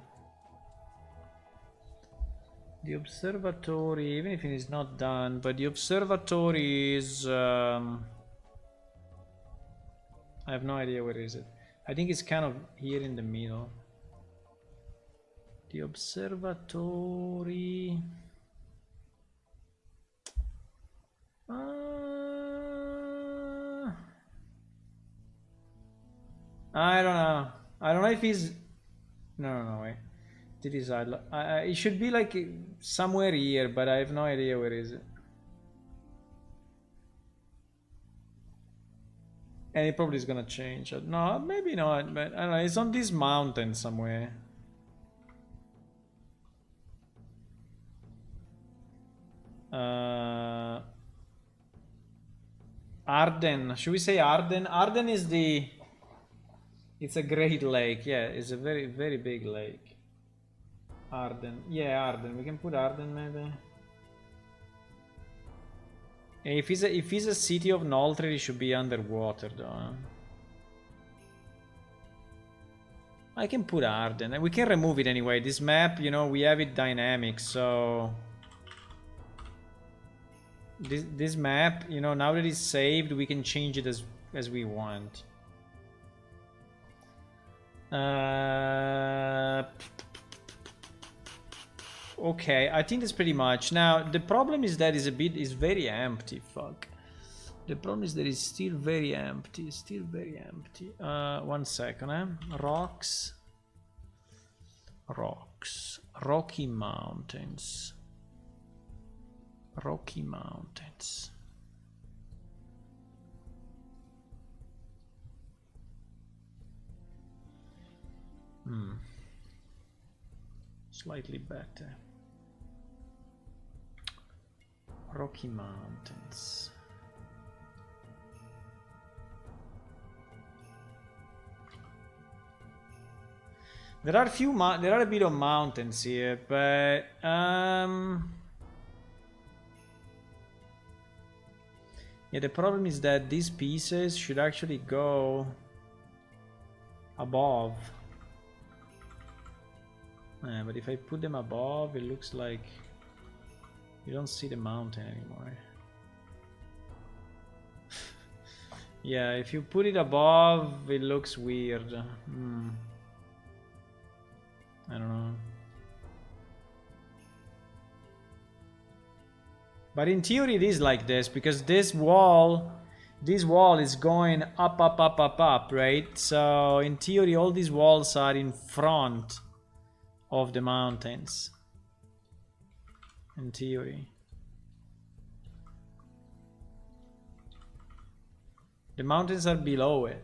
The Observatory, even if it is not done, but the Observatory is... I have no idea where is it. I think it's kind of here in the middle. The Observatory... I don't know. I don't know if he's... No, wait. It is it should be like somewhere here, but I have no idea where is it. And it probably is gonna change. No, maybe not, but I don't know. It's on this mountain somewhere. Arden. Should we say Arden? Arden is the... It's a great lake. Yeah, it's a very, very big lake. Arden. Yeah, Arden. We can put Arden maybe. And if he's a city of Noltred, it should be underwater though. I can put Arden. And we can remove it anyway. This map, you know, we have it dynamic, so... This map, you know, now that it's saved, we can change it as we want. Okay, I think that's pretty much. Now the problem is that is very empty. Fuck. The problem is that it's still very empty. Still very empty. 1 second. Rocks. Rocky Mountains. Rocky Mountains. Slightly better. Rocky Mountains. There are a bit of mountains here, but yeah, the problem is that these pieces should actually go above. But if I put them above, it looks like you don't see the mountain anymore. Yeah, if you put it above, it looks weird. I don't know. But in theory it is like this, because this wall is going up, right? So in theory all these walls are in front of the mountains. In theory. The mountains are below it.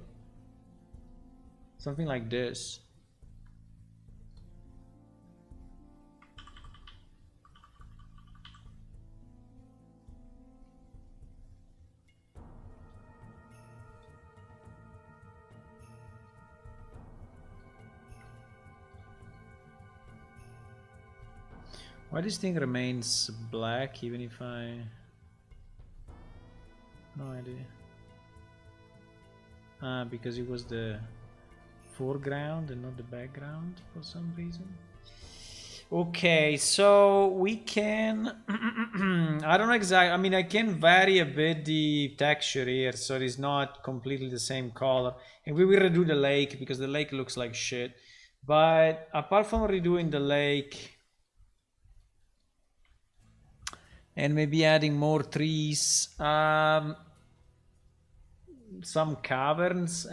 Something like this. Why this thing remains black even if I... No idea. Because it was the foreground and not the background for some reason. Okay, so we can I don't know exactly. I mean, I can vary a bit the texture here so it's not completely the same color, and we will redo the lake because the lake looks like shit. But apart from redoing the lake and maybe adding more trees, some caverns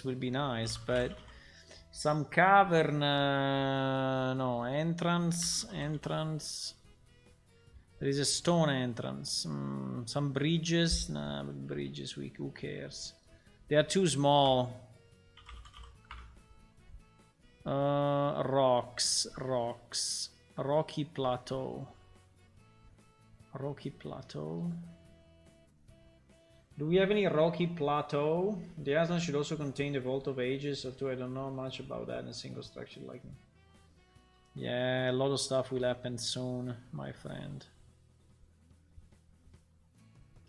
will be nice, but some cavern, no, entrance. There is a stone entrance. Some bridges, nah, but bridges, who cares? They are too small. Rocks, rocky plateau. Do we have any rocky plateau? The island should also contain the Vault of Ages, or do I don't know much about that in a single structure like me. Yeah, a lot of stuff will happen soon, my friend.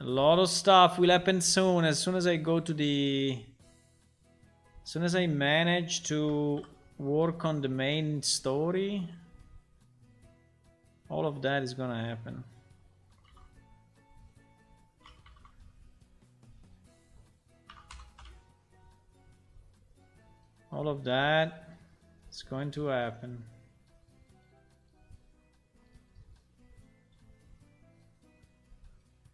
A lot of stuff will happen soon. As soon as I go to the... As soon as I manage to work on the main story, all of that is gonna happen. All of that is going to happen.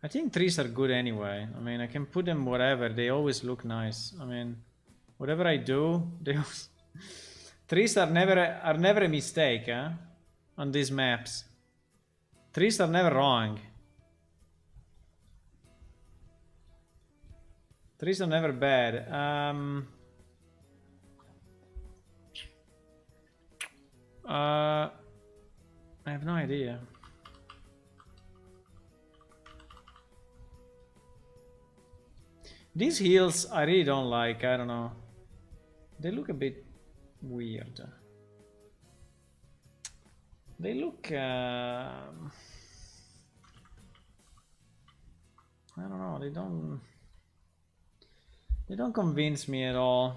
I think trees are good anyway. I mean, I can put them wherever. They always look nice. I mean, whatever I do, they always... Trees are never a mistake, huh? On these maps. Trees are never wrong. Trees are never bad. I have no idea. These hills I really don't like. I don't know. They look a bit weird. They look I don't know, they don't convince me at all.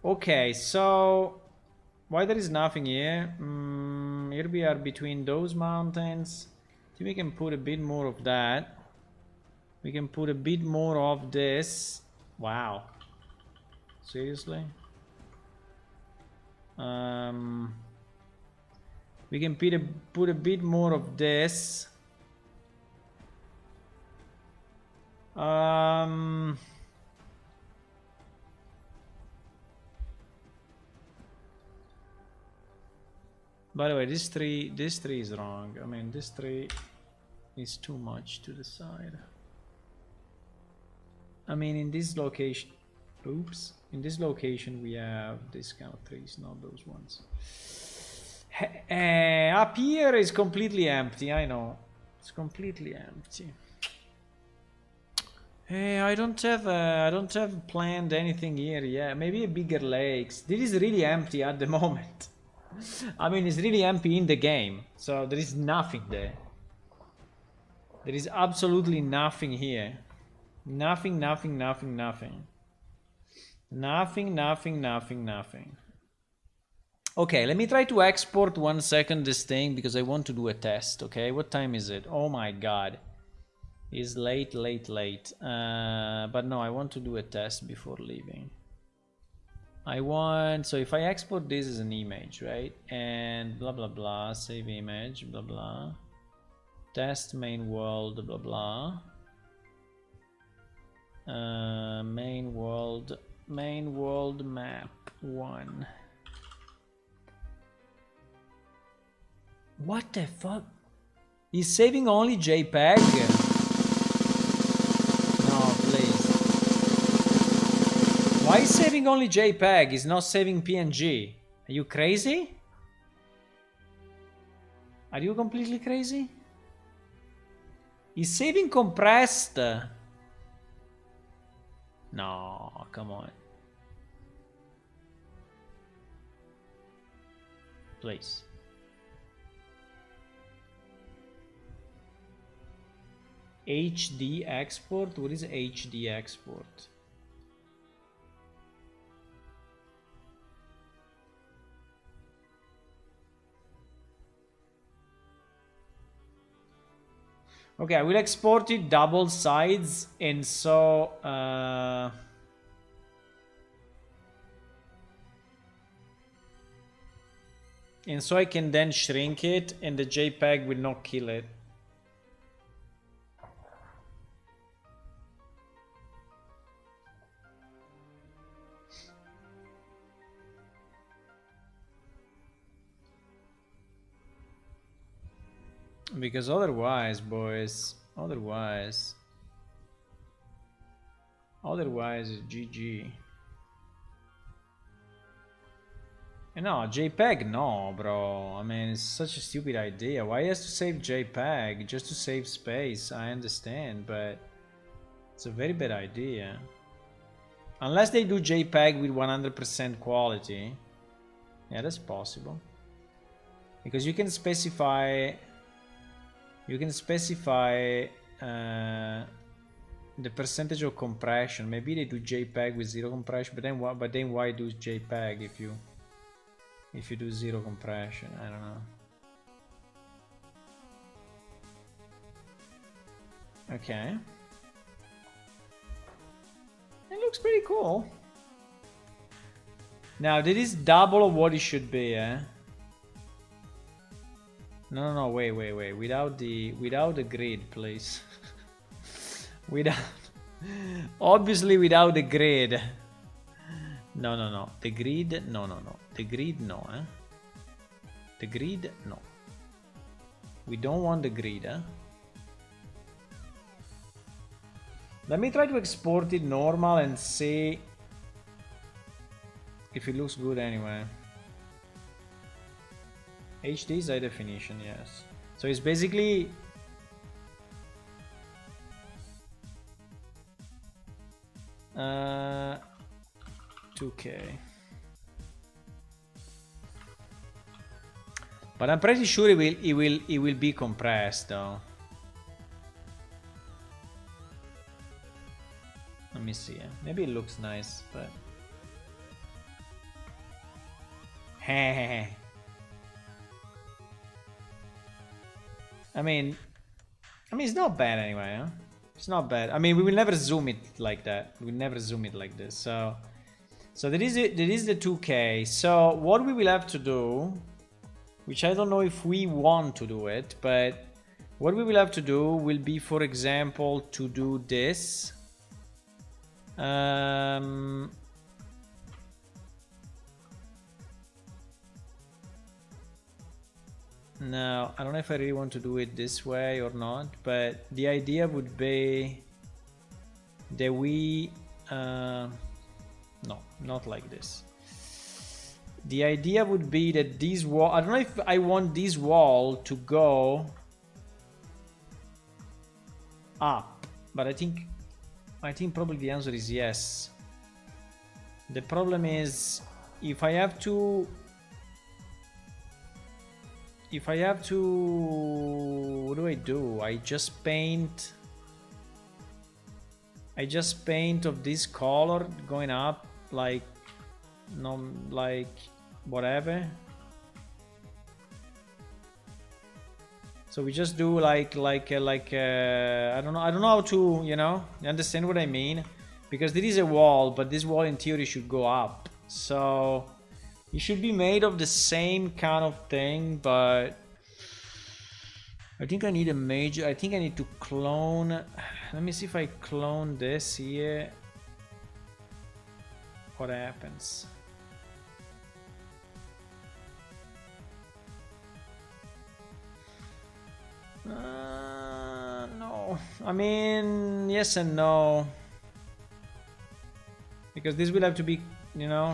Okay, so why there is nothing here? Here we are between those mountains. I think we can put a bit more of that. We can put a bit more of this. Wow. Seriously? We can put a bit more of this. By the way, this tree is wrong. I mean, this tree is too much to the side. I mean, in this location, oops, in this location we have this kind of trees, not those ones. Up here is completely empty. I know, it's completely empty. Hey, I don't have planned anything here yet. Maybe a bigger lakes. This is really empty at the moment. I mean, it's really empty in the game, so there is nothing there. There is absolutely nothing here. Nothing. Okay, let me try to export 1 second this thing because I want to do a test, okay? What time is it? Oh my god. It's late. But no, I want to do a test before leaving. So if I export this as an image, right? And blah blah blah, save image, blah blah. Test main world, blah blah. Main world map 1. What the fuck? He's saving only JPEG? No, please. Why is saving only JPEG? He's not saving PNG. Are you crazy? Are you completely crazy? He's saving compressed. No, come on. Please. HD export? What is HD export? Okay, I will export it double sides, and so I can then shrink it, and the JPEG will not kill it. Because otherwise, boys, otherwise it's GG. No, JPEG, no, bro. I mean, it's such a stupid idea. Why has to save JPEG? Just to save space, I understand, but it's a very bad idea. Unless they do JPEG with 100% quality. Yeah, that's possible. Because you can specify the percentage of compression. Maybe they do JPEG with 0 compression, but then why do JPEG if you do 0 compression? I don't know. Okay. It looks pretty cool. Now, this is double of what it should be, eh? No, wait. Without the grid, please. Obviously without the grid. No. The grid, no. The grid, no, eh? The grid, no. We don't want the grid, eh? Let me try to export it normal and see if it looks good anyway. HD is high definition, yes. So it's basically uh 2K. But I'm pretty sure it will be compressed though. Let me see. Maybe it looks nice, but I mean, it's not bad anyway, huh? It's not bad. I mean, we will never zoom it like that. We will never zoom it like this. So that is the 2K. So what we will have to do, which I don't know if we want to do it, but what we will have to do will be, for example, to do this. Now, I don't know if I really want to do it this way or not, but the idea would be that we... no, not like this. The idea would be that this wall... I don't know if I want this wall to go up, but I think probably the answer is yes. The problem is, if I have to... what do I do? I just paint of this color going up, like, no, like whatever. So we just do like I don't know how to, you understand what I mean? Because there is a wall, but this wall in theory should go up. So it should be made of the same kind of thing, but I think I need I think I need to clone. Let me see if I clone this here. What happens? No. I mean, yes and no. Because this will have to be,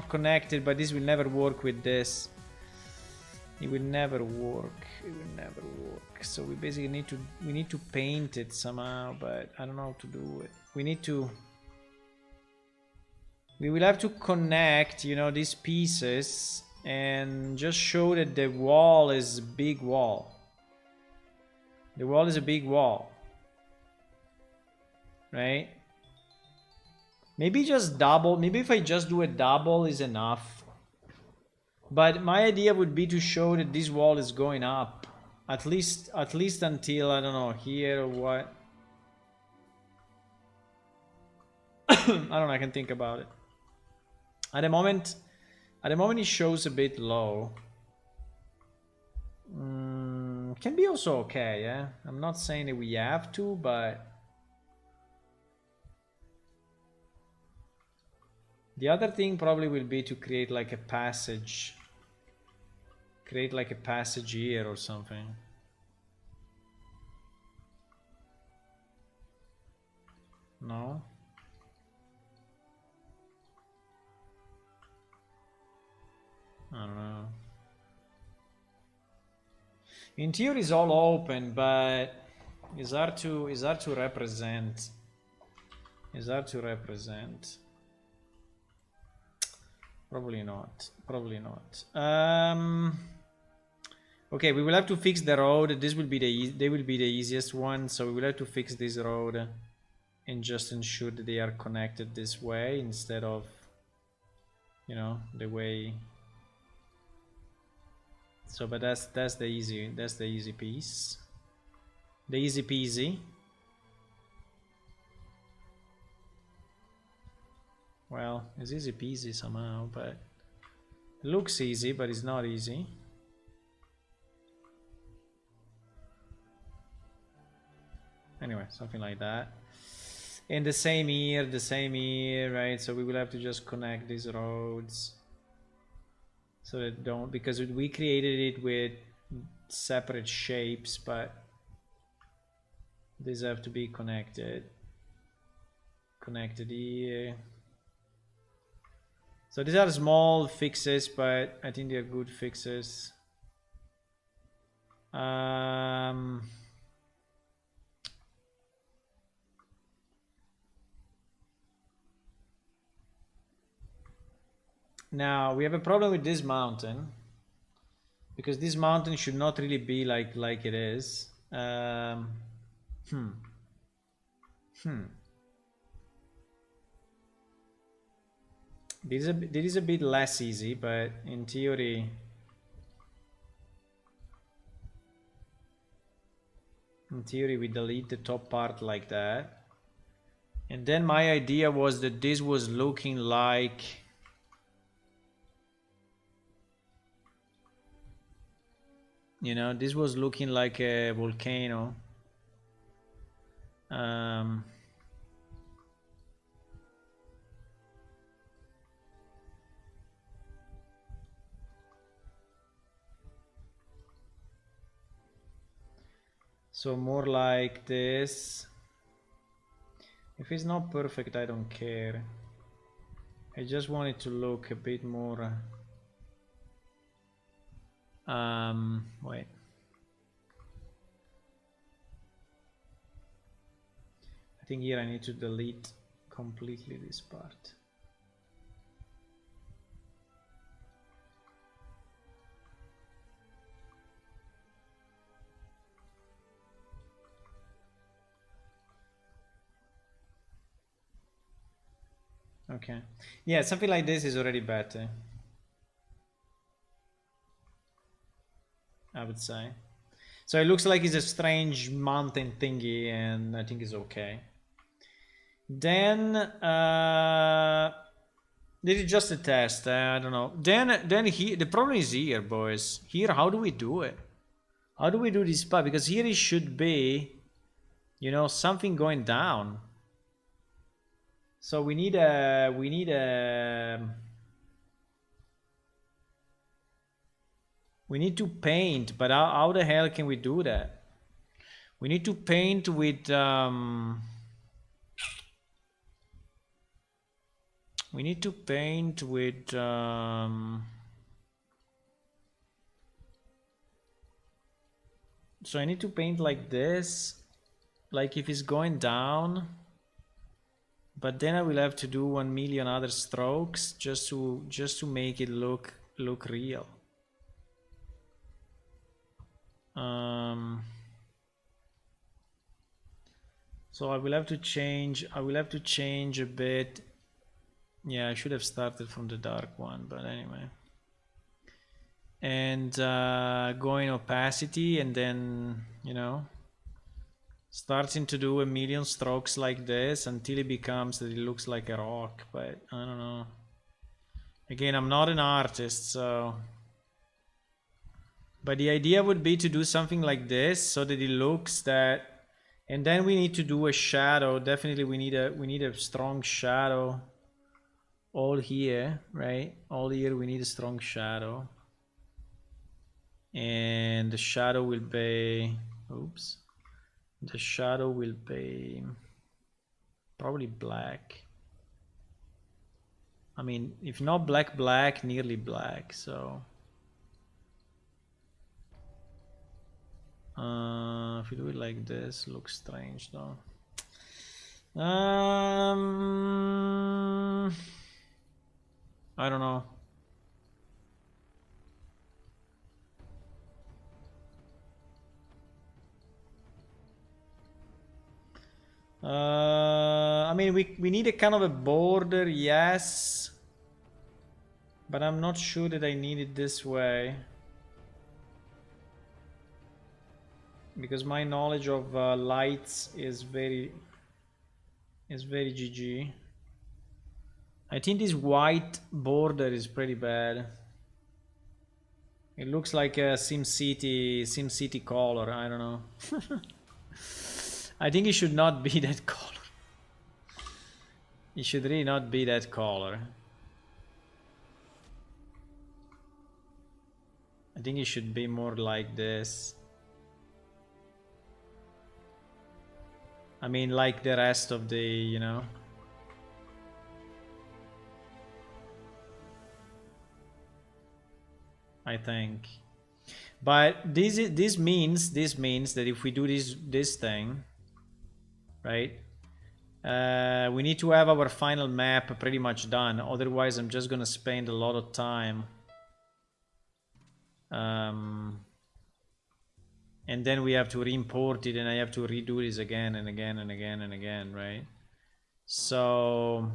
connected, but this will never work with this. It will never work. So we basically need to paint it somehow, but I don't know how to do it. We will have to connect, these pieces and just show that the wall is a big wall. The wall is a big wall, right? Maybe just double. Maybe if I just do a double is enough. But my idea would be to show that this wall is going up. At least until, I don't know, here or what. I don't know, I can think about it. At the moment it shows a bit low. Can be also okay, yeah? I'm not saying that we have to, but... The other thing probably will be to create like a passage. Create like a passage here or something. No? I don't know. In theory it's all open, but it's hard to represent. It's hard to represent. Probably not. Probably not. Okay, we will have to fix the road. This will be they will be the easiest one. So we will have to fix this road and just ensure that they are connected this way instead of, you know, the way. So, but that's the easy piece. The easy peasy. Well, it's easy peasy somehow, but it looks easy, but it's not easy. Anyway, something like that. And the same here, right? So we will have to just connect these roads. So that don't, because we created it with separate shapes, but these have to be connected. Connected here. So these are small fixes, but I think they're good fixes. Now we have a problem with this mountain, because this mountain should not really be like it is. This is a bit less easy, but in theory, we delete the top part like that. And then my idea was that this was looking like, you know, this was looking like a volcano. So more like this. If it's not perfect, I don't care. I just want it to look a bit more. Wait. I think here I need to delete completely this part. Okay. Yeah, something like this is already better, I would say. So it looks like it's a strange mountain thingy, and I think it's okay. Then this is just a test. I don't know. Then here the problem is here, boys. Here, how do we do it? How do we do this part? Because here it should be, you know, something going down. So we need to paint, but how the hell can we do that? We need to paint with so I need to paint like this, like if it's going down. But then I will have to do 1 million other strokes just to make it look real. So I will have to change a bit. Yeah, I should have started from the dark one, but anyway. and go in opacity, and then, you know, starting to do a million strokes like this until it becomes that it looks like a rock. But I don't know. Again, I'm not an artist, so... But the idea would be to do something like this so that it looks that... And then we need to do a shadow. Definitely we need a strong shadow all here, right? All here we need a strong shadow. And the shadow will be... Oops. The shadow will be probably black. I mean, if not black, black, nearly black, so... if we do it like this, looks strange though. I don't know. I mean, we need a kind of a border, yes, but I'm not sure that I need it this way. Because my knowledge of lights is very GG. I think this white border is pretty bad. It looks like a SimCity color. I don't know. I think it should not be that color. It should really not be that color. I think it should be more like this. I mean, like the rest of the, you know. I think. But this means that if we do this thing, right? We need to have our final map pretty much done. Otherwise, I'm just gonna spend a lot of time. And then we have to re-import it, and I have to redo this again and again and again and again, right? So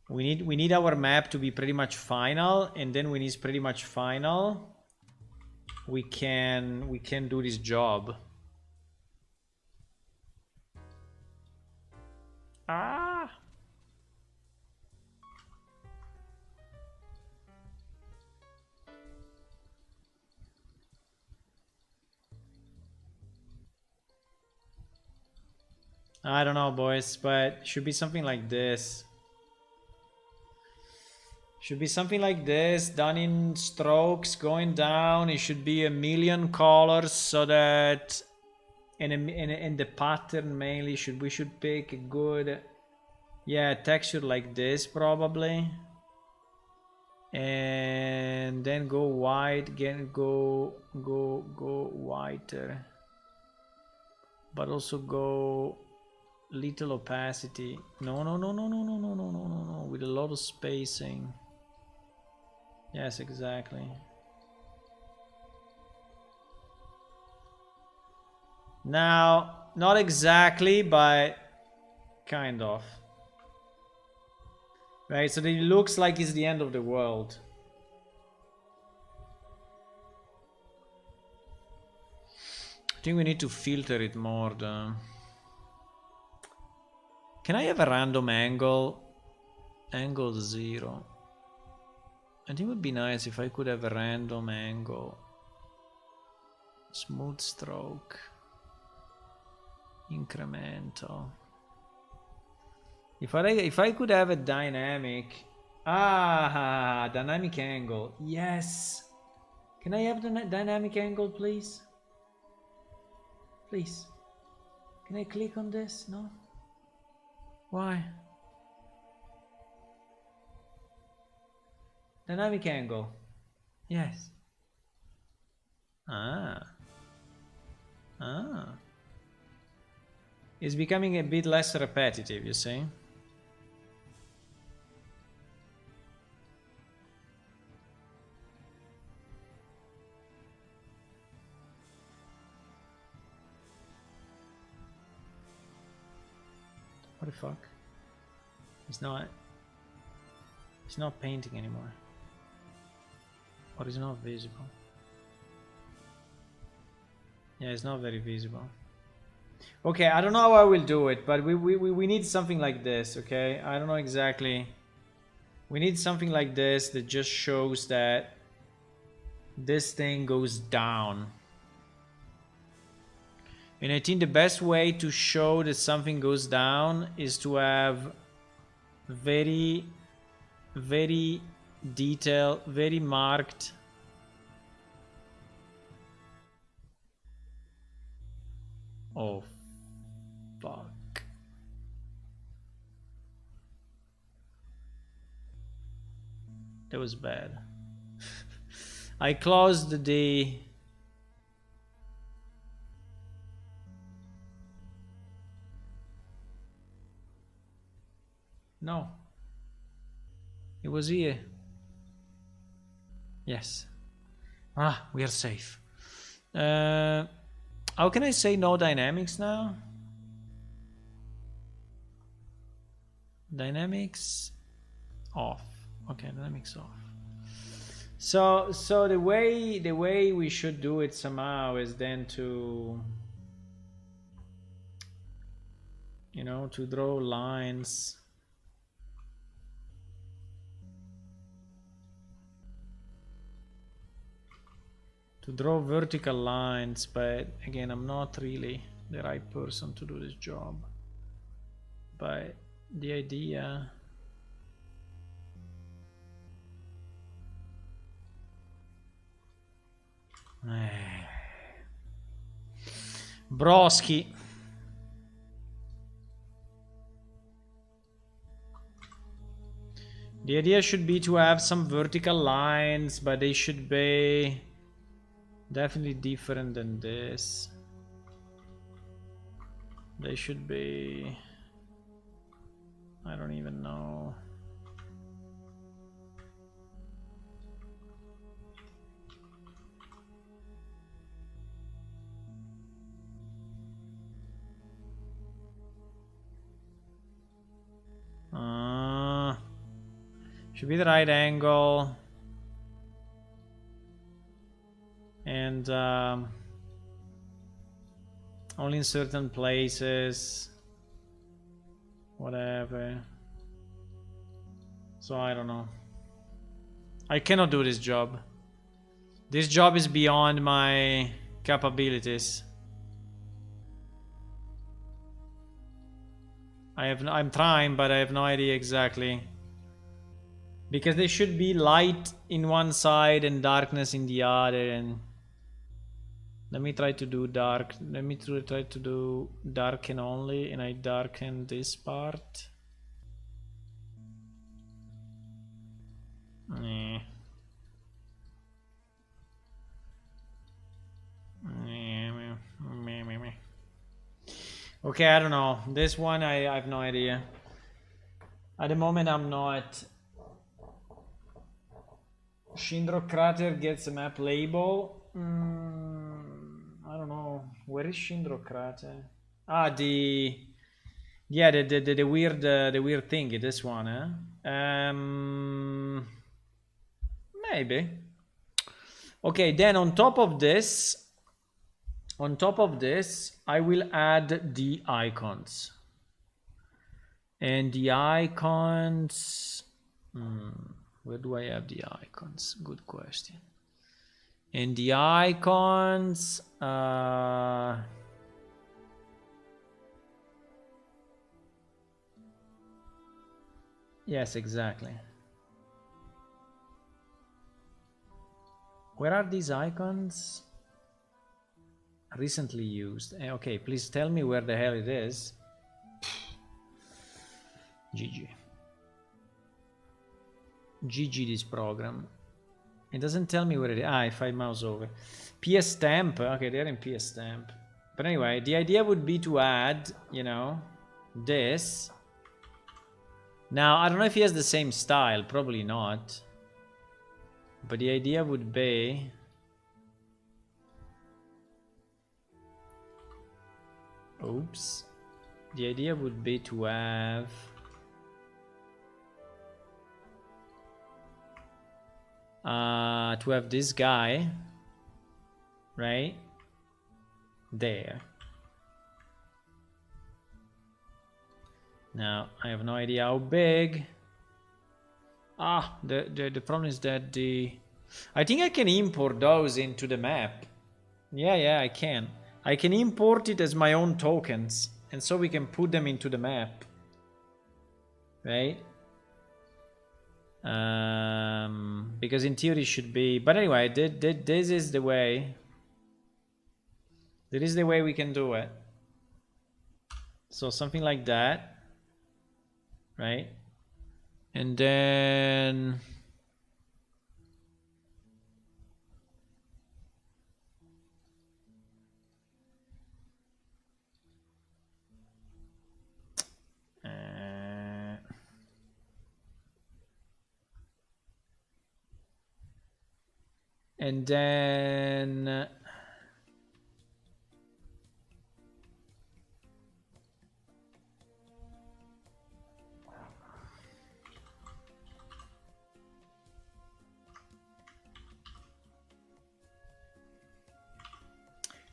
we need our map to be pretty much final, and then when it's pretty much final, we can do this job. Ah. I don't know, boys, but it should be something like this. Should be something like this, done in strokes, going down. It should be a million colors, so that and the pattern mainly we should pick a good, yeah, texture like this probably, and then go white again, go whiter, but also go little opacity. No, with a lot of spacing. Yes, exactly. Now, not exactly, but kind of. Right, so it looks like it's the end of the world. I think we need to filter it more though. Can I have a random angle? Angle 0. I think it would be nice if I could have a random angle. Smooth stroke. Incremental. If I could have a dynamic... dynamic angle. Yes! Can I have the dynamic angle, please? Please. Can I click on this? No? Why? Dynamic angle. Yes. It's becoming a bit less repetitive, you see? What the fuck? It's not painting anymore. Or is it not visible? Yeah, it's not very visible. Okay, I don't know how I will do it, but we need something like this, okay? I don't know exactly. We need something like this that just shows that this thing goes down. And I think the best way to show that something goes down is to have very detailed, very marked. Oh, fuck. That was bad. I closed the... No. It was here. Yes. Ah, we are safe. How can I say no dynamics now? Dynamics off. Okay, dynamics off. So the way we should do it somehow is then to, you know, to draw lines. To draw vertical lines, but again, I'm not really the right person to do this job. But the idea... Broski. The idea should be to have some vertical lines, but they should be definitely different than this. They should be... I don't even know. Should be the right angle. And only in certain places. Whatever. So I don't know. I cannot do this job. This job is beyond my capabilities. I'm trying, but I have no idea exactly. Because there should be light in one side and darkness in the other, and let me try to do dark. Let me try to do darken only, and I darken this part. Okay, I don't know. This one I have no idea. At the moment I'm not. Shindro Crater gets a map label. I don't know. Where is Shindro Crater? Ah, the weird thing. This one, eh? Maybe. Okay, then on top of this, I will add the icons. And the icons. Where do I have the icons? Good question. And the icons, yes, exactly. Where are these icons? Recently used. Okay, please tell me where the hell it is. GG. GG this program. It doesn't tell me where it is. Ah, if I mouse over. PS stamp. Okay, they're in PS stamp. But anyway, the idea would be to add, you know, this. Now, I don't know if he has the same style. Probably not. But the idea would be... Oops. The idea would be to have... to have this guy right there. Now I have no idea how big. The problem is that I think I can import those into the map. Yeah, I can. I can import it as my own tokens, and so we can put them into the map, right? Because in theory it should be, but anyway, this is the way. That is the way we can do it. So something like that, right? And then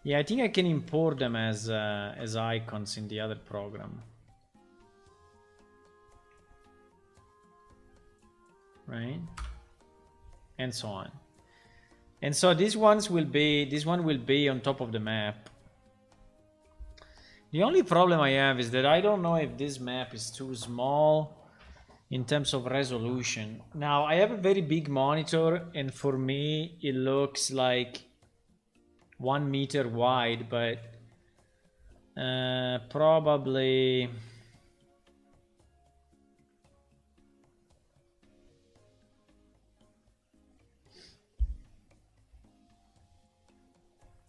yeah, I think I can import them as icons in the other program, right? And so on. And so this one will be on top of the map. The only problem I have is that I don't know if this map is too small in terms of resolution. Now I have a very big monitor, and for me it looks like 1 meter wide, but probably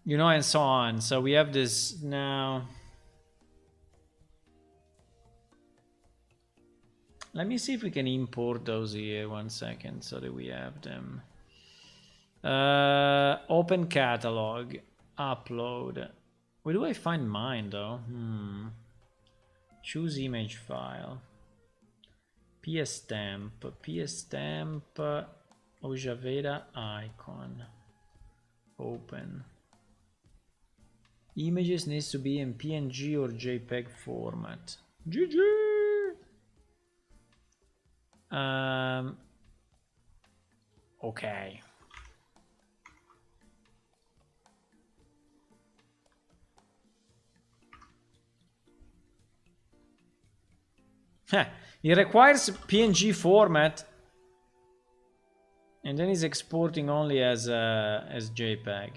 you know, and so on. So we have this now. Let me see if we can import those here 1 second so that we have them. Open catalog, upload. Where do I find mine though? Choose image file. PS stamp, Ojavera icon. Open. Images needs to be in PNG or JPEG format. GG. Okay. It requires PNG format, and then it's exporting only as JPEG.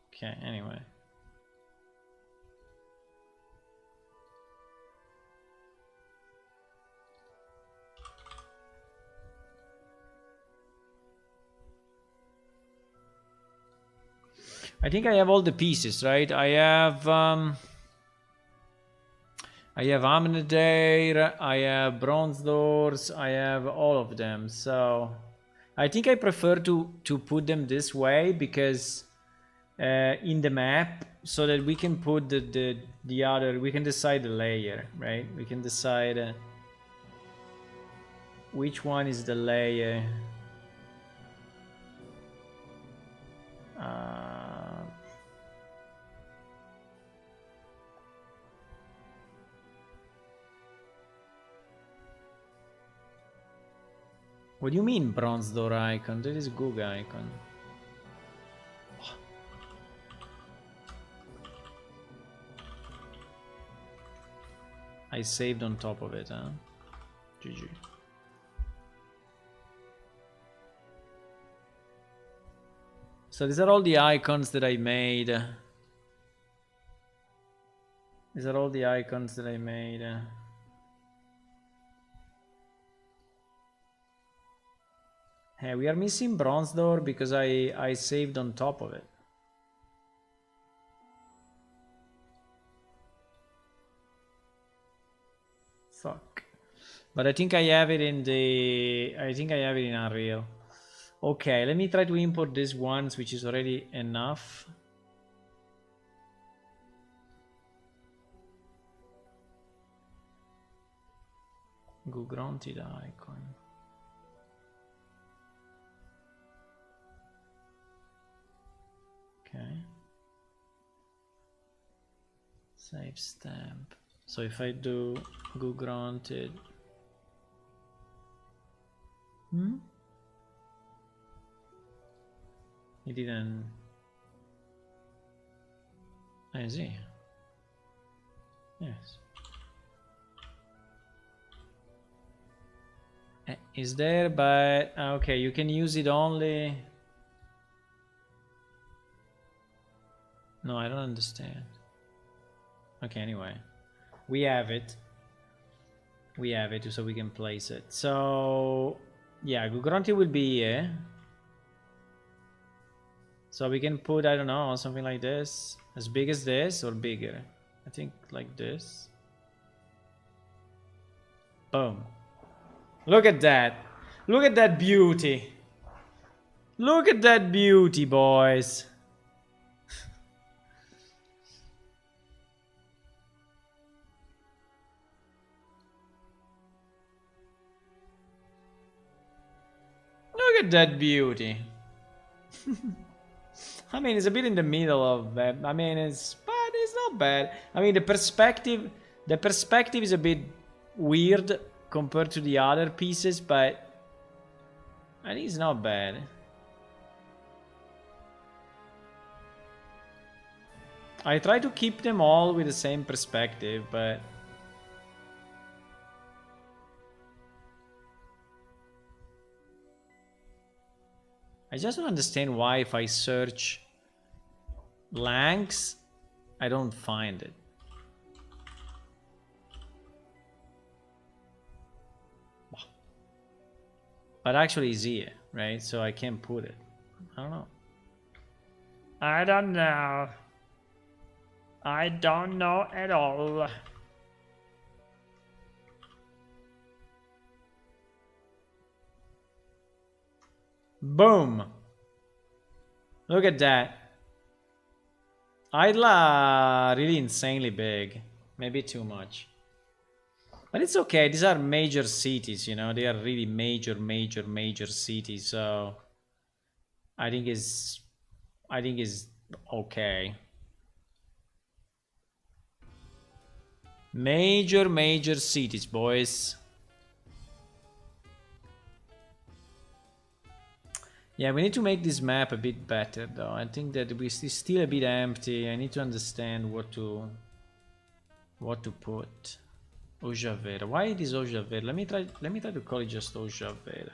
Okay, anyway. I think I have all the pieces, right? I have Amenadeir, I have bronze doors, I have all of them. So I think I prefer to put them this way because in the map, so that we can put the other, we can decide the layer, right? We can decide which one is the layer. What do you mean bronze door icon? That is Google icon. I saved on top of it, huh? GG. So these are all the icons that I made. These are all the icons that I made. Hey, we are missing bronze door because I saved on top of it. Fuck. But I think I have it in the... I think I have it in Unreal. Okay, let me try to import this once, which is already enough. Go granted icon. Save stamp. So if I do go granted. He didn't. I see. Yes. Is there, but okay, you can use it only. No, I don't understand. Okay, anyway, we have it. We have it, so we can place it. So yeah, Gugranti will be here. So we can put, I don't know, something like this, as big as this or bigger. I think like this. Boom. Look at that. Look at that beauty. Look at that beauty, boys. Look at that beauty. I mean, it's a bit in the middle of that. I mean, but it's not bad. I mean, the perspective is a bit weird compared to the other pieces, but I think it's not bad. I try to keep them all with the same perspective, but I just don't understand why if I search Lanks, I don't find it. But actually it's here, right? So I can't put it. I don't know. I don't know. I don't know at all. Boom. Look at that. Idla really insanely big. Maybe too much. But it's okay. These are major cities, you know. They are really major cities. So I think it's okay. Major cities, boys. Yeah, we need to make this map a bit better, though. I think that we're still a bit empty. I need to understand what to put. Ojavera. Why it is Ojavera? Let me try to call it just Ojavera.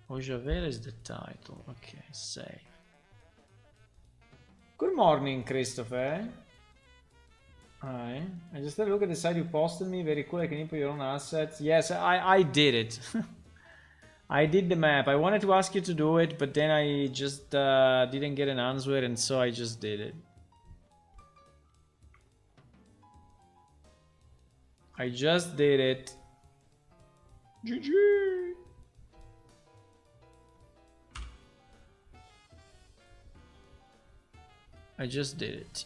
Ojavera is the title. Okay, save. Good morning, Christopher. Hi. I just had a look at the site you posted me. Very cool. I can input your own assets. Yes, I did it. I did the map. I wanted to ask you to do it, but then I just didn't get an answer, and so I just did it. I just did it. GG. I just did it.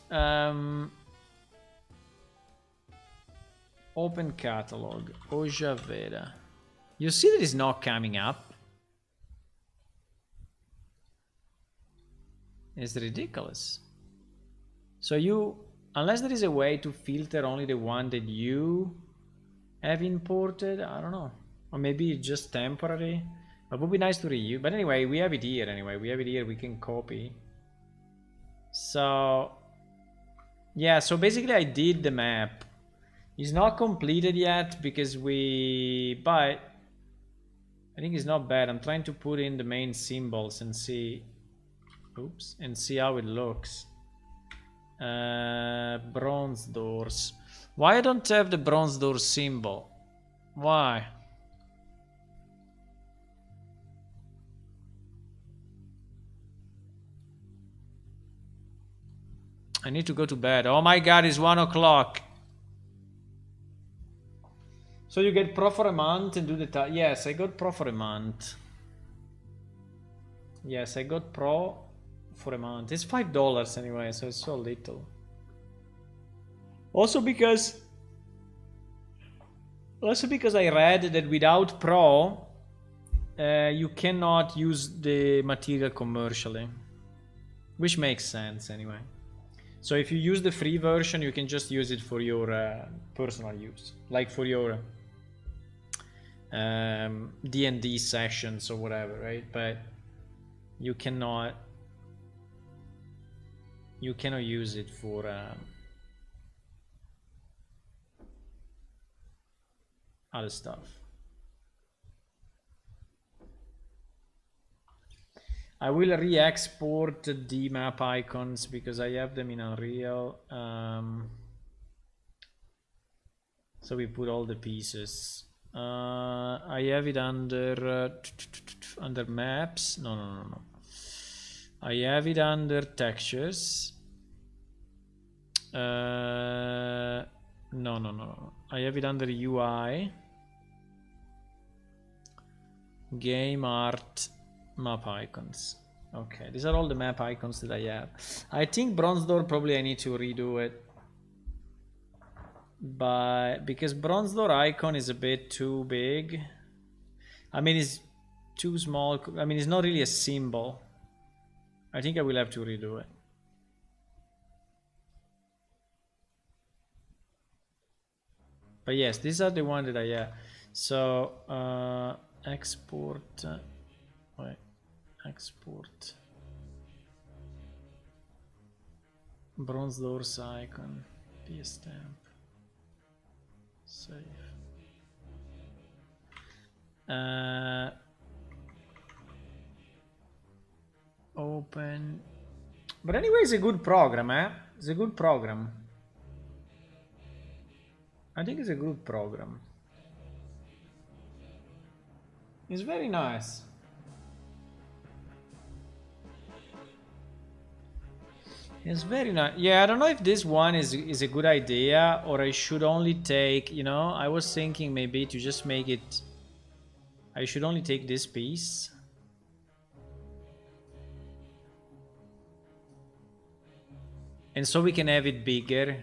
Open catalog. Ojavera. You see that it's not coming up. It's ridiculous. So you, unless there is a way to filter only the one that you have imported, I don't know. Or maybe it's just temporary. It would be nice to reuse. But anyway, we have it here anyway. We have it here, we can copy. So, yeah, so basically I did the map. It's not completed yet because but I think it's not bad. I'm trying to put in the main symbols and see, oops, and see how it looks. Bronze doors. Why I don't have the bronze door symbol? Why? I need to go to bed. Oh my god, it's 1 o'clock. So you get pro for a month and do the task. Yes, I got pro for a month. Yes, I got pro for a month. It's $5 anyway, so it's so little. Also because I read that without pro, you cannot use the material commercially, which makes sense anyway. So if you use the free version, you can just use it for your personal use, like for your D&D sessions or whatever, right? But you cannot use it for other stuff. I will re-export the map icons because I have them in Unreal. So we put all the pieces. I have it under under maps. No. I have it under textures. No. I have it under UI. Game art. Map icons. Okay, these are all the map icons that I have. I think Bronze Door probably I need to redo it, but because Bronze Door icon is a bit too big. I mean, it's too small. I mean, it's not really a symbol. I think I will have to redo it. But yes, these are the ones that I have. So export. Wait. Export Bronze Doors icon, PS stamp, save. Open. But anyway, it's a good program, eh? It's a good program. I think it's a good program. It's very nice. It's very nice. Yeah, I don't know if this one is a good idea or I should only take, you know, I was thinking maybe to just make it, I should only take this piece. And so we can have it bigger.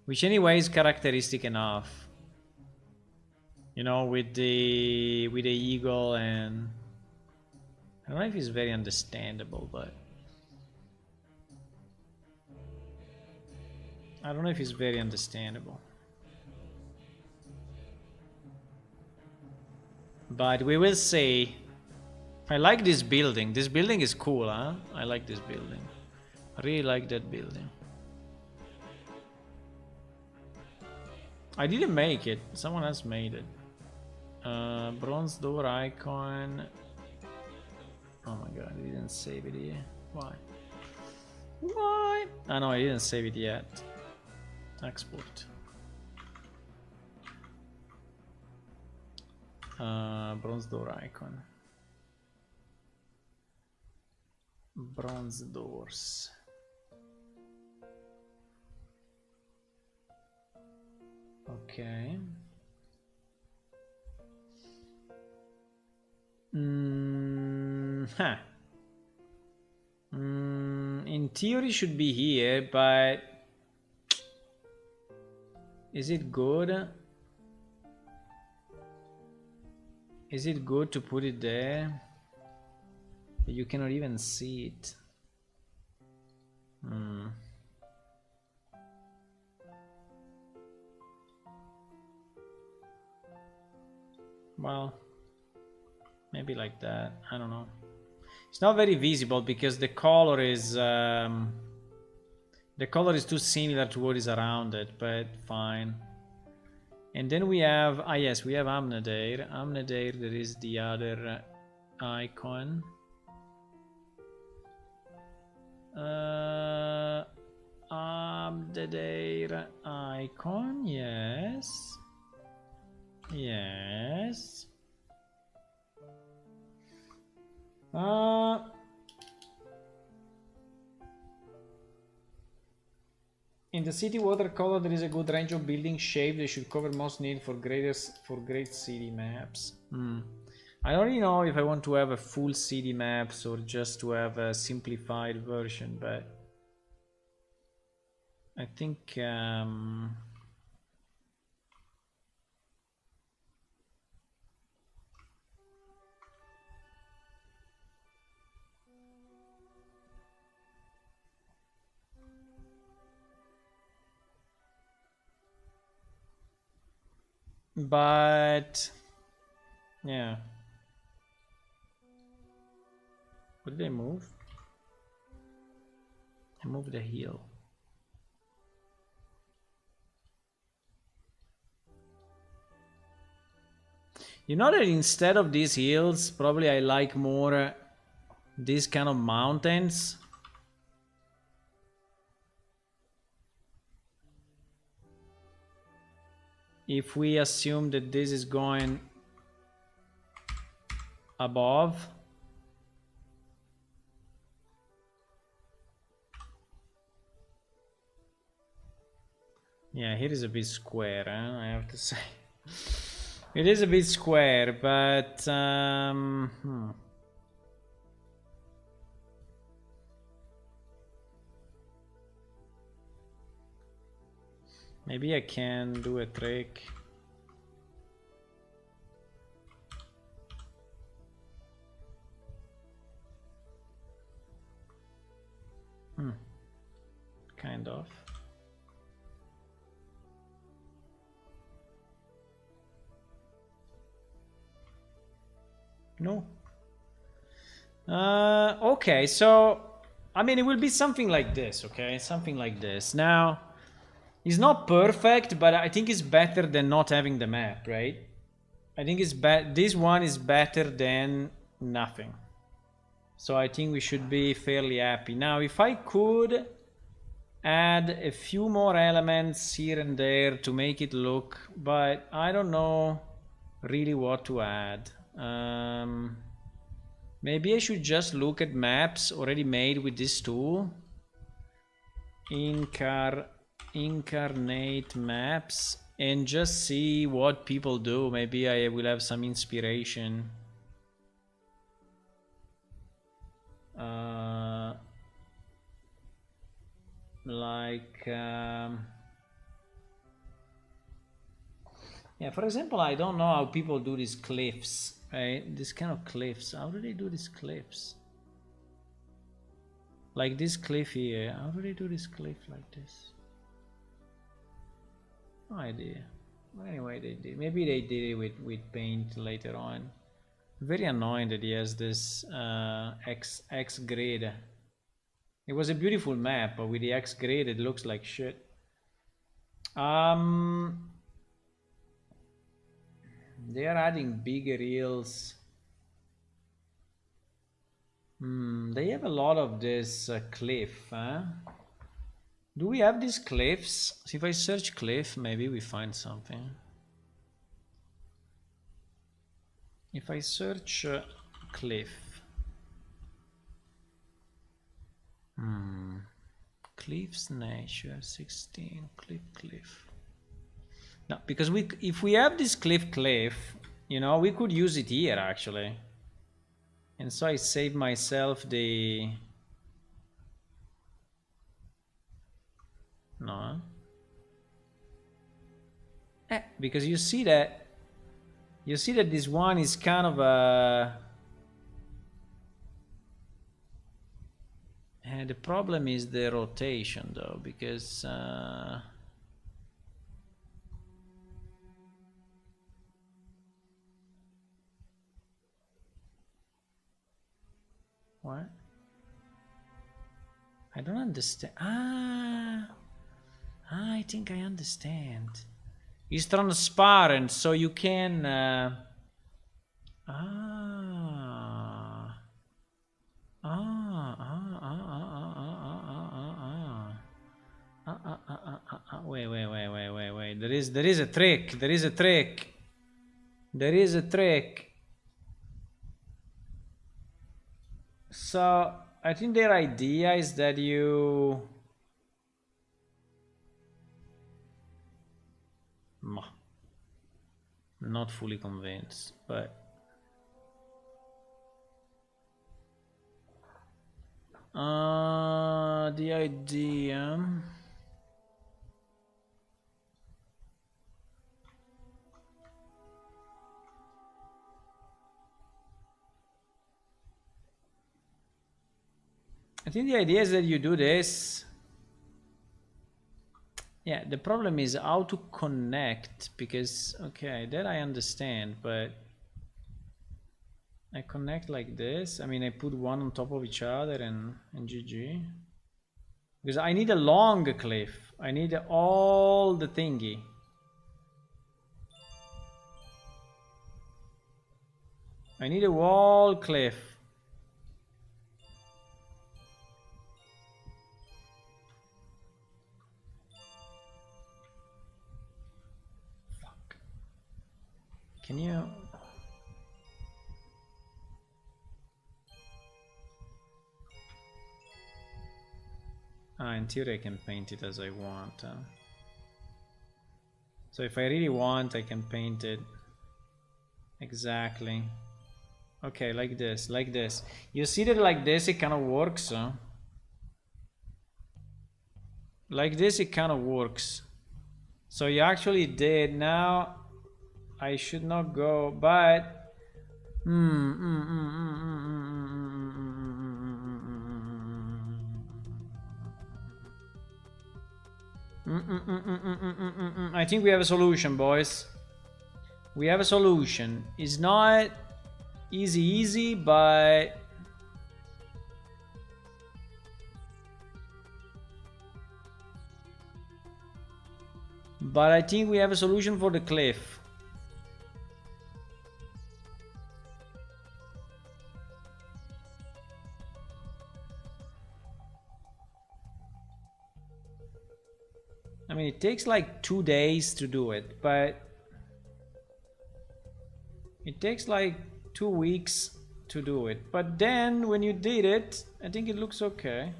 Which anyway is characteristic enough. You know, with the eagle and I don't know if it's very understandable, but I don't know if it's very understandable. But we will see. I like this building. This building is cool, huh? I like this building. I really like that building. I didn't make it. Someone else made it. Bronze door icon. Oh my god, I didn't save it here. Why? Why? Oh no, I didn't save it yet. Export. Bronze door icon. Bronze doors. Okay. In theory should be here, but is it good? Is it good to put it there? You cannot even see it. Well, maybe like that. I don't know. It's not very visible because the color is too similar to what is around it, but fine. And then we have yes, we have Amnadair. Amnadair, there is the other icon. Amnadair icon, yes. Yes. In the city watercolor, there is a good range of building shape. They should cover most need for great city maps. I don't really know if I want to have a full city maps or just to have a simplified version, but I think But yeah. What did they move? I moved the hill. You know that instead of these hills, probably I like more these kind of mountains. If we assume that this is going above. Yeah, here is a bit square, huh? I have to say. It is a bit square, but maybe I can do a trick. Kind of. No. Okay, so I mean it will be something like this, okay? Something like this. Now, it's not perfect, but I think it's better than not having the map, right? I think it's this one is better than nothing. So I think we should be fairly happy. Now, if I could add a few more elements here and there to make it look, but I don't know really what to add. Maybe I should just look at maps already made with this tool. Incarnate maps and just see what people do. Maybe I will have some inspiration. Yeah, for example, I don't know how people do these cliffs, right? This kind of cliffs. How do they do these cliffs? Like this cliff here. How do they do this cliff like this? No idea. Anyway, they did. Maybe they did it with paint later on. Very annoying that he has this X grid. It was a beautiful map, but with the X grid, it looks like shit. They are adding bigger hills. They have a lot of this cliff, huh? Do we have these cliffs? So if I search cliff, maybe we find something. If I search cliff. Cliffs nature 16 cliff. No, because if we have this cliff, you know, we could use it here actually. And so I save myself the no. Because you see that this one is kind of a the problem is the rotation though, because what? I don't understand. I think I understand. It's transparent, so you can wait. There is a trick. There is a trick. There is a trick. So I think their idea is that you not fully convinced, but the idea I think the idea is that you do this Yeah, the problem is how to connect, because, okay, that I understand, but I connect like this. I mean, I put one on top of each other and GG. Because I need a long cliff. I need all the thingy. I need a wall cliff. Fuck. Can you... in theory I can paint it as I want. So if I really want, I can paint it exactly. Okay, like this, like this. You see that like this it kind of works, huh? Like this it kind of works. So you actually did. Now I should not go, but I think we have a solution, boys. We have a solution. It's not easy, but I think we have a solution for the cliff. I mean, it takes like 2 days to do it, but it takes like 2 weeks to do it. But then when you did it, I think it looks okay.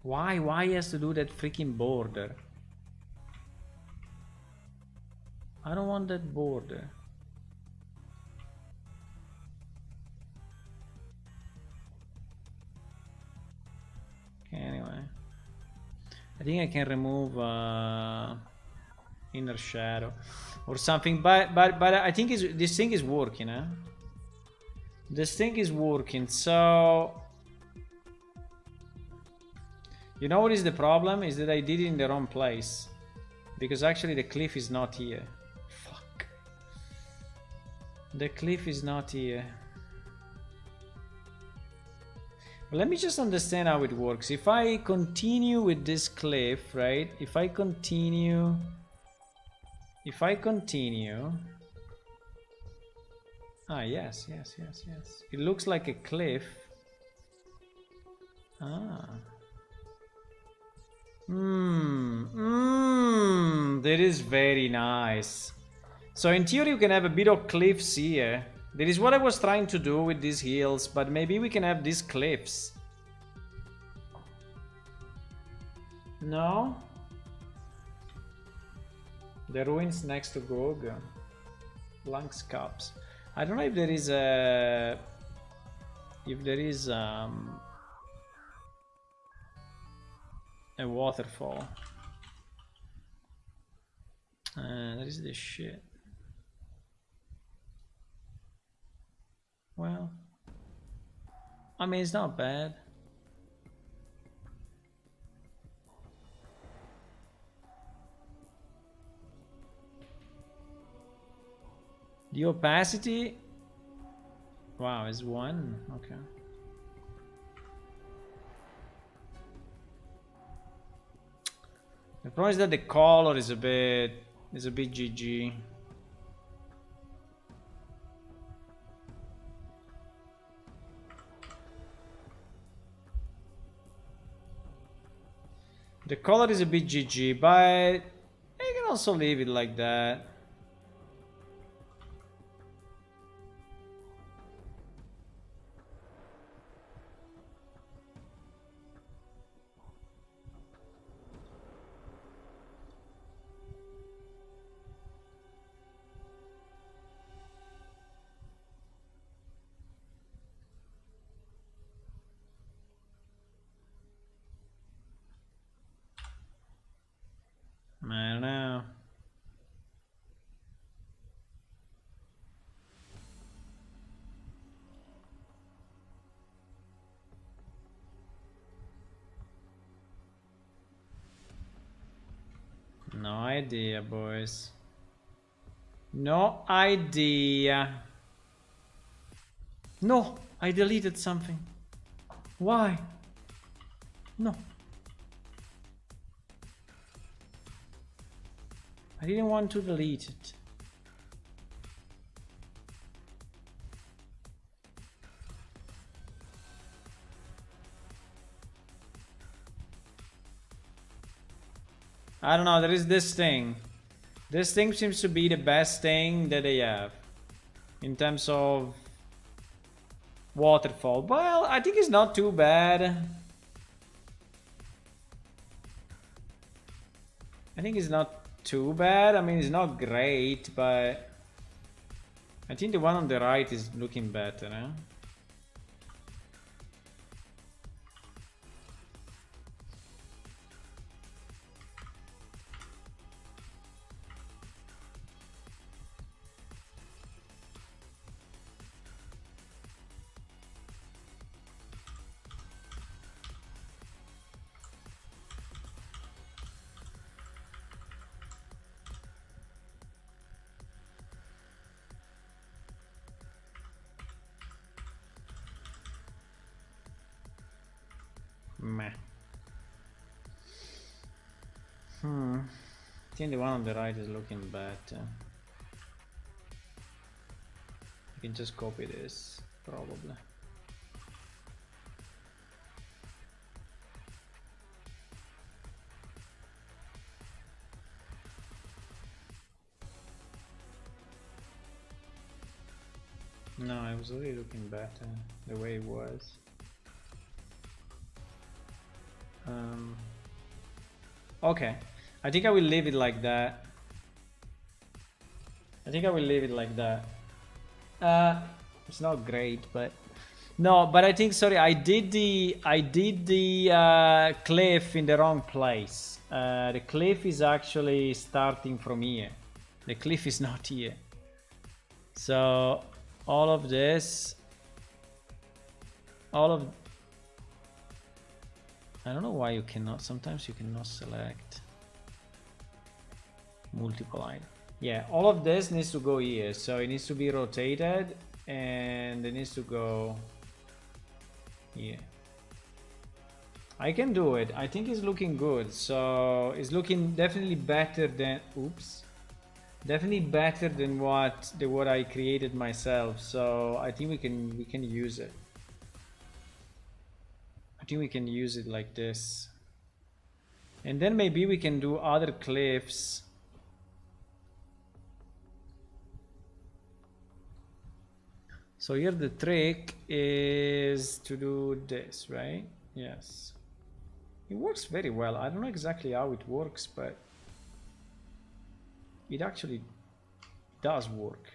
Why he has to do that freaking border? I don't want that border. Okay, anyway. I think I can remove inner shadow or something, but I think this thing is working, huh? This thing is working, so... You know what is the problem? Is that I did it in the wrong place. Because actually the cliff is not here. Fuck. The cliff is not here. Well, let me just understand how it works. If I continue with this cliff, right? If I continue... Ah, yes. It looks like a cliff. Ah. That is very nice. So in theory you can have a bit of cliffs here. That is what I was trying to do with these hills, but maybe we can have these cliffs. No? The ruins next to Gog. Lungs cups. I don't know if there is a... a waterfall. That is this shit. Well, I mean, it's not bad. The opacity, wow, is 1. Okay. The problem is that the color is a bit GG. The color is a bit GG, but you can also leave it like that. I don't know. No idea, boys. No idea. No, I deleted something. Why? No. I didn't want to delete it. I don't know, there is this thing. This thing seems to be the best thing that they have in terms of waterfall. Well, I think it's not too bad. I think it's not too bad. I mean, it's not great, but I think the one on the right is looking better, eh? Meh. I think the one on the right is looking better. You can just copy this, probably. No, it was really looking better the way it was. Okay, I think I will leave it like that. It's not great, but no, but I think, sorry, I did the cliff in the wrong place. The cliff is actually starting from here. The cliff is not here. So all of this, I don't know why you cannot, sometimes you cannot select multiple items. Yeah, all of this needs to go here, so it needs to be rotated and it needs to go here. I can do it. I think it's looking good, so it's looking definitely better than, oops, definitely better than what I created myself, so I think we can use it. I think we can use it like this. And then maybe we can do other cliffs. So here the trick is to do this, right? Yes. It works very well. I don't know exactly how it works, but it actually does work.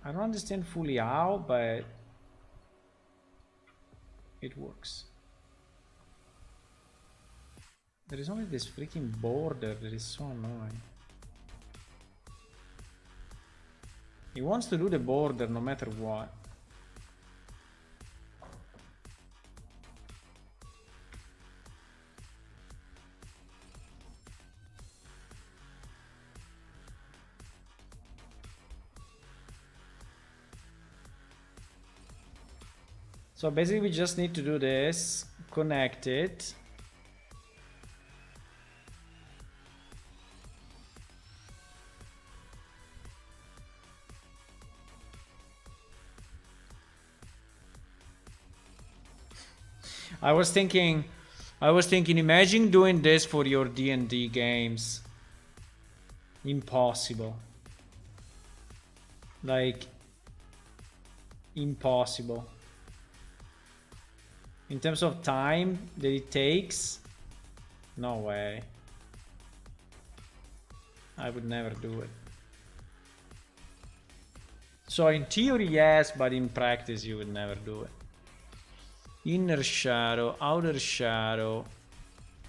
I don't understand fully how, but it works. There is only this freaking border that is so annoying. He wants to do the border no matter what. So basically we just need to do this, connect it. I was thinking, imagine doing this for your D&D games. Impossible. Like, impossible. In terms of time that it takes, no way. I would never do it. So in theory, yes, but in practice, you would never do it. Inner shadow, outer shadow,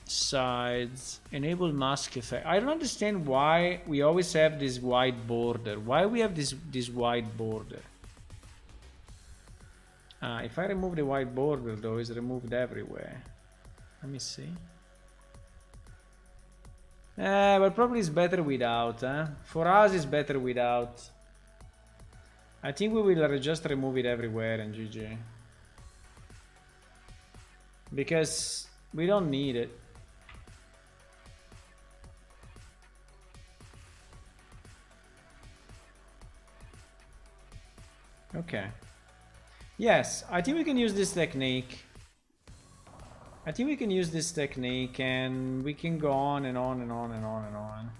sides, enable mask effect. I don't understand why we always have this white border. Why we have this white border? If I remove the white border, though, it's removed everywhere. Let me see. But probably it's better without, huh? For us it's better without. I think we will just remove it everywhere and GG. Because we don't need it. Okay. Yes, I think we can use this technique. I think we can use this technique and we can go on and on and on and on and on.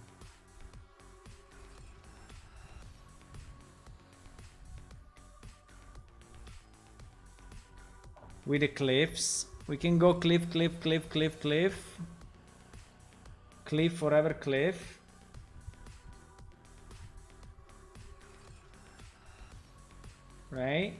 With the cliffs. We can go cliff, cliff, cliff, cliff, cliff. Cliff forever, cliff. Right?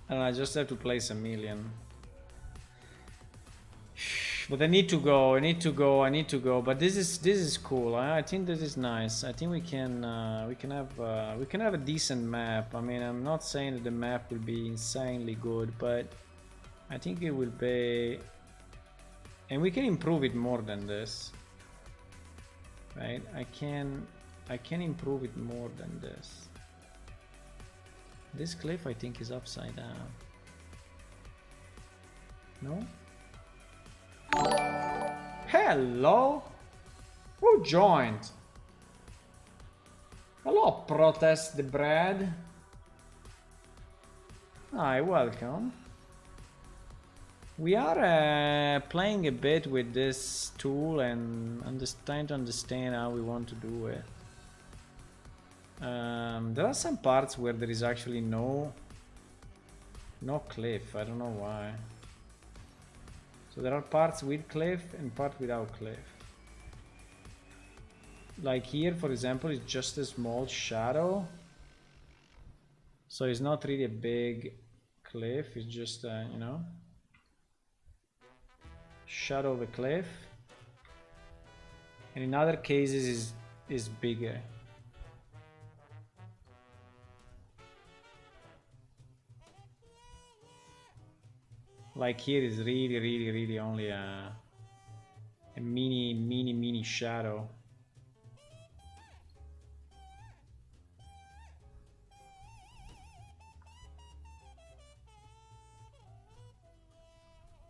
And I just have to place a million. But I need to go, I need to go, I need to go. But this is cool. I think this is nice. I think we can have a decent map. I mean, I'm not saying that the map will be insanely good, but I think it will be, and we can improve it more than this. Right? I can improve it more than this. This cliff I think is upside down. No? Hello? Who joined? Hello, Protest the Bread. Hi, welcome. We are playing a bit with this tool and trying to understand how we want to do it. There are some parts where there is actually no cliff. I don't know why. So there are parts with cliff and parts without cliff. Like here, for example, it's just a small shadow. So it's not really a big cliff. It's just you know, shadow of a cliff. And in other cases is bigger. Like here is really only a mini shadow.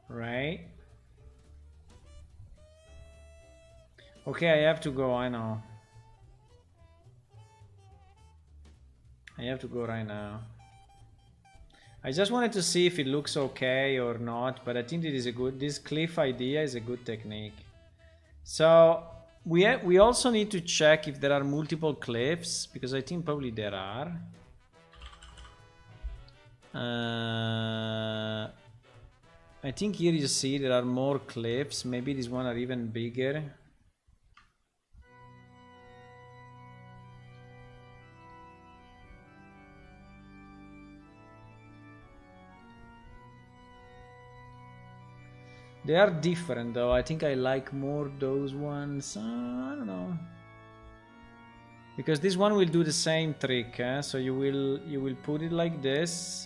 Right? Okay, I have to go, I know. I have to go right now. I just wanted to see if it looks okay or not, but I think it is a good, this cliff idea is a good technique. So we also need to check if there are multiple cliffs, because I think probably there are. I think here you see there are more cliffs. Maybe these one are even bigger. They are different though. I think I like more those ones. I don't know. Because this one will do the same trick, eh? So you will put it like this.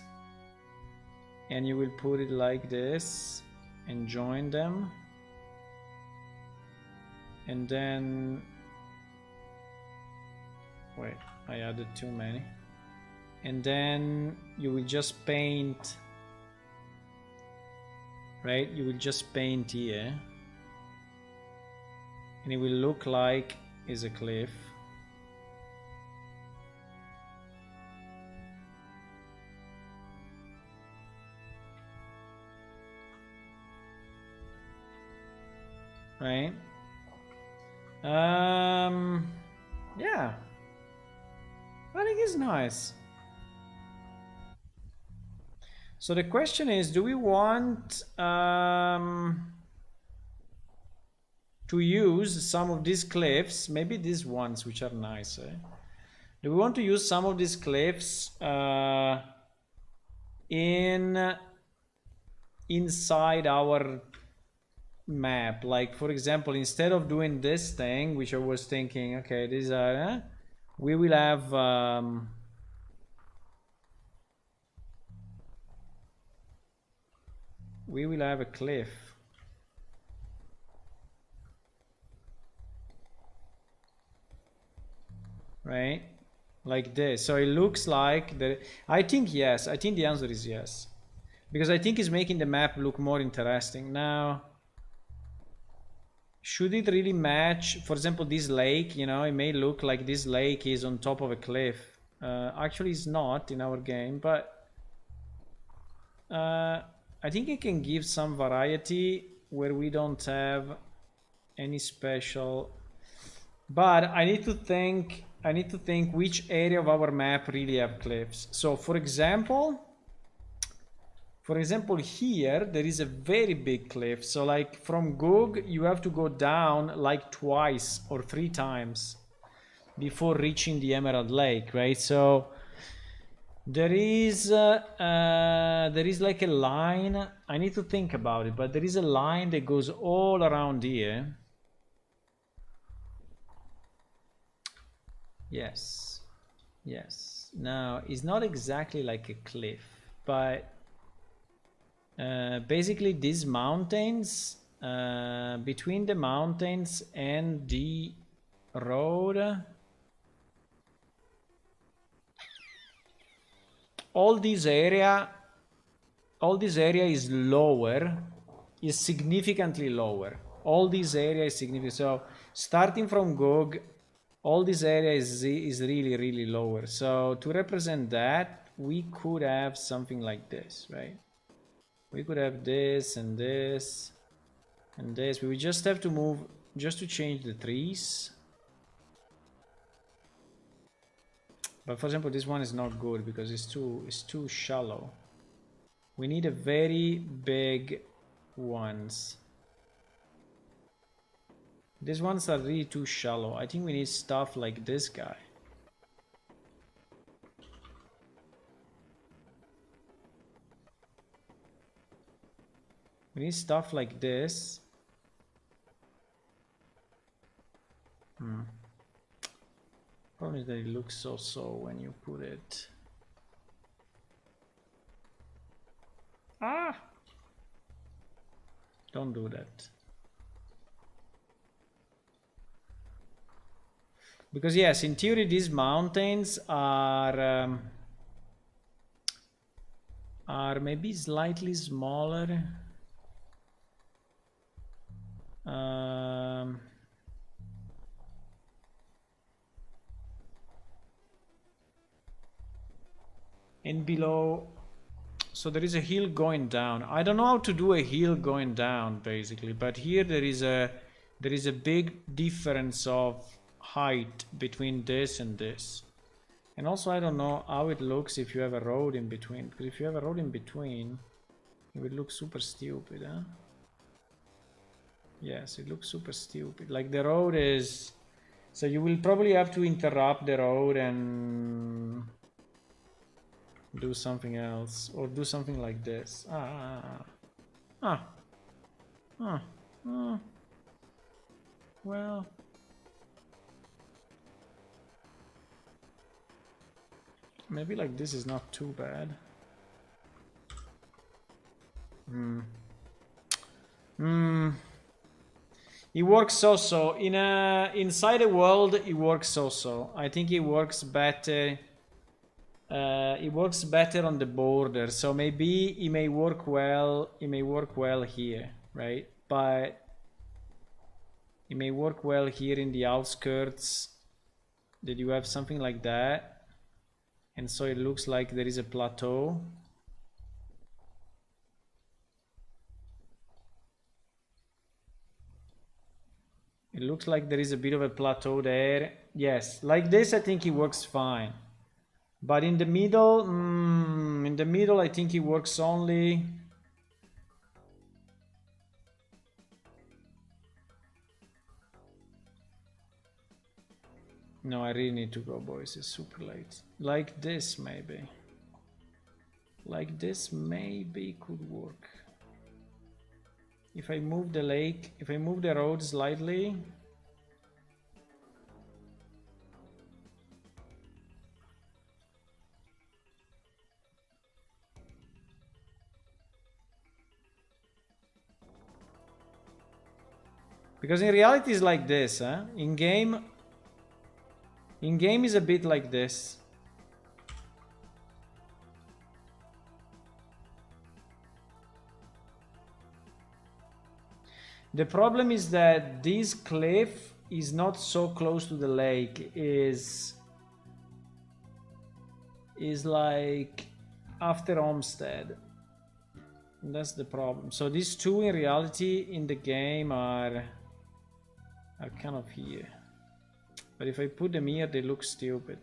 And you will put it like this. And join them. And then... Wait, I added too many. And then you will just paint... Right, you will just paint here and it will look like is a cliff. Right? Yeah, I think it's nice. So the question is, do we want to use some of these cliffs, maybe these ones which are nicer. Do we want to use some of these cliffs inside our map. Like, for example, instead of doing this thing, which I was thinking, okay, these are we will have a cliff, right? Like this. So it looks like the I think yes. I think the answer is yes. Because I think it's making the map look more interesting. Now, should it really match, for example, this lake? You know, it may look like this lake is on top of a cliff. Actually, it's not in our game, but I think it can give some variety where we don't have any special. But I need to think which area of our map really have cliffs. So, for example, here there is a very big cliff. So like from Goog, you have to go down like twice or 3 times before reaching the Emerald Lake, right? So there is like a line. I need to think about it, but there is a line that goes all around here. Yes. Now, it's not exactly like a cliff, but basically these mountains, between the mountains and the road, all this area is lower, is significantly lower. All this area is significant. So starting from Gog, all this area is really lower. So to represent that, we could have something like this, right? We could have this and this and this. We just have to move, just to change the trees. But for example, this one is not good because it's too shallow. We need a very big ones. These ones are really too shallow. I think we need stuff like this guy. We need stuff like this. Problem is that it looks so when you put it. Don't do that. Because yes, in theory these mountains are maybe slightly smaller. And below, so there is a hill going down. I don't know how to do a hill going down basically, but here there is a big difference of height between this and this. And also I don't know how it looks if you have a road in between, because if you have a road in between it would look super stupid, huh? Yes, it looks super stupid. Like the road is, so you will probably have to interrupt the road and do something else, or do something like this. Well, maybe like this is not too bad. It works so-so. Inside a world, it works so-so. I think it works better. It works better on the border. So maybe it may work well. It may work well here, right? But it may work well here in the outskirts. That you have something like that, and so it looks like there is a plateau. It looks like there is a bit of a plateau there. Yes, like this I think it works fine. But in the middle, I think it works only. No, I really need to go, boys. It's super late. Like this, maybe. Like this maybe could work. If I move the lake, if I move the road slightly. Because in reality it's like this, huh? In game is a bit like this. The problem is that this cliff is not so close to the lake, is like after Homestead. And that's the problem. So these two in reality in the game are kind of here. But if I put them here, they look stupid.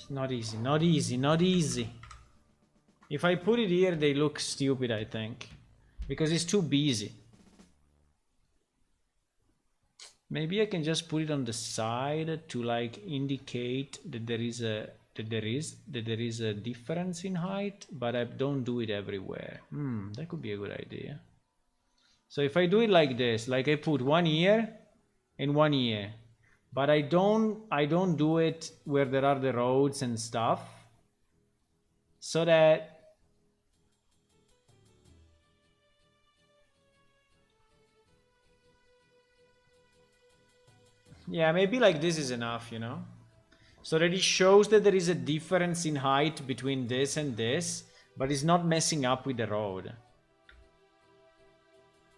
Not easy, not easy, not easy. If I put it here, they look stupid, I think. Because it's too busy. Maybe I can just put it on the side to like indicate that there is a difference in height, but I don't do it everywhere. That could be a good idea. So if I do it like this, like I put one here and one here, but I don't do it where there are the roads and stuff, so that yeah, maybe like this is enough, you know? So that it shows that there is a difference in height between this and this, but it's not messing up with the road.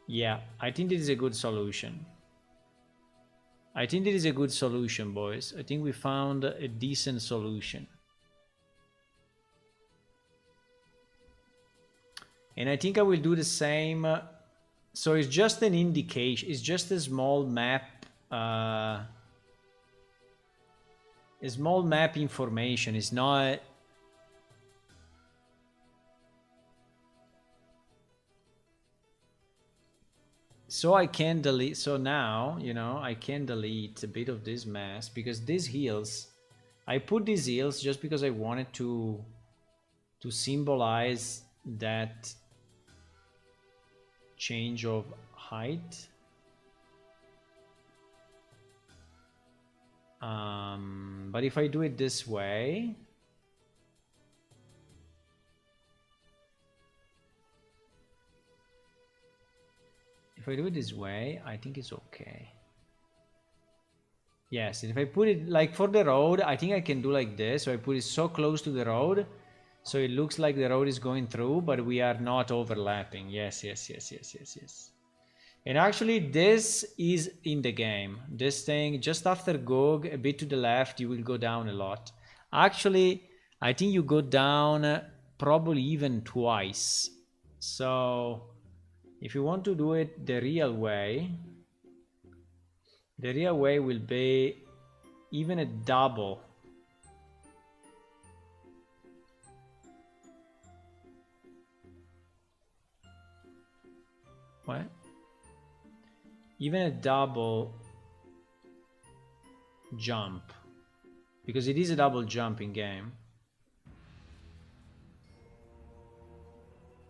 Yeah, I think this is a good solution. I think this is a good solution, boys. I think we found a decent solution. And I think I will do the same. So it's just an indication. It's just a small map. A small map information. It's not. So I can delete. So now, you know, I can delete a bit of this mass because these hills. I put these hills just because I wanted to symbolize that change of height. But if I do it this way, I think it's okay. Yes, if I put it like for the road, I think I can do like this. So I put it so close to the road, so it looks like the road is going through, but we are not overlapping. Yes. And actually, this is in the game. This thing, just after Gog, a bit to the left, you will go down a lot. Actually, I think you go down probably even twice. So, if you want to do it the real way will be even a double. What? Even a double jump, because it is a double jump in game.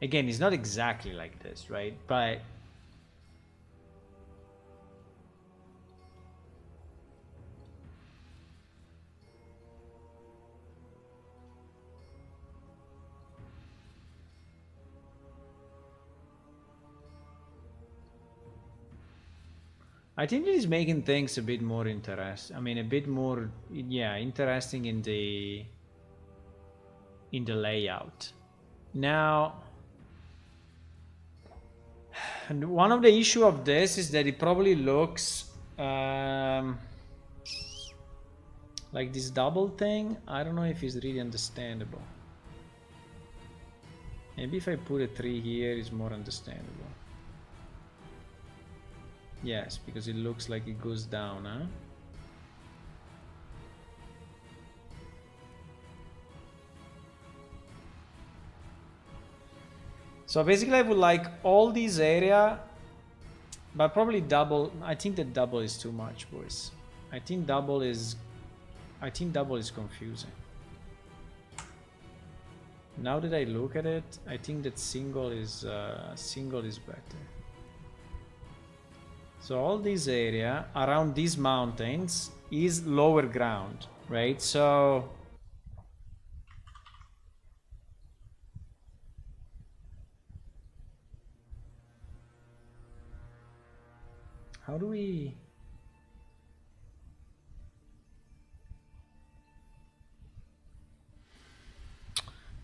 Again, it's not exactly like this, right? But I think it is making things a bit more interesting. I mean, a bit more, yeah, interesting in the layout. Now, one of the issue of this is that it probably looks like this double thing. I don't know if it's really understandable. Maybe if I put a 3 here, it's more understandable. Yes, because it looks like it goes down, huh? So basically I would like all this area, but probably double. I think that double is too much, boys. I think double is I think double is confusing. Now that I look at it, I think that single is better. So all this area around these mountains is lower ground, right? So how do we...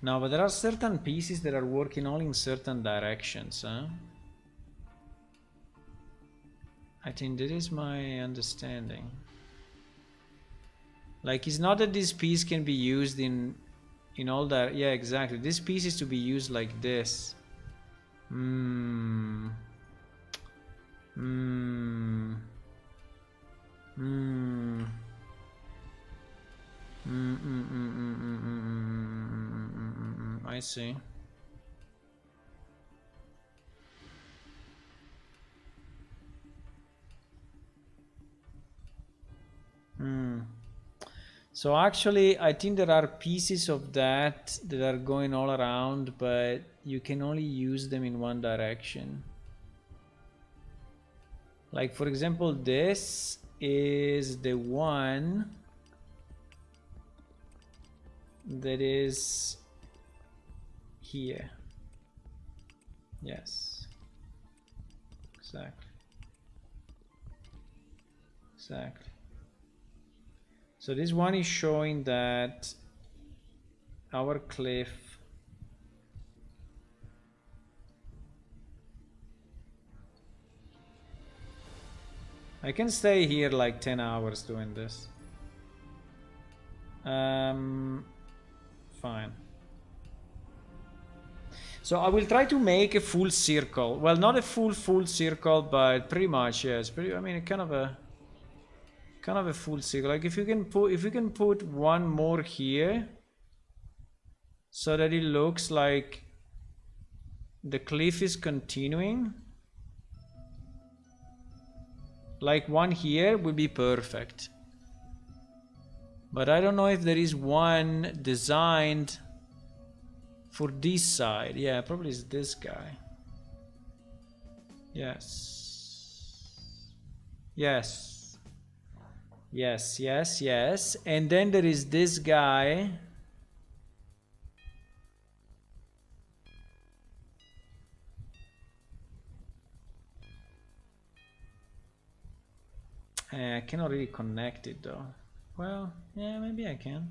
No, but there are certain pieces that are working all in certain directions, huh? I think that is my understanding. Like, it's not that this piece can be used in all that. Yeah, exactly. This piece is to be used like this. I see. So actually, I think there are pieces of that are going all around, but you can only use them in one direction. Like, for example, this is the one that is here. Yes. Exactly. Exactly. So this one is showing that our cliff I can stay here like 10 hours doing this. Fine. So I will try to make a full circle. Well, not a full circle, but pretty much, yes. I mean, kind of a full circle. Like if you can put one more here, so that it looks like the cliff is continuing. Like one here would be perfect. But I don't know if there is one designed for this side. Yeah, probably is this guy. Yes. Yes. Yes, yes, yes. And then there is this guy. I cannot really connect it though. Well, yeah, maybe I can.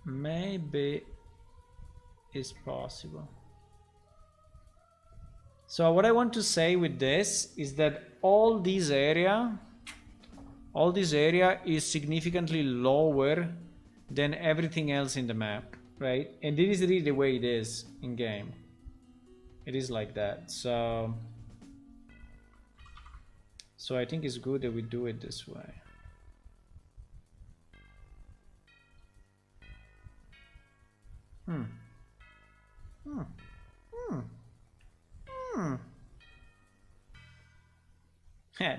Maybe it's possible. So what I want to say with this is that all this area is significantly lower than everything else in the map, right? And this is really the way it is in game. It is like that. So I think it's good that we do it this way.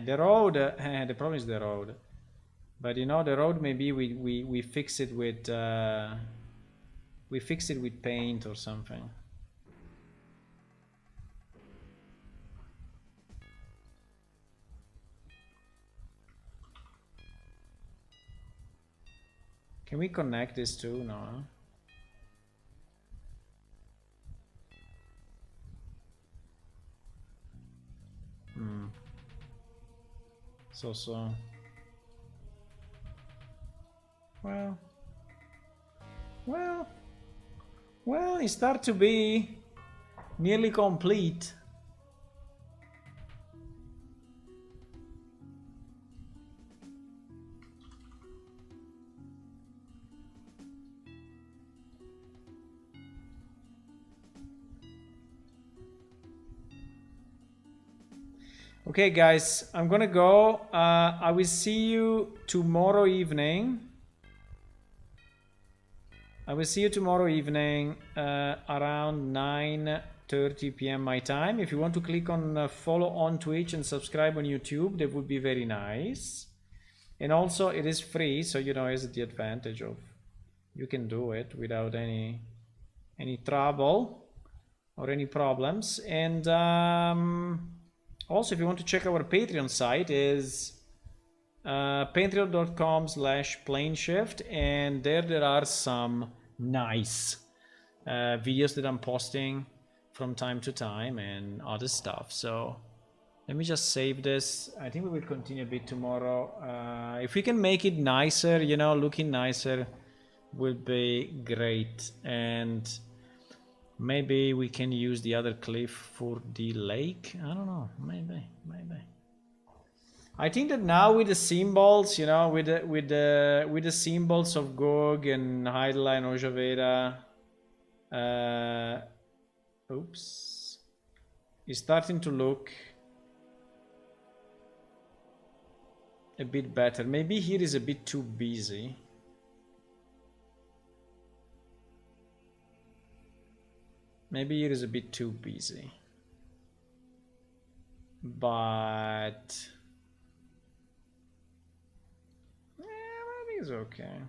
The road, the problem is the road. But you know, the road, maybe we fix it with paint or something. Can we connect this too? No. Huh? So. Well, it starts to be nearly complete. Okay, guys, I'm gonna go. I will see you tomorrow evening. I will see you tomorrow evening around 9 30 p.m. my time. If you want to click on follow on Twitch and subscribe on YouTube, that would be very nice. And also it is free, so you know, it's the advantage of you can do it without any trouble or any problems. And also if you want to check our Patreon site is patreon.com/planeshift, and there are some nice videos that I'm posting from time to time and other stuff. So let me just save this. I think we will continue a bit tomorrow. If we can make it nicer, you know, looking nicer would be great. And maybe we can use the other cliff for the lake. I don't know, maybe. I think that now with the symbols, you know, with the symbols of Gog and Hyla and Ojaveda, oops, it's starting to look a bit better. Maybe here is a bit too busy. Maybe here is a bit too busy. But is okay.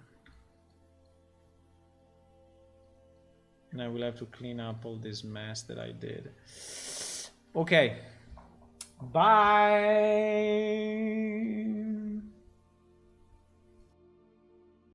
And I will have to clean up all this mess that I did. Okay. Bye.